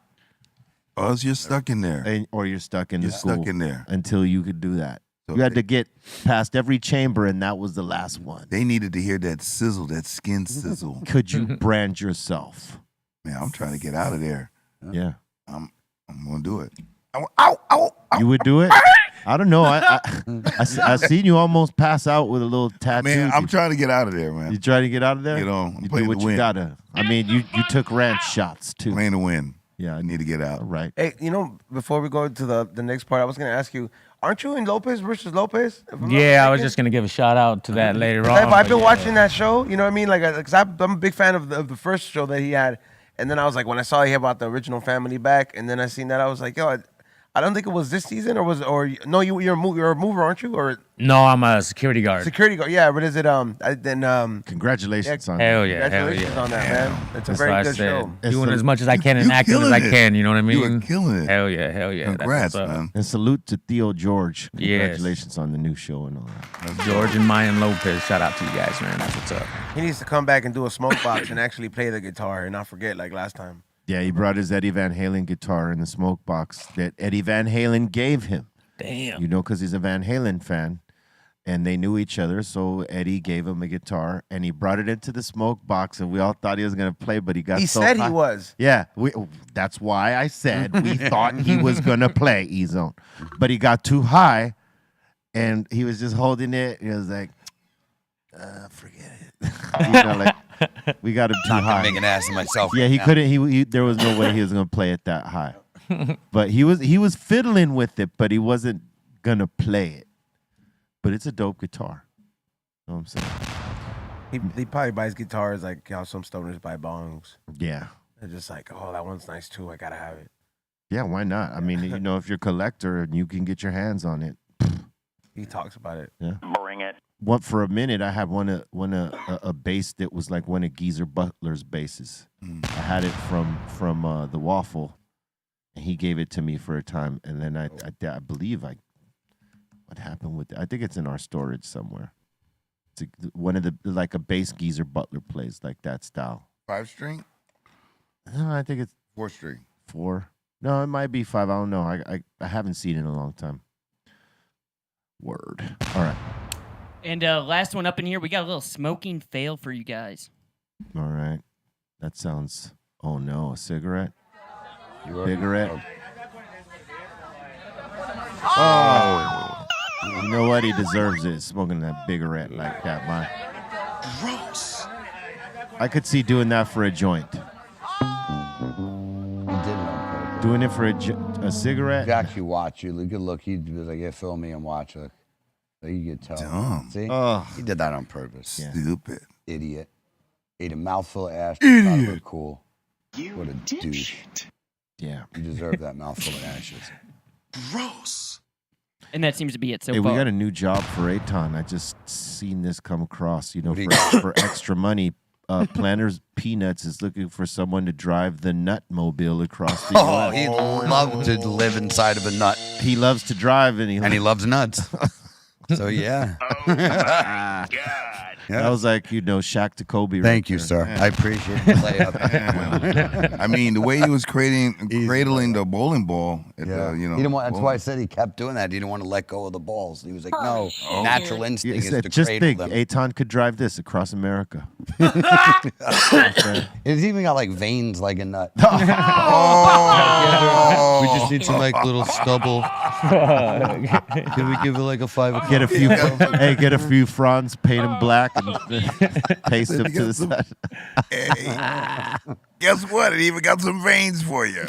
Speaker 2: Or else you're stuck in there.
Speaker 3: or you're stuck in
Speaker 2: You're
Speaker 3: the school
Speaker 2: stuck in there.
Speaker 3: until you could do that.
Speaker 2: So
Speaker 3: You had to get past every chamber, and that was the last one.
Speaker 2: They needed to hear that sizzle, that skin sizzle.
Speaker 3: Could you brand yourself?
Speaker 2: Man, I'm trying to get out of there.
Speaker 3: Yeah,
Speaker 2: I'm gonna do it. Ow, ow, ow.
Speaker 3: you would do it. I don't know. I seen you almost pass out with a little tattoo.
Speaker 2: Man, I'm trying to get out of there,
Speaker 3: You
Speaker 2: man.
Speaker 3: trying to get out of there?
Speaker 2: I'm
Speaker 3: You
Speaker 2: playing
Speaker 3: do what
Speaker 2: to
Speaker 3: you
Speaker 2: win.
Speaker 3: gotta. I mean, you took ranch shots too.
Speaker 2: Playing to win.
Speaker 3: Yeah,
Speaker 2: I need to get out.
Speaker 3: all right.
Speaker 6: Hey, before we go to the next part, I was going to ask you, aren't you in Lopez versus Lopez? If I'm not
Speaker 8: Yeah, I was
Speaker 6: mistaken?
Speaker 8: just gonna give a shout out to that later on.
Speaker 6: I've been
Speaker 8: but yeah.
Speaker 6: watching that show, you know what I mean? Like, because I'm a big fan of the first show that he had. And then I was like, when I saw he had brought the original family back, and then I seen that, I was like, yo, I don't think it was this season, no, you're a mover, aren't you? Or
Speaker 8: No, I'm a security guard.
Speaker 6: security guard? Yeah, but is it
Speaker 3: Congratulations on
Speaker 8: Hell yeah, hell
Speaker 6: congratulations
Speaker 8: yeah.
Speaker 6: on that, man. It's a
Speaker 8: That's
Speaker 6: very
Speaker 8: why I
Speaker 6: good
Speaker 8: said,
Speaker 6: show.
Speaker 8: doing
Speaker 3: It's
Speaker 8: as much as I can and
Speaker 2: you
Speaker 8: acting as
Speaker 2: killing
Speaker 8: I
Speaker 2: it.
Speaker 8: can. You know what I mean?
Speaker 2: You were killing it.
Speaker 8: Hell yeah, hell yeah. That's
Speaker 2: Congrats,
Speaker 8: what's up.
Speaker 2: man.
Speaker 3: And salute to Theo George.
Speaker 8: Yes.
Speaker 3: Congratulations on the new show and all that.
Speaker 8: George and Mayan Lopez, shout out to you guys, man. That's what's up.
Speaker 6: He needs to come back and do a smoke box and actually play the guitar and not forget like last time.
Speaker 3: Yeah, he brought his Eddie Van Halen guitar in the smoke box that Eddie Van Halen gave him.
Speaker 8: Damn.
Speaker 3: Because he's a Van Halen fan. and they knew each other. So Eddie gave him a guitar, and he brought it into the smoke box, and we all thought he was gonna play, but he got
Speaker 6: He
Speaker 3: so
Speaker 6: said
Speaker 3: high.
Speaker 6: he was.
Speaker 3: Yeah, that's why I said we thought he was gonna play E-Zone, but he got too high, and he was just holding it. He was like, "Forget it." Like, we got him too
Speaker 4: Not
Speaker 3: high.
Speaker 4: gonna make an ass of myself.
Speaker 3: Yeah,
Speaker 4: right
Speaker 3: he
Speaker 4: now.
Speaker 3: couldn't. He there was no way he was gonna play it that high. But he was fiddling with it, but he wasn't gonna play it. But it's a dope guitar. You know what I'm saying?
Speaker 6: He probably buys guitars like how some stoners buy bongs.
Speaker 3: Yeah.
Speaker 6: They're just like, oh, that one's nice too. I gotta have it.
Speaker 3: Yeah, why not? I mean, if you're a collector and you can get your hands on it.
Speaker 6: He talks about it.
Speaker 3: Yeah.
Speaker 10: Bring it.
Speaker 3: For a minute, I had a bass that was like one of Geezer Butler's basses. I had it from the Waffle, and he gave it to me for a time, and then I believe what happened with it? I think it's in our storage somewhere. It's one of the like a bass Geezer Butler plays like that style.
Speaker 2: 5-string?
Speaker 3: No, I think it's
Speaker 2: 4-string.
Speaker 3: 4. No, it might be 5. I don't know. I haven't seen it in a long time. Word. All right.
Speaker 5: And last one up in here, we got a little smoking fail for you guys.
Speaker 3: All right. That sounds. Oh no, a cigarette.
Speaker 4: You
Speaker 3: Cigarette. Oh. You know what? He deserves it. Smoking that cigarette like that, man.
Speaker 1: Gross.
Speaker 3: I could see doing that for a joint.
Speaker 4: He did it on purpose.
Speaker 3: Doing it for a cigarette.
Speaker 4: If you actually watch, you could look. He was like, "Yeah, film me and watch it." So you could tell.
Speaker 2: Dumb.
Speaker 4: See,
Speaker 3: Ugh.
Speaker 4: he did that on purpose.
Speaker 3: Yeah.
Speaker 2: Stupid.
Speaker 4: Idiot. Ate a mouthful of ash. Thought it looked cool. What a douche.
Speaker 3: Yeah.
Speaker 4: You deserve that mouthful of ashes.
Speaker 1: Gross.
Speaker 5: And that seems to be it so
Speaker 3: Hey,
Speaker 5: far.
Speaker 3: we got a new job for Aton. I just seen this come across.
Speaker 4: What do you got?
Speaker 3: For extra money, Planters Peanuts is looking for someone to drive the nut mobile across the
Speaker 4: Oh,
Speaker 3: US.
Speaker 4: he'd love to live inside of a nut,
Speaker 3: He loves to drive, and he
Speaker 4: loves nuts. So yeah.
Speaker 10: Oh my God.
Speaker 3: I was like, Shaq to Kobe.
Speaker 4: Thank
Speaker 3: right
Speaker 4: you,
Speaker 3: there.
Speaker 4: sir. I appreciate the layup.
Speaker 2: I mean, the way he was cradling the bowling ball. At
Speaker 4: Yeah.
Speaker 2: the,
Speaker 4: He didn't want. That's why I said he kept doing that. He didn't want to let go of the balls. He was like, no, natural
Speaker 3: Yeah,
Speaker 4: instinct
Speaker 3: he
Speaker 4: is
Speaker 3: said,
Speaker 4: to
Speaker 3: just
Speaker 4: cradle
Speaker 3: think,
Speaker 4: them.
Speaker 3: Aton could drive this across America.
Speaker 4: It's even got like veins like a nut.
Speaker 2: Oh.
Speaker 4: We just need some like little stubble. Can we give it like a 5
Speaker 3: Get a few, get a few fronds, paint them black, and paste them to the side.
Speaker 2: Hey, guess what? It even got some veins for you.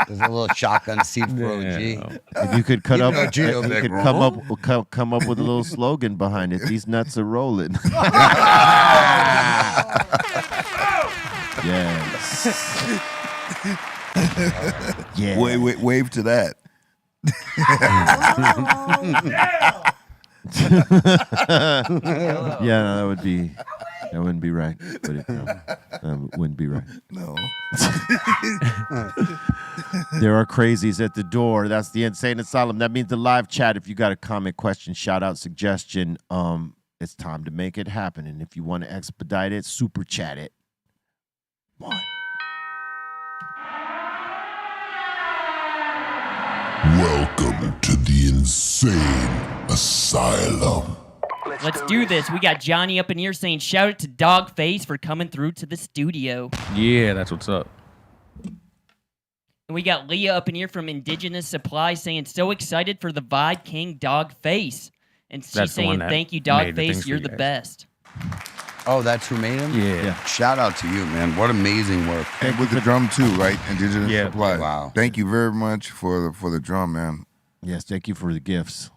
Speaker 4: There's a little shotgun seat for OG.
Speaker 3: If you could cut
Speaker 4: You
Speaker 3: up,
Speaker 4: know,
Speaker 3: if
Speaker 4: Gino
Speaker 3: you
Speaker 4: Big
Speaker 3: could
Speaker 4: Roll.
Speaker 3: come up with a little slogan behind it. These nuts are rolling. Yes. Yeah.
Speaker 2: Wave to that.
Speaker 3: Yeah, no, that wouldn't be right. But it wouldn't be right.
Speaker 2: No.
Speaker 3: There are crazies at the door. That's the Insane Asylum. That means the live chat. If you got a comment, question, shout out, suggestion, it's time to make it happen. And if you want to expedite it, super chat it. One.
Speaker 1: Welcome to the Insane Asylum.
Speaker 5: Let's do this. We got Johnny up in here saying, shout out to Doggface for coming through to the studio.
Speaker 8: Yeah, that's what's up.
Speaker 5: And we got Leah up in here from Indigenous Supply saying, so excited for the Vibe King Doggface. And she's
Speaker 8: That's the one
Speaker 5: saying,
Speaker 8: that
Speaker 5: thank you,
Speaker 8: made the
Speaker 5: Doggface.
Speaker 8: things for
Speaker 5: You're
Speaker 8: you
Speaker 5: the
Speaker 8: guys.
Speaker 5: best.
Speaker 4: Oh, that's who made him?
Speaker 8: Yeah.
Speaker 4: Shout out to you, man. What amazing work.
Speaker 2: And with the drum too, right? Indigenous
Speaker 8: Yeah.
Speaker 2: Supply.
Speaker 4: Wow.
Speaker 2: Thank you very much for the drum, man.
Speaker 3: Yes, thank you for the gifts.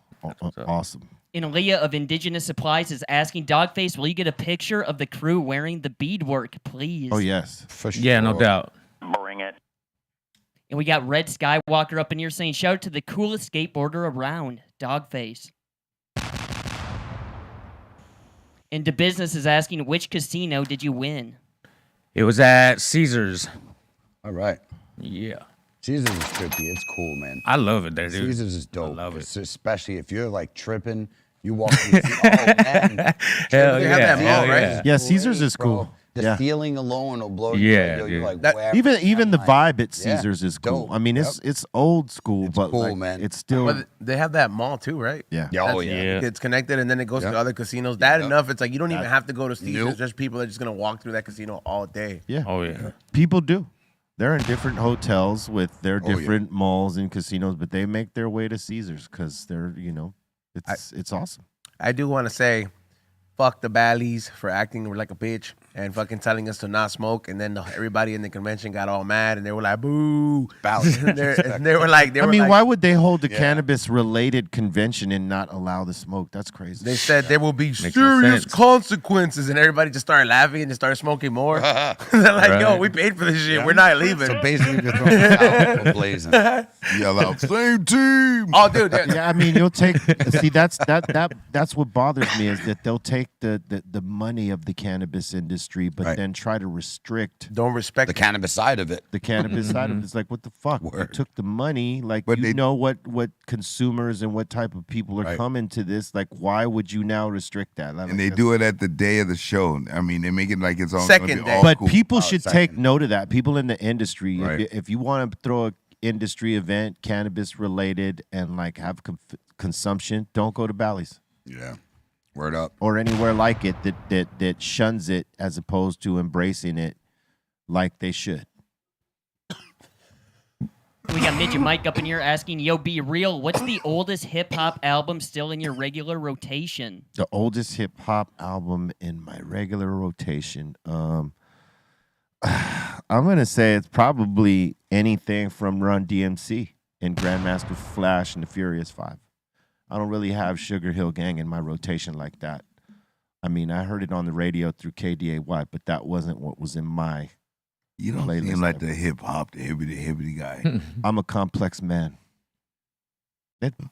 Speaker 3: Awesome.
Speaker 5: And Leah of Indigenous Supplies is asking, Doggface, will you get a picture of the crew wearing the beadwork, please?
Speaker 3: Oh, yes.
Speaker 4: For sure.
Speaker 8: Yeah, no doubt.
Speaker 10: Bring it.
Speaker 5: And we got Red Skywalker up in here saying, shout out to the coolest skateboarder around, Doggface. And the business is asking, which casino did you win?
Speaker 8: It was at Caesars.
Speaker 4: All right.
Speaker 8: Yeah.
Speaker 4: Caesars is trippy. It's cool, man.
Speaker 8: I love it there, dude.
Speaker 4: Caesars is dope.
Speaker 8: love it.
Speaker 4: It's especially if you're like tripping, you walk through. Oh, man.
Speaker 8: Hell
Speaker 6: They have
Speaker 8: yeah.
Speaker 6: that mall,
Speaker 8: Hell
Speaker 6: right?
Speaker 8: yeah.
Speaker 3: Yeah, Caesars is
Speaker 4: Bro,
Speaker 3: cool.
Speaker 4: The feeling alone will blow you.
Speaker 8: Yeah,
Speaker 4: You're
Speaker 8: yeah.
Speaker 4: like,
Speaker 6: That-
Speaker 4: where
Speaker 3: Even
Speaker 4: am
Speaker 3: the
Speaker 4: I?
Speaker 3: vibe at
Speaker 4: Yeah,
Speaker 3: Caesars is cool.
Speaker 4: dope.
Speaker 3: I mean, it's old school,
Speaker 4: It's
Speaker 3: but
Speaker 4: cool,
Speaker 3: like,
Speaker 4: man.
Speaker 3: it's still
Speaker 6: But they have that mall too, right?
Speaker 3: yeah.
Speaker 4: Oh, yeah.
Speaker 8: Yeah.
Speaker 6: It's connected, and then it goes
Speaker 4: Yep.
Speaker 6: to other casinos. That
Speaker 4: Yep.
Speaker 6: enough. It's like you don't even have to go to Caesars.
Speaker 4: Nope.
Speaker 6: There's people that are just gonna walk through that casino all day.
Speaker 3: Yeah.
Speaker 8: Oh yeah.
Speaker 3: People do. They're in different hotels with their
Speaker 4: Oh, yeah.
Speaker 3: different malls and casinos, but they make their way to Caesars because they're, it's awesome.
Speaker 6: I do want to say, fuck the Bally's for acting like a bitch and fucking telling us to not smoke, and then everybody in the convention got all mad and they were like, "Boo!"
Speaker 4: Bally's.
Speaker 6: and they were like,
Speaker 3: Why would they hold a cannabis-related convention and not allow the smoke? That's crazy.
Speaker 6: They said there will be
Speaker 8: no
Speaker 6: serious
Speaker 8: sense.
Speaker 6: consequences, and everybody just started laughing and just started smoking more. They're like, "Yo,
Speaker 8: Right.
Speaker 6: we paid for this shit. We're not leaving."
Speaker 4: So basically, you're throwing it out blazing.
Speaker 2: Yell out, same team.
Speaker 6: Oh, dude,
Speaker 3: Yeah, I mean, you'll take. See, that's what bothers me is that they'll take the money of the cannabis industry, but
Speaker 4: Right.
Speaker 3: then try to restrict
Speaker 6: don't respect
Speaker 4: The cannabis side of it.
Speaker 3: the cannabis side of it. It's like, what the fuck? You
Speaker 4: Word.
Speaker 3: took the money, like
Speaker 2: But
Speaker 3: you
Speaker 2: they-
Speaker 3: know what consumers and what type of people are
Speaker 4: Right.
Speaker 3: coming to this. Like, why would you now restrict that? Like,
Speaker 2: And they
Speaker 3: that's-
Speaker 2: do it at the day of the show. I mean, they make it like it's all
Speaker 6: Second
Speaker 2: gonna be
Speaker 6: day.
Speaker 2: all
Speaker 3: But
Speaker 2: cool.
Speaker 3: people should take
Speaker 4: second.
Speaker 3: note of that. People in the industry,
Speaker 2: Right.
Speaker 3: if you want to throw an industry event, cannabis related, and like have consumption, don't go to Bally's
Speaker 4: Yeah. Word up.
Speaker 3: or anywhere like it that shuns it as opposed to embracing it like they should.
Speaker 5: We got Midget Mike up in here asking, "Yo, be real. What's the oldest hip hop album still in your regular rotation?"
Speaker 3: The oldest hip hop album in my regular rotation. I'm gonna say it's probably anything from Run DMC and Grandmaster Flash and the Furious Five. I don't really have Sugar Hill Gang in my rotation like that. I mean, I heard it on the radio through KDAY, but that wasn't what was in my.
Speaker 2: You don't
Speaker 3: playlist
Speaker 2: seem like
Speaker 3: ever.
Speaker 2: the hip hop, the hibbity guy.
Speaker 3: I'm a complex man.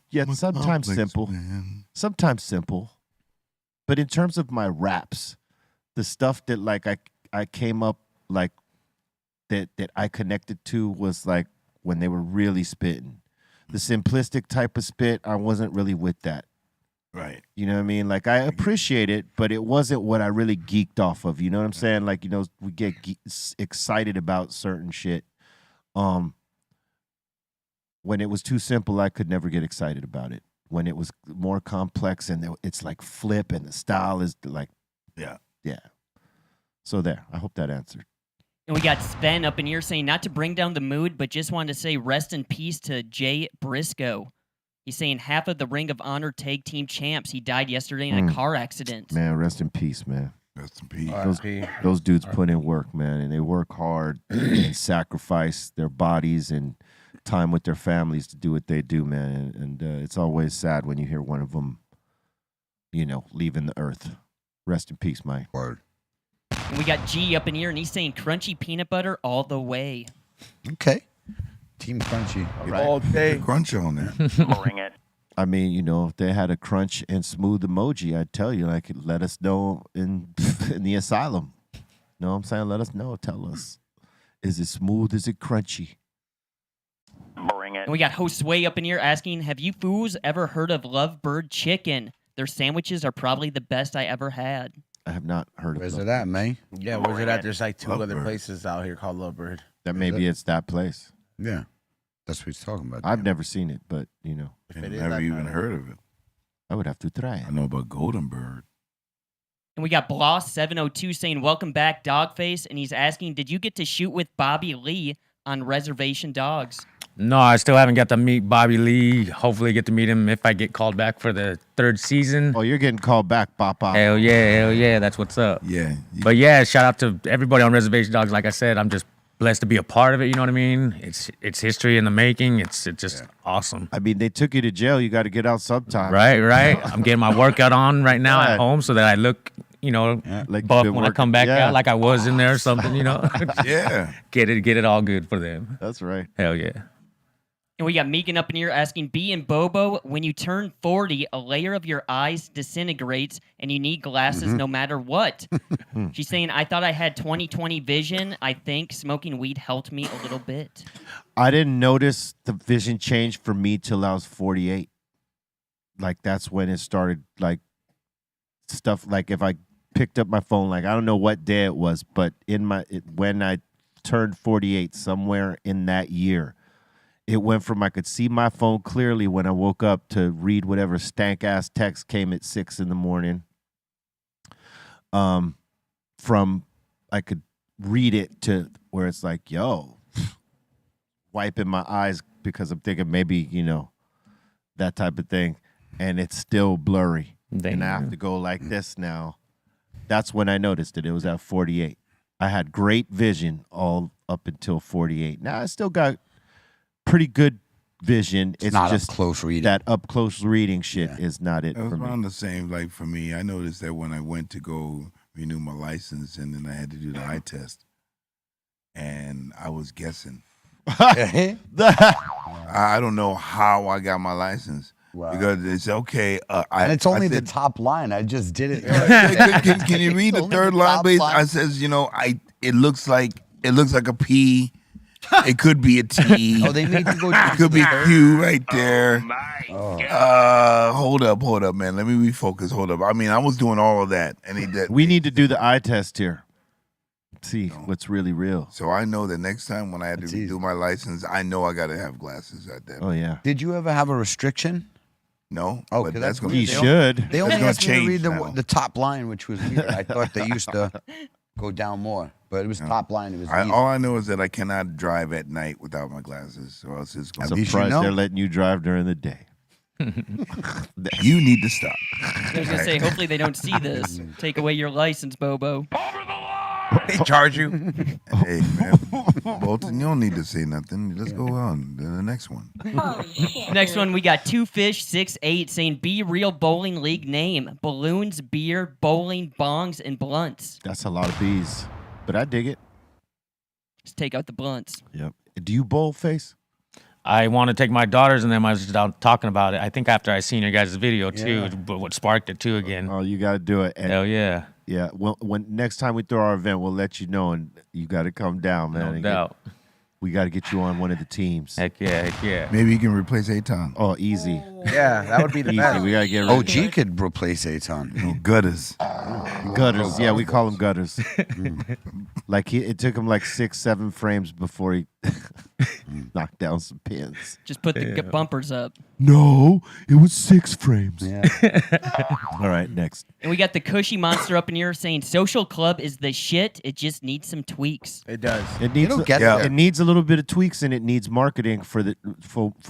Speaker 3: Yet sometimes
Speaker 2: Complex
Speaker 3: simple.
Speaker 2: man.
Speaker 3: Sometimes simple, but in terms of my raps, the stuff that like I came up like that I connected to was like when they were really spitting. The simplistic type of spit, I wasn't really with that.
Speaker 2: Right.
Speaker 3: You know what I mean? Like I appreciate it, but it wasn't what I really geeked off of. You know what I'm saying? Like, we get excited about certain shit. When it was too simple, I could never get excited about it. When it was more complex and it's like flip and the style is like,
Speaker 2: Yeah.
Speaker 3: So there. I hope that answered.
Speaker 5: And we got Sven up in here saying, not to bring down the mood, but just wanted to say rest in peace to Jay Briscoe. He's saying half of the Ring of Honor tag team champs. He died yesterday in a car accident.
Speaker 3: Man, rest in peace, man.
Speaker 2: Rest in peace.
Speaker 3: Those dudes put in work, man, and they work hard and sacrifice their bodies and time with their families to do what they do, man. And it's always sad when you hear one of them, leaving the earth. Rest in peace, Mike.
Speaker 4: Word.
Speaker 5: And we got G up in here, and he's saying crunchy peanut butter all the way.
Speaker 4: Okay. Team Crunchy.
Speaker 6: all day.
Speaker 2: Crunch on there.
Speaker 10: Bring it.
Speaker 3: I mean, if they had a crunch and smooth emoji, I'd tell you, like, let us know in the asylum. You know what I'm saying? Let us know. Tell us. Is it smooth? Is it crunchy?
Speaker 10: Bring it.
Speaker 5: And we got Josue up in here asking, have you fools ever heard of Lovebird Chicken? Their sandwiches are probably the best I ever had.
Speaker 3: I have not heard
Speaker 4: Where's
Speaker 3: of
Speaker 4: it
Speaker 3: that.
Speaker 4: at, man?
Speaker 6: Yeah, where's it at? There's like two other
Speaker 2: Lovebird.
Speaker 6: places out here called Lovebird.
Speaker 3: That maybe it's that place.
Speaker 4: Yeah. That's what he's talking about.
Speaker 3: I've never seen it, but,
Speaker 6: If
Speaker 2: I
Speaker 6: it is,
Speaker 2: never
Speaker 6: I
Speaker 2: even
Speaker 6: know.
Speaker 2: heard of it.
Speaker 3: I would have to try
Speaker 2: I
Speaker 3: it.
Speaker 2: know about Golden Bird.
Speaker 5: And we got Bloss702 saying, welcome back, Doggface. And he's asking, did you get to shoot with Bobby Lee on Reservation Dogs?
Speaker 8: No, I still haven't got to meet Bobby Lee. Hopefully, get to meet him if I get called back for the third season.
Speaker 3: Oh, you're getting called back, Papa.
Speaker 8: Hell yeah, that's what's up.
Speaker 2: Yeah.
Speaker 8: But yeah, shout out to everybody on Reservation Dogs. Like I said, I'm just blessed to be a part of it. You know what I mean? It's history in the making. It's just awesome.
Speaker 3: I mean, they took you to jail. You got to get out sometime.
Speaker 8: Right. I'm getting my workout on right now
Speaker 3: Right.
Speaker 8: at home so that I look,
Speaker 3: Like
Speaker 8: buff
Speaker 3: you've been
Speaker 8: when I come
Speaker 3: working-
Speaker 8: back
Speaker 3: yeah.
Speaker 8: out, like I was in there or something.
Speaker 2: Yeah.
Speaker 8: Get it all good for them.
Speaker 3: That's right.
Speaker 8: Hell yeah.
Speaker 5: And we got Megan up in here asking, B and Bobo, when you turn 40, a layer of your eyes disintegrates and you need glasses no matter what. She's saying, I thought I had 20/20 vision. I think smoking weed helped me a little bit.
Speaker 3: I didn't notice the vision change for me till I was 48. Like, that's when it started, like, stuff, like if I picked up my phone. Like I don't know what day it was, but when I turned 48, somewhere in that year, it went from I could see my phone clearly when I woke up to read whatever stank ass text came at 6 a.m. From I could read it to where it's like, yo, wiping my eyes because I'm thinking maybe, that type of thing. And it's still blurry. And I have to go like this now. That's when I noticed it. It was at 48. I had great vision all up until 48. Now I still got pretty good vision. It's
Speaker 4: not
Speaker 3: just
Speaker 4: up close reading.
Speaker 3: that up close reading shit is not it
Speaker 2: It was
Speaker 3: for me.
Speaker 2: around the same. Like for me, I noticed that when I went to go renew my license, and then I had to do the eye test, and I was guessing. I don't know how I got my license.
Speaker 4: Wow.
Speaker 2: Because it's okay.
Speaker 4: And it's only
Speaker 2: I
Speaker 4: the
Speaker 2: said,
Speaker 4: top line. I just did it.
Speaker 2: can you read the
Speaker 4: Only
Speaker 2: third
Speaker 4: the
Speaker 2: line,
Speaker 4: top
Speaker 2: please?
Speaker 4: line.
Speaker 2: I says, it looks like a P. It could be a T.
Speaker 4: Oh, they made you go.
Speaker 2: It could be a Q right there.
Speaker 4: Oh.
Speaker 2: Hold up, man. Let me refocus. Hold up. I mean, I was doing all of that, and
Speaker 3: We need to do the eye test here. See what's really real.
Speaker 2: So I know that next time when I had to
Speaker 4: That's easy.
Speaker 2: redo my license, I know I got to have glasses at that.
Speaker 3: Oh yeah.
Speaker 4: Did you ever have a restriction?
Speaker 2: No,
Speaker 4: Oh,
Speaker 2: but
Speaker 4: 'cause
Speaker 2: that's going
Speaker 3: He
Speaker 4: They
Speaker 3: should.
Speaker 4: They only
Speaker 2: gonna
Speaker 4: asked me to
Speaker 2: change
Speaker 4: read
Speaker 2: now.
Speaker 4: the top line, which was weird. I thought they used to go down more, but it was top line. It was easy.
Speaker 2: all I know is that I cannot drive at night without my glasses, so else it's going
Speaker 4: At least you
Speaker 3: Surprised
Speaker 4: know.
Speaker 3: they're letting you drive during the day.
Speaker 2: You need to stop.
Speaker 5: I was gonna say, hopefully they don't see this. Take away your license, Bobo.
Speaker 6: They charge you.
Speaker 2: Hey, man. Bolton, you don't need to say nothing. Let's go on to the next one.
Speaker 11: Holy shit.
Speaker 5: Next one, we got Two Fish 68 saying, "Be real bowling league name: balloons, beer, bowling, bongs, and blunts."
Speaker 3: That's a lot of bees, but I dig it.
Speaker 5: Just take out the blunts.
Speaker 3: Yep. Do you bowl face?
Speaker 8: I want to take my daughters, and then I was just out talking about it. I think after I seen your guys' video too, but what sparked it too again.
Speaker 3: Oh, you got to do it. And
Speaker 8: Hell yeah,
Speaker 3: yeah. Well, when next time we throw our event, we'll let you know, and you got to come down, man.
Speaker 8: no
Speaker 3: and
Speaker 8: doubt.
Speaker 3: we got to get you on one of the teams.
Speaker 8: Heck yeah.
Speaker 2: Maybe you can replace Aton.
Speaker 3: Oh, easy.
Speaker 6: Yeah, that would be the
Speaker 3: Easy.
Speaker 6: best.
Speaker 3: We got to get rid of
Speaker 4: OG could replace Aton.
Speaker 2: Gutters.
Speaker 3: gutters. Yeah, we call them gutters. Like it took him like 6-7 frames before he knocked down some pins.
Speaker 5: Just put the bumpers up.
Speaker 3: No, it was 6 frames.
Speaker 4: Yeah.
Speaker 3: All right, next.
Speaker 5: And we got the Cushy Monster up in here saying, "Social Club is the shit. It just needs some tweaks."
Speaker 6: It does.
Speaker 3: It needs
Speaker 4: don't get
Speaker 2: Yeah.
Speaker 4: there.
Speaker 3: it needs a little bit of tweaks, and it needs marketing for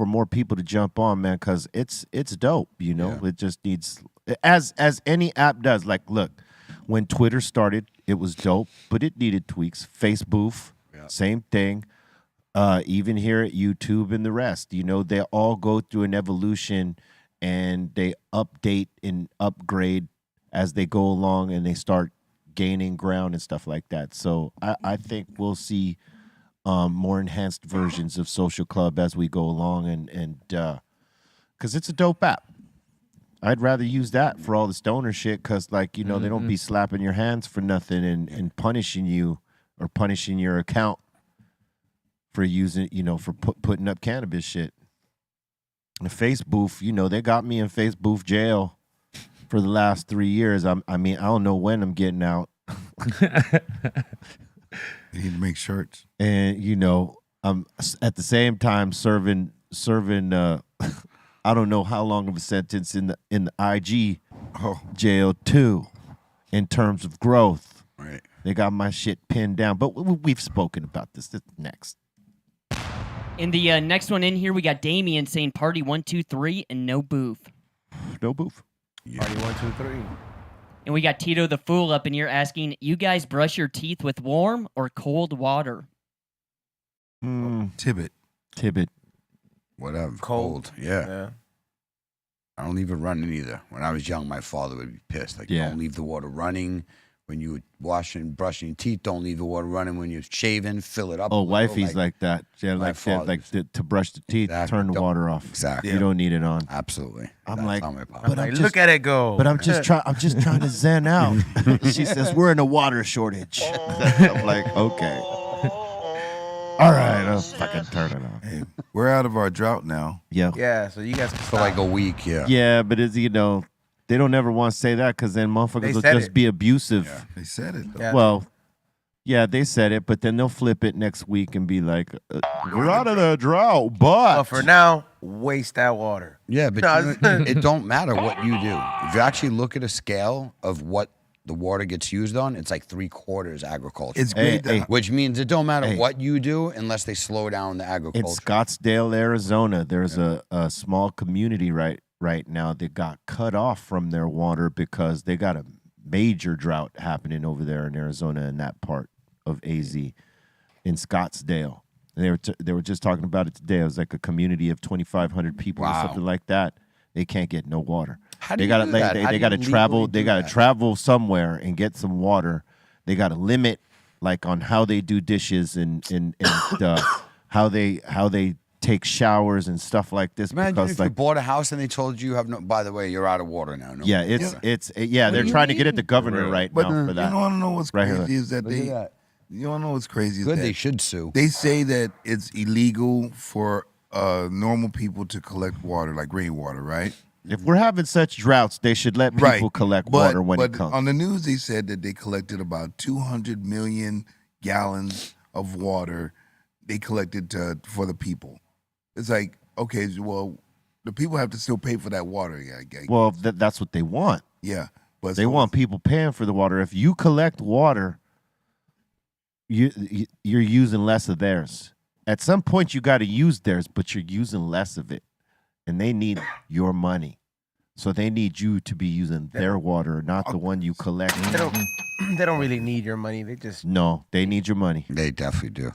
Speaker 3: more people to jump on, man, because it's dope. It just needs as any app does. Like, look, when Twitter started, it was dope, but it needed tweaks. Facebook, same thing. Even here at YouTube and the rest, they all go through an evolution, and they update and upgrade as they go along, and they start gaining ground and stuff like that. So I think we'll see more enhanced versions of Social Club as we go along, and because it's a dope app. I'd rather use that for all the stoner shit, because they don't be slapping your hands for nothing and punishing you or punishing your account for using, for putting up cannabis shit. The Facebook, they got me in Facebook jail for the last 3 years. I don't know when I'm getting out.
Speaker 2: You need to make shirts.
Speaker 3: And I'm at the same time serving I don't know how long of a sentence in the IG jail too, in terms of growth.
Speaker 4: Right.
Speaker 3: They got my shit pinned down, but we've spoken about this. This next.
Speaker 5: In the next one in here, we got Damien saying, "Party 1, 2, 3, and no booth."
Speaker 3: No booth.
Speaker 6: Party 1, 2, 3.
Speaker 5: And we got Tito the Fool up in here asking, "You guys brush your teeth with warm or cold water?"
Speaker 2: Tibbet.
Speaker 4: Whatever.
Speaker 6: Cold.
Speaker 4: Yeah. I don't leave it running either. When I was young, my father would be pissed. Like,
Speaker 3: Yeah.
Speaker 4: don't leave the water running. When you washing, brushing your teeth, don't leave the water running. When you're shaving, fill it up.
Speaker 3: Oh,
Speaker 4: a little,
Speaker 3: wifey's like that. Yeah,
Speaker 4: my
Speaker 3: to brush the teeth,
Speaker 4: Exactly.
Speaker 3: turn the
Speaker 4: Don't-
Speaker 3: water off.
Speaker 4: Exactly.
Speaker 3: You don't need it on.
Speaker 4: Absolutely.
Speaker 3: I'm
Speaker 4: That's
Speaker 3: like,
Speaker 4: how my pop-
Speaker 3: but I'm
Speaker 6: Like,
Speaker 3: just,
Speaker 6: look at it go.
Speaker 3: but I'm just trying to zen out. She says we're in a water shortage. I'm like, okay. All right, I'll fucking turn it on.
Speaker 2: Hey, we're out of our drought now.
Speaker 3: Yeah.
Speaker 6: Yeah, so you guys can
Speaker 4: for
Speaker 6: stop.
Speaker 4: like a week. Yeah.
Speaker 3: Yeah, but it's they don't ever want to say that because then motherfuckers
Speaker 6: They
Speaker 3: will
Speaker 6: said
Speaker 3: just
Speaker 6: it.
Speaker 3: be abusive.
Speaker 2: Yeah, they said it. Though.
Speaker 6: Yeah.
Speaker 3: Well, yeah, they said it, but then they'll flip it next week and be like, "We're out of the drought, but
Speaker 6: for now, waste that water.
Speaker 4: Yeah, but
Speaker 6: No,
Speaker 4: you know, it don't matter what you do. If you actually look at a scale of what the water gets used on, it's like 3/4 agriculture.
Speaker 2: It's great. that,
Speaker 4: Which means it don't matter
Speaker 3: Hey.
Speaker 4: what you do unless they slow down the
Speaker 3: in
Speaker 4: agriculture.
Speaker 3: Scottsdale, Arizona, there's a small community right now that got cut off from their water because they got a major drought happening over there in Arizona in that part of AZ in Scottsdale. And they were just talking about it today. It was like a community of 2,500 people or something like that. They can't get no water.
Speaker 4: How do
Speaker 3: They
Speaker 4: you
Speaker 3: gotta
Speaker 4: do that? How
Speaker 3: they
Speaker 4: do
Speaker 3: gotta
Speaker 4: you
Speaker 3: travel.
Speaker 4: legally
Speaker 3: They
Speaker 4: do
Speaker 3: gotta
Speaker 4: that?
Speaker 3: travel somewhere and get some water. They got to limit like on how they do dishes and how they take showers and stuff like this.
Speaker 4: Imagine
Speaker 3: because
Speaker 4: if
Speaker 3: like
Speaker 4: you bought a house and they told you have no. By the way, you're out of water now. No
Speaker 3: yeah,
Speaker 4: more.
Speaker 3: they're
Speaker 4: do you
Speaker 3: trying to get at
Speaker 4: mean?
Speaker 3: the governor right
Speaker 2: but
Speaker 3: now for that.
Speaker 2: you want to know what's
Speaker 3: Right here.
Speaker 2: crazy is that
Speaker 4: Look at
Speaker 2: they.
Speaker 4: that.
Speaker 2: You want to know what's crazy is
Speaker 4: Good,
Speaker 2: that
Speaker 4: they should sue.
Speaker 2: they say that it's illegal for normal people to collect water, like rainwater, right?
Speaker 3: If we're having such droughts, they should let people collect water when it comes.
Speaker 2: On the news, they said that they collected about 200 million gallons of water. They collected for the people. It's like, okay, well, the people have to still pay for that water.
Speaker 3: Well, that's what they want.
Speaker 2: Yeah, but
Speaker 3: They want people paying for the water. If you collect water, you're using less of theirs. At some point, you got to use theirs, but you're using less of it, and they need your money. So they need you to be using their water, not the one you collect.
Speaker 6: They don't really need your money. They just
Speaker 3: No, they need your money.
Speaker 4: They definitely do.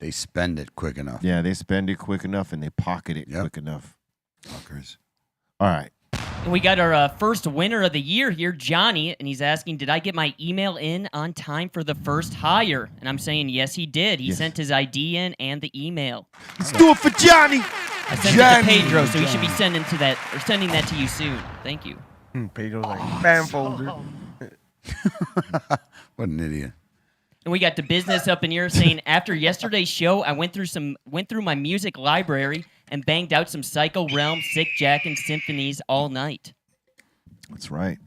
Speaker 4: They spend it quick enough.
Speaker 3: Yeah, they spend it quick enough and they pocket it quick enough.
Speaker 2: Fuckers.
Speaker 3: All right.
Speaker 5: And we got our first winner of the year here, Johnny, and he's asking, did I get my email in on time for the first hire? And I'm saying, yes, he did. He sent his ID in and the email.
Speaker 3: Let's do it for Johnny.
Speaker 5: I sent it to Pedro, so he should be sending that to you soon. Thank you.
Speaker 6: Pedro's like spam folder.
Speaker 4: What an idiot.
Speaker 5: And we got the business up in here saying, after yesterday's show, I went through my music library and banged out some Psycho Realm, Sick Jack, and symphonies all night.
Speaker 3: That's right.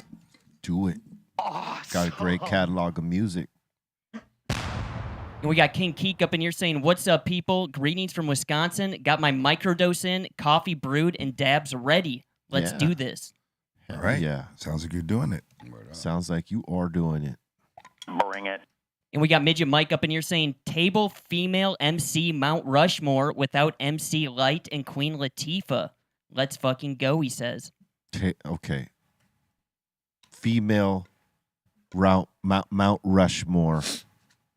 Speaker 3: Do it. Got a great catalog of music.
Speaker 5: And we got King Keek up in here saying, what's up, people? Greetings from Wisconsin. Got my microdose in, coffee brewed, and dabs ready. Let's
Speaker 3: Yeah.
Speaker 5: do this.
Speaker 2: All right.
Speaker 3: Yeah.
Speaker 2: Sounds like you're doing it.
Speaker 3: Sounds like you are doing it.
Speaker 10: Bring it.
Speaker 5: And we got Midget Mike up in here saying, table female MC Mount Rushmore without MC Light and Queen Latifah. Let's fucking go, he says.
Speaker 3: Okay. Female Mount Rushmore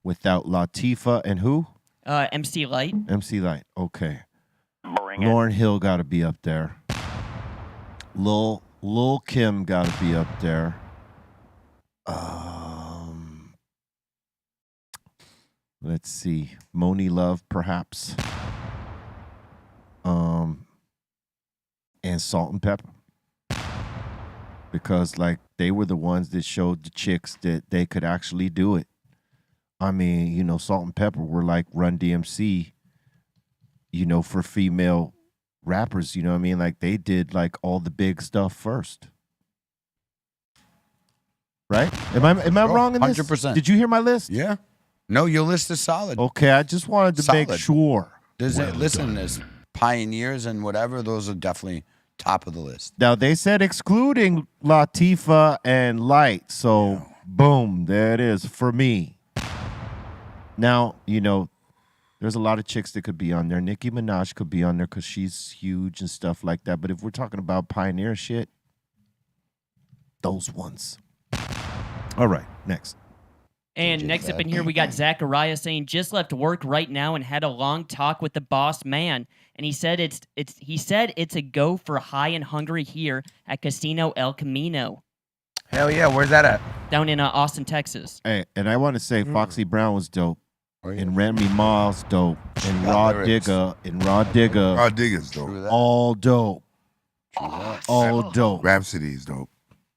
Speaker 3: without Latifah and who?
Speaker 5: MC Light.
Speaker 3: MC Light. Okay.
Speaker 10: Bring it.
Speaker 3: Lauryn Hill got to be up there. Lil Kim got to be up there. Let's see. Moni Love, perhaps. And Salt and Pepper. Because, like, they were the ones that showed the chicks that they could actually do it. I mean, you know, Salt and Pepper were like Run DMC, you know, for female rappers, you know what I mean? Like, they did, like, all the big stuff first. Right? Am I wrong in this?
Speaker 4: 100%.
Speaker 3: Did you hear my list?
Speaker 4: Yeah. No, your list is solid.
Speaker 3: Okay, I just wanted to make
Speaker 4: Solid.
Speaker 3: sure.
Speaker 4: Listen, there's pioneers and whatever. Those are definitely top of the list.
Speaker 3: Now, they said excluding Latifah and Light, so boom, there it is for me. Now, you know, there's a lot of chicks that could be on there. Nicki Minaj could be on there because she's huge and stuff like that. But if we're talking about pioneer shit, those ones. All right, next.
Speaker 5: And next up in here, we got Zachariah saying, just left work right now and had a long talk with the boss man. And he said it's a go for high and hungry here at Casino El Camino.
Speaker 6: Hell yeah, where's that at?
Speaker 5: Down in Austin, Texas.
Speaker 3: Hey, and I want to say Foxy Brown was dope.
Speaker 4: Oh, yeah.
Speaker 3: And Remy Ma's dope. And
Speaker 4: got
Speaker 3: Raw
Speaker 4: lyrics.
Speaker 3: Digger. And Raw Digger.
Speaker 2: Raw Digger's dope.
Speaker 4: True that.
Speaker 3: All dope. All dope.
Speaker 2: Rhapsody's dope.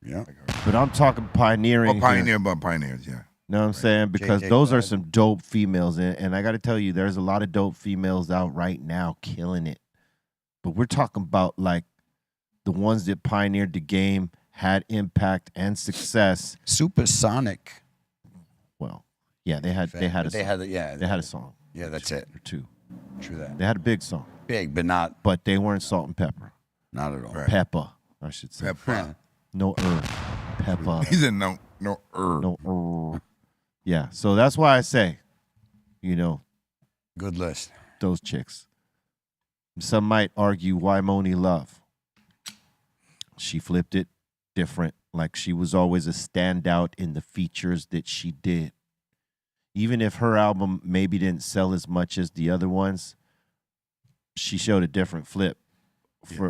Speaker 4: Yeah.
Speaker 3: But I'm talking pioneering.
Speaker 2: Oh, Pioneer, but Pioneers, yeah.
Speaker 3: Know what I'm saying? Because
Speaker 4: JJ
Speaker 3: those are
Speaker 4: Clyde.
Speaker 3: some dope females. And I got to tell you, there's a lot of dope females out right now killing it. But we're talking about like the ones that pioneered the game had impact and success.
Speaker 4: Supersonic.
Speaker 3: Well, yeah, they had a song. They had a song.
Speaker 4: Yeah, that's it.
Speaker 3: Or two.
Speaker 4: True that.
Speaker 3: They had a big song,
Speaker 4: Big, but not
Speaker 3: but they weren't salt and pepper.
Speaker 4: not at all.
Speaker 3: Pepper, I should say.
Speaker 2: Pepper.
Speaker 3: No pepper.
Speaker 2: He said no.
Speaker 3: No Yeah, so that's why I say, you know,
Speaker 4: Good list.
Speaker 3: those chicks. Some might argue why Moni Love. She flipped it different. Like she was always a standout in the features that she did. Even if her album maybe didn't sell as much as the other ones, she showed a different flip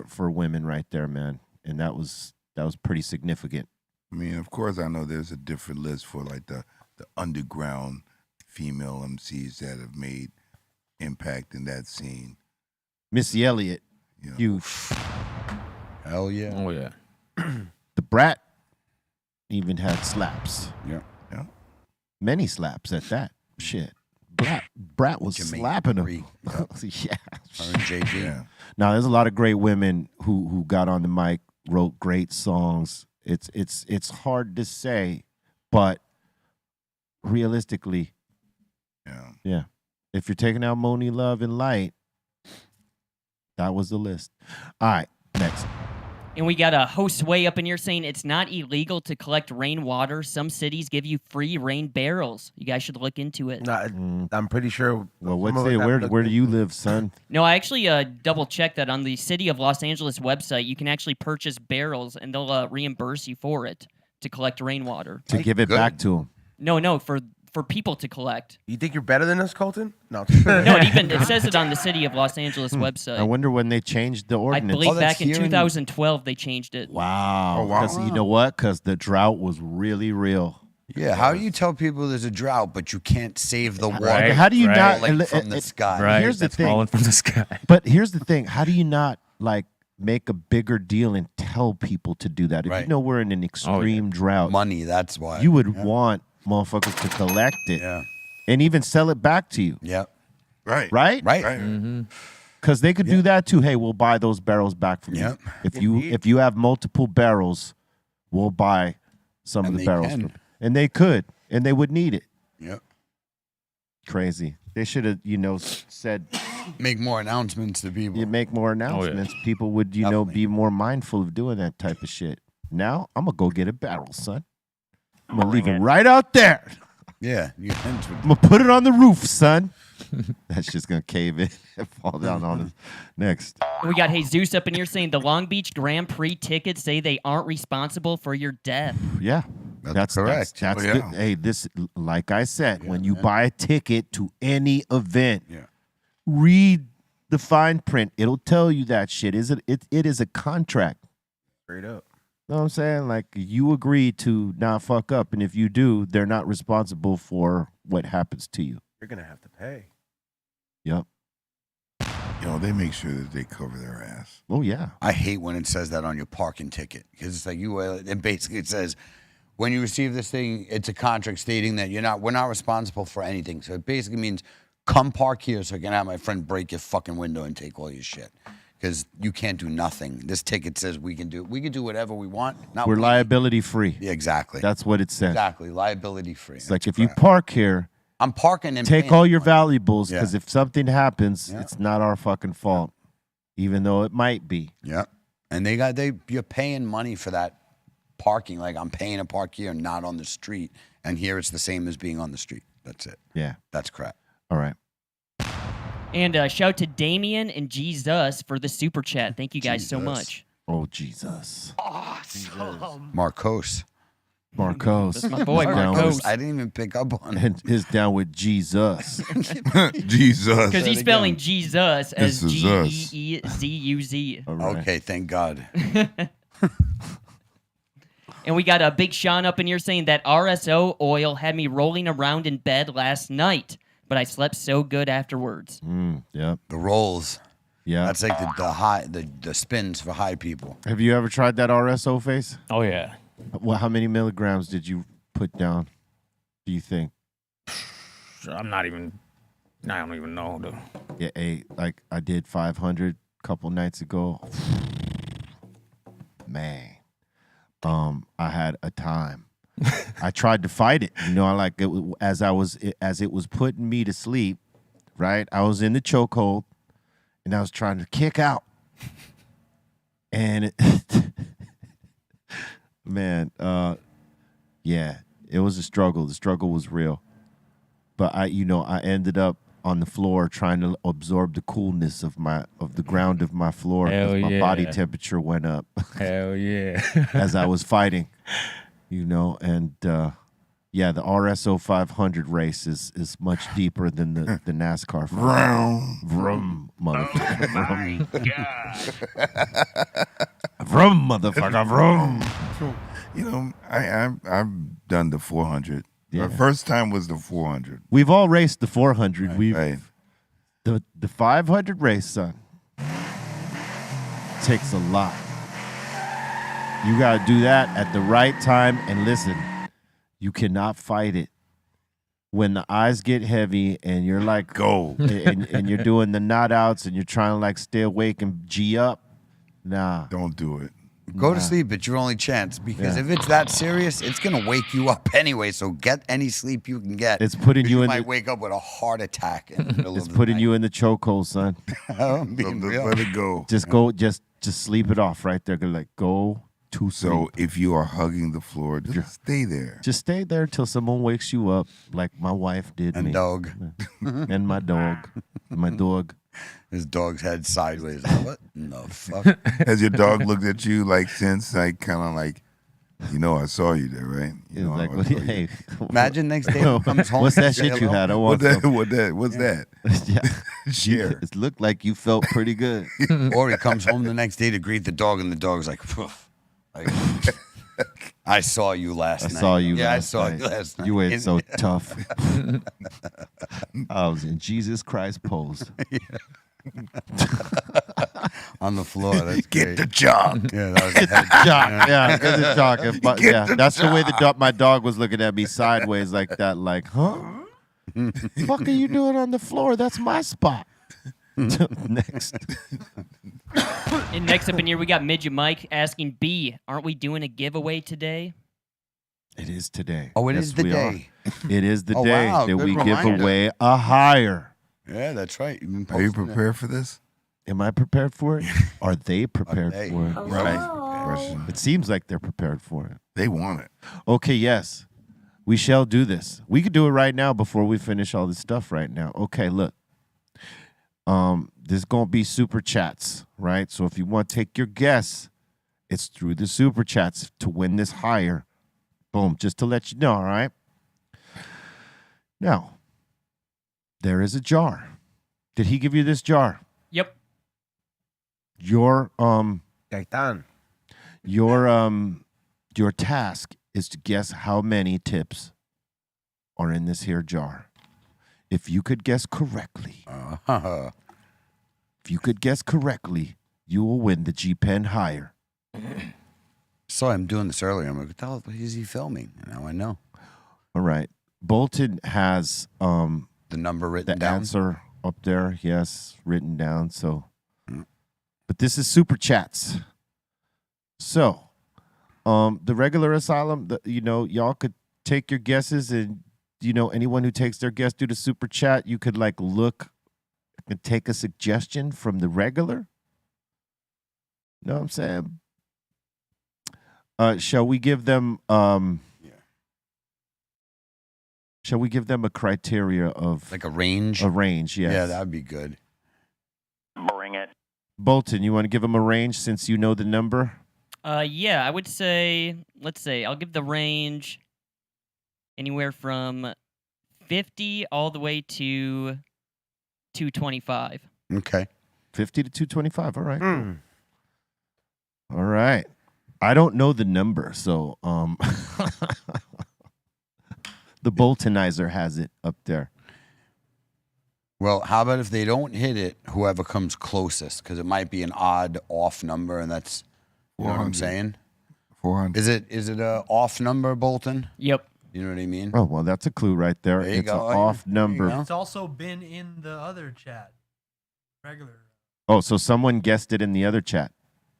Speaker 3: for women right there, man. And that was pretty significant.
Speaker 2: I mean, of course, I know there's a different list for like the underground female MCs that have made impact in that scene.
Speaker 3: Missy Elliott,
Speaker 2: Yeah.
Speaker 3: huge.
Speaker 4: Hell yeah.
Speaker 8: Oh yeah.
Speaker 3: The Brat even had slaps.
Speaker 4: Yeah.
Speaker 2: Yeah.
Speaker 3: Many slaps at that. Shit. Brat was
Speaker 4: Jermaine
Speaker 3: slapping him.
Speaker 4: Dupri.
Speaker 3: Yeah.
Speaker 4: Her and JG.
Speaker 2: Yeah.
Speaker 3: Now there's a lot of great women who got on the mic, wrote great songs. It's hard to say, but realistically,
Speaker 2: Yeah.
Speaker 3: if you're taking out Moni Love and Light, that was the list. All right, next.
Speaker 5: And we got a host way up in here saying it's not illegal to collect rainwater. Some cities give you free rain barrels. You guys should look into it.
Speaker 6: I'm pretty sure.
Speaker 3: Well, what's
Speaker 6: some of
Speaker 3: it?
Speaker 6: us have
Speaker 3: Where
Speaker 6: looked
Speaker 3: do you
Speaker 6: into it.
Speaker 3: live, son?
Speaker 5: No, I actually double checked that on the City of Los Angeles website. You can actually purchase barrels and they'll reimburse you for it to collect rainwater.
Speaker 3: To give it
Speaker 4: Good.
Speaker 3: back to him.
Speaker 5: No, for people to collect.
Speaker 6: You think you're better than us, Colton? No.
Speaker 5: No, it says it on the City of Los Angeles website.
Speaker 3: I wonder when they changed the
Speaker 5: I
Speaker 3: ordinance.
Speaker 5: believe
Speaker 4: Oh, that's
Speaker 5: back in
Speaker 4: here in-
Speaker 5: 2012 they changed it.
Speaker 3: Wow.
Speaker 2: Oh, wow.
Speaker 3: 'Cause you know what? Because the drought was really real.
Speaker 4: Yeah, how do you tell people there's a drought, but you can't save the water
Speaker 8: Right.
Speaker 3: How do you not
Speaker 4: falling from the sky?
Speaker 8: Right.
Speaker 3: Here's the
Speaker 8: That's
Speaker 3: thing.
Speaker 8: falling from the sky.
Speaker 3: But here's the thing. How do you not like make a bigger deal and tell people to do that? If you
Speaker 4: Right.
Speaker 3: know we're in an extreme drought,
Speaker 4: Money, that's why.
Speaker 3: you would want motherfuckers to collect it
Speaker 4: Yeah.
Speaker 3: and even sell it back to you,
Speaker 4: Yep.
Speaker 2: Right.
Speaker 3: right?
Speaker 4: Right.
Speaker 2: Right.
Speaker 3: Because they could do that too. Hey, we'll buy those barrels back from
Speaker 4: Yep.
Speaker 3: you. If you have multiple barrels, we'll buy some
Speaker 4: And
Speaker 3: of
Speaker 4: they
Speaker 3: the barrels.
Speaker 4: can.
Speaker 3: From, and they could, and they would need it.
Speaker 4: Yep.
Speaker 3: Crazy. They should have, said
Speaker 4: Make more announcements to people.
Speaker 3: you make more announcements. People would,
Speaker 4: Definitely.
Speaker 3: be more mindful of doing that type of shit. Now I'm gonna go get a barrel, son. I'm gonna leave it right out there.
Speaker 4: Yeah. You enter.
Speaker 3: I'm gonna put it on the roof, son. That's just gonna cave in and fall down on us. Next.
Speaker 5: We got Jesus up in here saying the Long Beach Grand Prix tickets say they aren't responsible for your death.
Speaker 3: Yeah.
Speaker 4: That's correct.
Speaker 3: That's
Speaker 2: Oh, yeah.
Speaker 3: hey, this, like I said, when you buy a ticket to any event,
Speaker 4: Yeah.
Speaker 3: read the fine print. It'll tell you that shit. It is a contract.
Speaker 6: Straight up.
Speaker 3: You know what I'm saying? Like, you agree to not fuck up, and if you do, they're not responsible for what happens to you.
Speaker 6: You're gonna have to pay.
Speaker 3: Yep.
Speaker 2: They make sure that they cover their ass.
Speaker 3: Oh yeah.
Speaker 4: I hate when it says that on your parking ticket because it's like and basically it says when you receive this thing, it's a contract stating that we're not responsible for anything. So it basically means come park here so I can have my friend break your fucking window and take all your shit because you can't do nothing. This ticket says we can do whatever we want. Not
Speaker 3: We're
Speaker 4: we.
Speaker 3: liability free.
Speaker 4: Yeah, exactly.
Speaker 3: That's what it says.
Speaker 4: exactly liability free.
Speaker 3: It's like if you park here,
Speaker 4: I'm parking and
Speaker 3: take
Speaker 4: paying
Speaker 3: all your
Speaker 4: money.
Speaker 3: valuables
Speaker 4: Yeah.
Speaker 3: because if something happens,
Speaker 4: Yeah.
Speaker 3: it's not our fucking fault, even though it might be.
Speaker 4: Yep. And you're paying money for that parking. Like I'm paying to park here, not on the street. And here it's the same as being on the street. That's it.
Speaker 3: Yeah.
Speaker 4: That's crap.
Speaker 3: All right.
Speaker 5: And shout to Damien and Jesus for the super chat. Thank you guys so
Speaker 4: Jesus.
Speaker 5: much.
Speaker 3: Oh Jesus.
Speaker 4: Marcos.
Speaker 3: Marcos.
Speaker 5: That's my boy,
Speaker 3: He's down
Speaker 5: Marcos.
Speaker 3: with-
Speaker 4: I didn't even pick up on it.
Speaker 3: and is down with Jesus.
Speaker 2: Jesus.
Speaker 5: Because he's spelling Jesus as
Speaker 2: This is us.
Speaker 5: Geezuz.
Speaker 3: All right.
Speaker 4: Okay, thank God.
Speaker 5: And we got a big Sean up in here saying that RSO oil had me rolling around in bed last night, but I slept so good afterwards.
Speaker 3: Yep.
Speaker 4: The rolls.
Speaker 3: Yeah.
Speaker 4: That's like the spins for high people.
Speaker 3: Have you ever tried that RSO face?
Speaker 8: Oh yeah.
Speaker 3: Well, how many milligrams did you put down? Do you think?
Speaker 8: I don't even know though.
Speaker 3: Yeah, like I did 500 a couple nights ago. Man, I had a time. I tried to fight it, I like it as it was putting me to sleep. Right, I was in the chokehold, and I was trying to kick out, and man, yeah, it was a struggle. The struggle was real, but I ended up on the floor trying to absorb the coolness of the ground of my floor because
Speaker 8: Hell
Speaker 3: my body
Speaker 8: yeah.
Speaker 3: temperature went up
Speaker 8: Hell yeah.
Speaker 3: as I was fighting, and yeah, the RSO 500 race is much deeper than the NASCAR.
Speaker 2: Vroom.
Speaker 3: Vroom, motherfucker. Vroom.
Speaker 7: God.
Speaker 3: Vroom, motherfucker. Vroom.
Speaker 2: I've done the 400.
Speaker 3: Yeah.
Speaker 2: The first time was the 400.
Speaker 3: We've all raced the 400.
Speaker 2: Right.
Speaker 3: The 500 race, son, takes a lot. You got to do that at the right time. And listen, you cannot fight it. When the eyes get heavy and you're like,
Speaker 2: Go.
Speaker 3: and you're doing the not outs and you're trying to like stay awake and G up, nah.
Speaker 2: Don't do it.
Speaker 4: Go to sleep. It's your only chance because if it's that serious, it's gonna wake you up anyway. So get any sleep you can get.
Speaker 3: It's putting
Speaker 4: 'Cause
Speaker 3: you
Speaker 4: you
Speaker 3: in
Speaker 4: might
Speaker 3: the-
Speaker 4: wake up with a heart attack. In the middle
Speaker 3: It's
Speaker 4: of the
Speaker 3: putting
Speaker 4: night.
Speaker 3: you in the chokehold, son.
Speaker 4: I'm being
Speaker 2: So
Speaker 4: real.
Speaker 2: let it go.
Speaker 3: Just go, just sleep it off right there. Like, go to sleep.
Speaker 2: So if you are hugging the floor, just stay there.
Speaker 3: Just stay there till someone wakes you up, like my wife did
Speaker 4: And
Speaker 3: me.
Speaker 4: dog.
Speaker 3: And my dog. My dog.
Speaker 4: His dog's head sideways. What in the fuck?
Speaker 2: Has your dog looked at you like since, like kind of like, I saw you there, right?
Speaker 3: He was like,
Speaker 2: I saw you
Speaker 3: hey.
Speaker 4: Imagine next day he comes home.
Speaker 3: What's that
Speaker 4: and say
Speaker 3: shit you
Speaker 4: hello.
Speaker 3: had? I want some.
Speaker 2: What's that?
Speaker 3: Yeah.
Speaker 2: Share.
Speaker 3: It looked like you felt pretty good.
Speaker 4: Or he comes home the next day to greet the dog, and the dog's like, like I saw you last night.
Speaker 3: I saw you
Speaker 4: Yeah,
Speaker 3: last
Speaker 4: I saw
Speaker 3: night.
Speaker 4: you last night.
Speaker 3: You ain't so tough. I was in Jesus Christ pose.
Speaker 4: On the floor. That's
Speaker 2: Get
Speaker 4: great.
Speaker 2: the job.
Speaker 4: Yeah, that was a head.
Speaker 3: Jock, yeah, get the jock. But,
Speaker 2: Get
Speaker 3: yeah,
Speaker 2: the
Speaker 3: that's the way
Speaker 2: jock.
Speaker 3: my dog was looking at me sideways like that, like, huh? Fuck are you doing on the floor? That's my spot. Next.
Speaker 5: And next up in here, we got Midget Mike asking B, aren't we doing a giveaway today?
Speaker 3: It is today.
Speaker 4: Oh, it
Speaker 3: Yes,
Speaker 4: is the
Speaker 3: we are.
Speaker 4: day.
Speaker 3: It is the
Speaker 4: Oh,
Speaker 3: day
Speaker 4: wow,
Speaker 3: that
Speaker 4: good
Speaker 3: we give
Speaker 4: reminder.
Speaker 3: away a hire.
Speaker 4: Yeah, that's right. You've been
Speaker 2: Are you
Speaker 4: posting it.
Speaker 2: prepared for this?
Speaker 3: Am I prepared for it? Are they prepared
Speaker 4: they?
Speaker 3: for it?
Speaker 2: Right. Question.
Speaker 3: It seems like they're prepared for it.
Speaker 2: They want it.
Speaker 3: Okay, yes. We shall do this. We could do it right now before we finish all this stuff right now. Okay, look. There's going to be super chats, right? So if you want to take your guess, it's through the super chats to win this hire. Boom, just to let you know, all right? Now, there is a jar. Did he give you this jar?
Speaker 5: Yep.
Speaker 3: Your
Speaker 6: Gaitan.
Speaker 3: your task is to guess how many tips are in this here jar. If you could guess correctly, you will win the G Pen hire.
Speaker 4: Saw him doing this earlier. I'm like, what the hell is he filming? And now I know.
Speaker 3: All right. Bolton has
Speaker 4: The number
Speaker 3: the
Speaker 4: written down.
Speaker 3: answer up there, yes, written down. So, but this is super chats. So, the regular Asylum, y'all could take your guesses, and anyone who takes their guess due to super chat, you could like look and take a suggestion from the regular. Know what I'm saying? Shall we give them? Shall we give them a criteria of
Speaker 4: Like a range.
Speaker 3: a range? Yes.
Speaker 4: Yeah, that'd be good.
Speaker 10: Bring it.
Speaker 3: Bolton, you want to give them a range since you know the number?
Speaker 5: Yeah, I would say, let's say, I'll give the range anywhere from 50 all the way to 225.
Speaker 4: Okay.
Speaker 3: 50 to 225. All right.
Speaker 6: Hmm.
Speaker 3: All right. I don't know the number, so the Boltonizer has it up there.
Speaker 4: Well, how about if they don't hit it, whoever comes closest? Because it might be an odd off number, and that's, you know what I'm
Speaker 2: 400.
Speaker 4: saying?
Speaker 2: 400.
Speaker 4: Is it a off number, Bolton?
Speaker 5: Yep.
Speaker 4: You know what I mean?
Speaker 3: Oh, well, that's a clue right there.
Speaker 4: There you
Speaker 3: It's an
Speaker 4: go.
Speaker 3: off
Speaker 4: There you
Speaker 3: number.
Speaker 4: go.
Speaker 7: It's also been in the other chat. Regular.
Speaker 3: Oh, so someone guessed it in the other chat.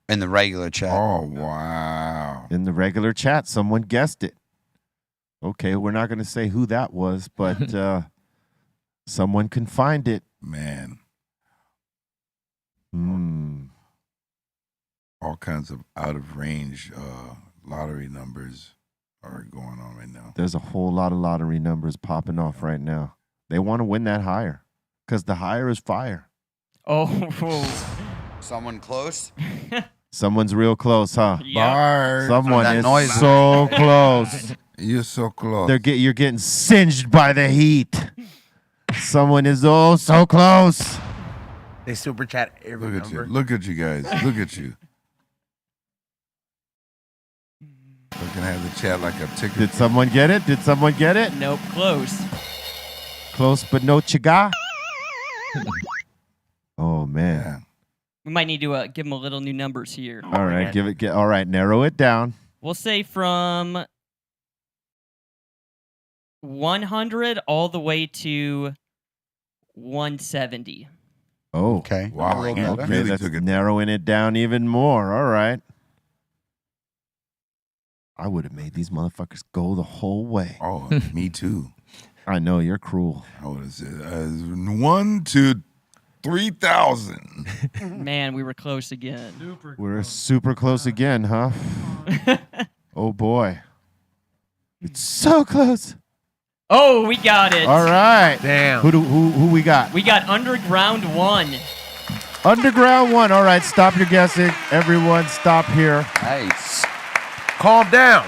Speaker 4: In the regular chat.
Speaker 2: Oh, wow. Wow.
Speaker 3: In the regular chat, someone guessed it. Okay, we're not going to say who that was, but someone can find it.
Speaker 2: Man. All kinds of out of range lottery numbers are going on right now.
Speaker 3: There's a whole lot of lottery numbers popping off right now. They want to win that higher because the higher is fire.
Speaker 5: Oh.
Speaker 4: Someone close?
Speaker 3: Someone's real close, huh?
Speaker 2: Bart.
Speaker 3: Someone
Speaker 4: That
Speaker 3: is
Speaker 4: noise.
Speaker 3: so close.
Speaker 2: You're so close.
Speaker 3: You're getting singed by the heat. Someone is so close.
Speaker 6: They super chat every
Speaker 2: Look at
Speaker 6: number.
Speaker 2: you. Look at you guys. Look at you. We're going to have the chat like a ticker.
Speaker 3: Did someone get it? Did someone get it?
Speaker 5: Nope, close.
Speaker 3: Close, but no chiga. Oh man.
Speaker 2: Yeah.
Speaker 5: We might need to give them a little new numbers here.
Speaker 3: All right, all right, narrow it down.
Speaker 5: We'll say from 100 all the way to 170.
Speaker 3: Oh,
Speaker 4: Okay.
Speaker 2: Wow.
Speaker 4: Roll
Speaker 2: You
Speaker 4: that.
Speaker 3: okay,
Speaker 2: really
Speaker 3: that's
Speaker 2: took it.
Speaker 3: narrowing it down even more. All right. I would have made these motherfuckers go the whole way.
Speaker 2: Oh, me too.
Speaker 3: I know you're cruel.
Speaker 2: I would have said 1 to 3,000.
Speaker 5: Man, we were close again.
Speaker 7: Super.
Speaker 3: We're
Speaker 7: close.
Speaker 3: super close again, huh? Oh boy. It's so close.
Speaker 5: Oh, we got it.
Speaker 3: All right.
Speaker 6: Damn.
Speaker 3: Who we got?
Speaker 5: We got Underground 1.
Speaker 3: Underground 1. All right, stop your guessing. Everyone stop here.
Speaker 4: Nice.
Speaker 6: Calm down.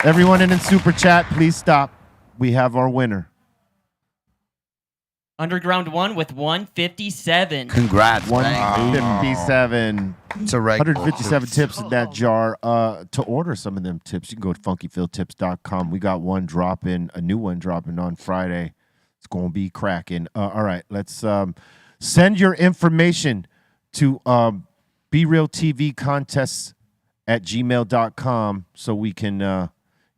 Speaker 3: Everyone in super chat, please stop. We have our winner.
Speaker 5: Underground 1 with 157.
Speaker 4: Congrats. man.
Speaker 3: 157.
Speaker 4: It's a regular.
Speaker 3: 157 tips in that jar. To order some of them tips, you can go to funkyfieldtips.com. We got one dropping, a new one dropping on Friday. It's going to be cracking. All right, let's send your information to BeRealTVcontests at gmail.com so we can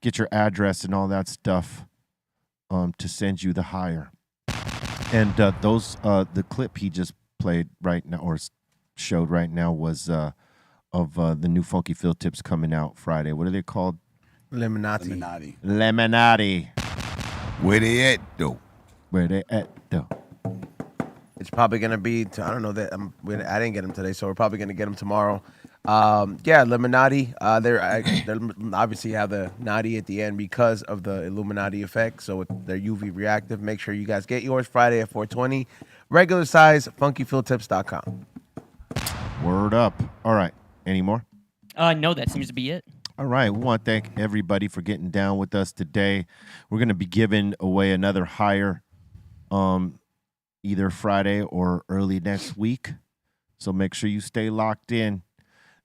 Speaker 3: get your address and all that stuff to send you the hire. And the clip he just played right now or showed right now was of the new Funky Field Tips coming out Friday. What are they called?
Speaker 6: Lemonati.
Speaker 3: Lemonati.
Speaker 2: Where they at, though?
Speaker 3: Where they at though?
Speaker 6: It's probably gonna be. I don't know that I didn't get them today, so we're probably gonna get them tomorrow. Yeah, Illuminati. They obviously have the Nati at the end because of the Illuminati effect. So they're UV reactive. Make sure you guys get yours Friday at 4:20. Regular size, funkyfieldtips.com.
Speaker 3: Word up. All right. Any more?
Speaker 5: No, that seems to be it.
Speaker 3: All right. We want to thank everybody for getting down with us today. We're going to be giving away another hire either Friday or early next week. So make sure you stay locked in.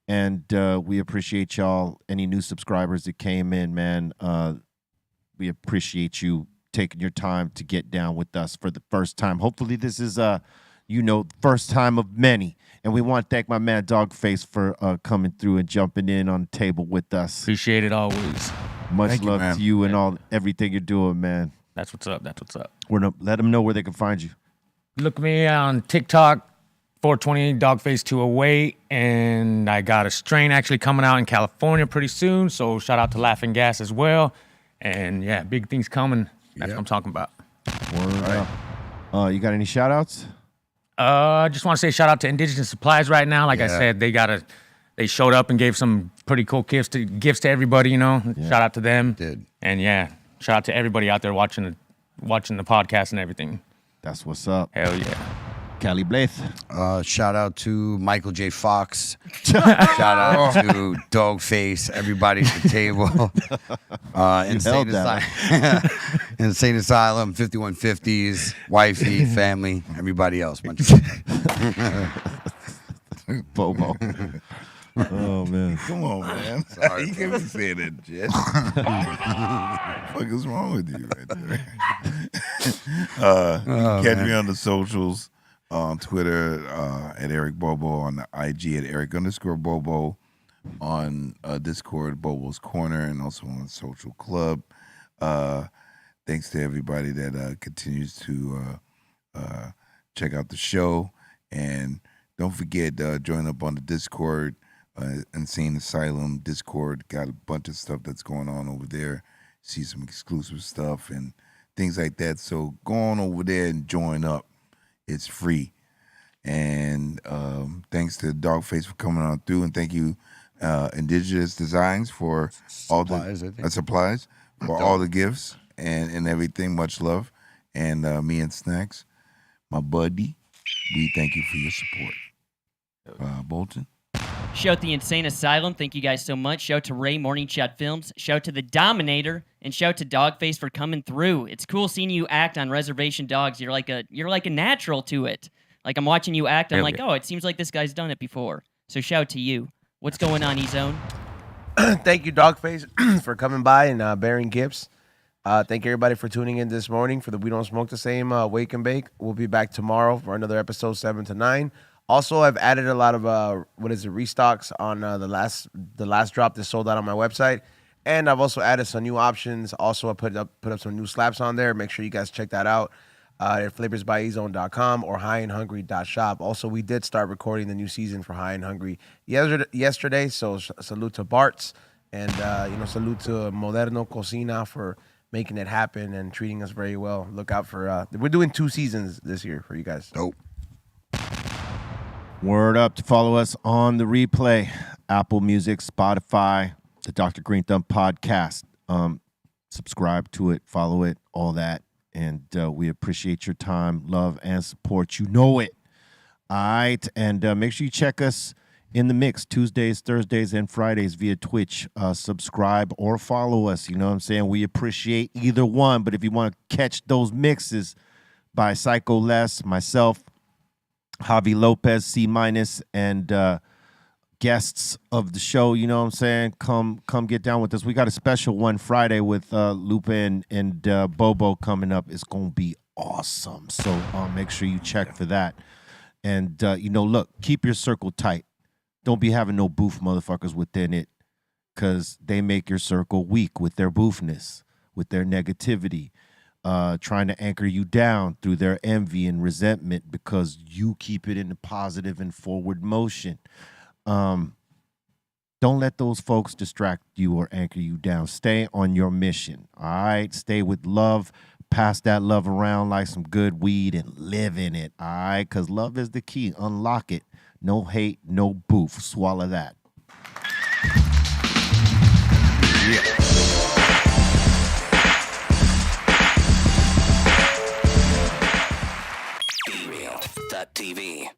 Speaker 3: And we appreciate y'all. Any new subscribers that came in, man, we appreciate you taking your time to get down with us for the first time. Hopefully this is, first time of many. And we want to thank my man Doggface for coming through and jumping in on the table with us.
Speaker 8: Appreciate it always.
Speaker 3: Much
Speaker 2: Thank you,
Speaker 3: love
Speaker 2: man.
Speaker 3: to you and everything you're doing, man.
Speaker 8: That's what's up. That's what's up.
Speaker 3: Let them know where they can find you.
Speaker 8: Look me on TikTok, 420 Doggface 208, and I got a strain actually coming out in California pretty soon. So shout out to Laughing Gas as well. And yeah, big things coming. That's what I'm talking about.
Speaker 3: Word up. You got any shout outs?
Speaker 8: I just want to say shout out to Indigenous Supplies right now. Like I said, they showed up and gave some pretty cool gifts to everybody, you know.
Speaker 3: Yeah.
Speaker 8: Shout out to them.
Speaker 4: Did.
Speaker 8: And yeah, shout out to everybody out there watching the podcast and everything.
Speaker 3: That's what's up.
Speaker 8: Hell yeah.
Speaker 3: Cali Blaith.
Speaker 4: Shout out to Michael J. Fox. Shout out to Doggface. Everybody at the table. Insane Asylum. Insane Asylum. 5150s. Wifey. Family. Everybody else. Bunch of
Speaker 3: Bobo. Oh, man.
Speaker 2: Come on, man.
Speaker 4: Sorry,
Speaker 2: You can't be saying that, Jet. What the fuck is wrong with you right there? You can catch me on the socials, on Twitter at Eric Bobo, on the IG at Eric_Bobo, on Discord, Bobo's Corner, and also on Social Club. Thanks to everybody that continues to check out the show. And don't forget, join up on the Discord. Insane Asylum Discord. Got a bunch of stuff that's going on over there. See some exclusive stuff and things like that. So go on over there and join up. It's free. And thanks to Doggface for coming on through, and thank you, Indigenous Designs, for all the supplies, for all the gifts and everything. Much love. And me and Snacks, my buddy, we thank you for your support. Bolton?
Speaker 5: Shout the Insane Asylum. Thank you guys so much. Shout to Ray, Morning Chat Films. Shout to the Dominator, and shout to Doggface for coming through. It's cool seeing you act on Reservation Dogs. You're like a natural to it. Like, I'm watching you act. I'm like, oh, it seems like this guy's done it before. So shout to you. What's going on, E-Zone?
Speaker 6: Thank you, Doggface, for coming by and bearing gifts. Thank you, everybody, for tuning in this morning for the We Don't Smoke the Same Wake and Bake. We'll be back tomorrow for another episode 7 to 9. Also, I've added a lot of restocks on the last drop that sold out on my website, and I've also added some new options. Also, I put up some new slaps on there. Make sure you guys check that out at flavorsbyezone.com or highandhungry.shop. Also, we did start recording the new season for High and Hungry yesterday. So salute to Bart's and salute to Moderno Cocina for making it happen and treating us very well. Look out for we're doing 2 seasons this year for you guys.
Speaker 4: Dope.
Speaker 3: Word up to follow us on the replay, Apple Music, Spotify, the Dr. Greenthumb podcast. Subscribe to it, follow it, all that. And we appreciate your time, love, and support. You know it. All right. And make sure you check us in the mix Tuesdays, Thursdays, and Fridays via Twitch. Subscribe or follow us. You know what I'm saying? We appreciate either one. But if you want to catch those mixes by Psycho Les, myself, Javi Lopez, C-, and guests of the show, you know what I'm saying? Come get down with us. We got a special one Friday with Lupe and Bobo coming up. It's going to be awesome. So make sure you check for that. And, look, keep your circle tight. Don't be having no boof motherfuckers within it, because they make your circle weak with their boofness, with their negativity. Trying to anchor you down through their envy and resentment because you keep it in the positive and forward motion. Don't let those folks distract you or anchor you down. Stay on your mission, all right? Stay with love. Pass that love around like some good weed and live in it, all right? Because love is the key. Unlock it. No hate, no boof. Swallow that. Yeah.
Speaker 12: TV.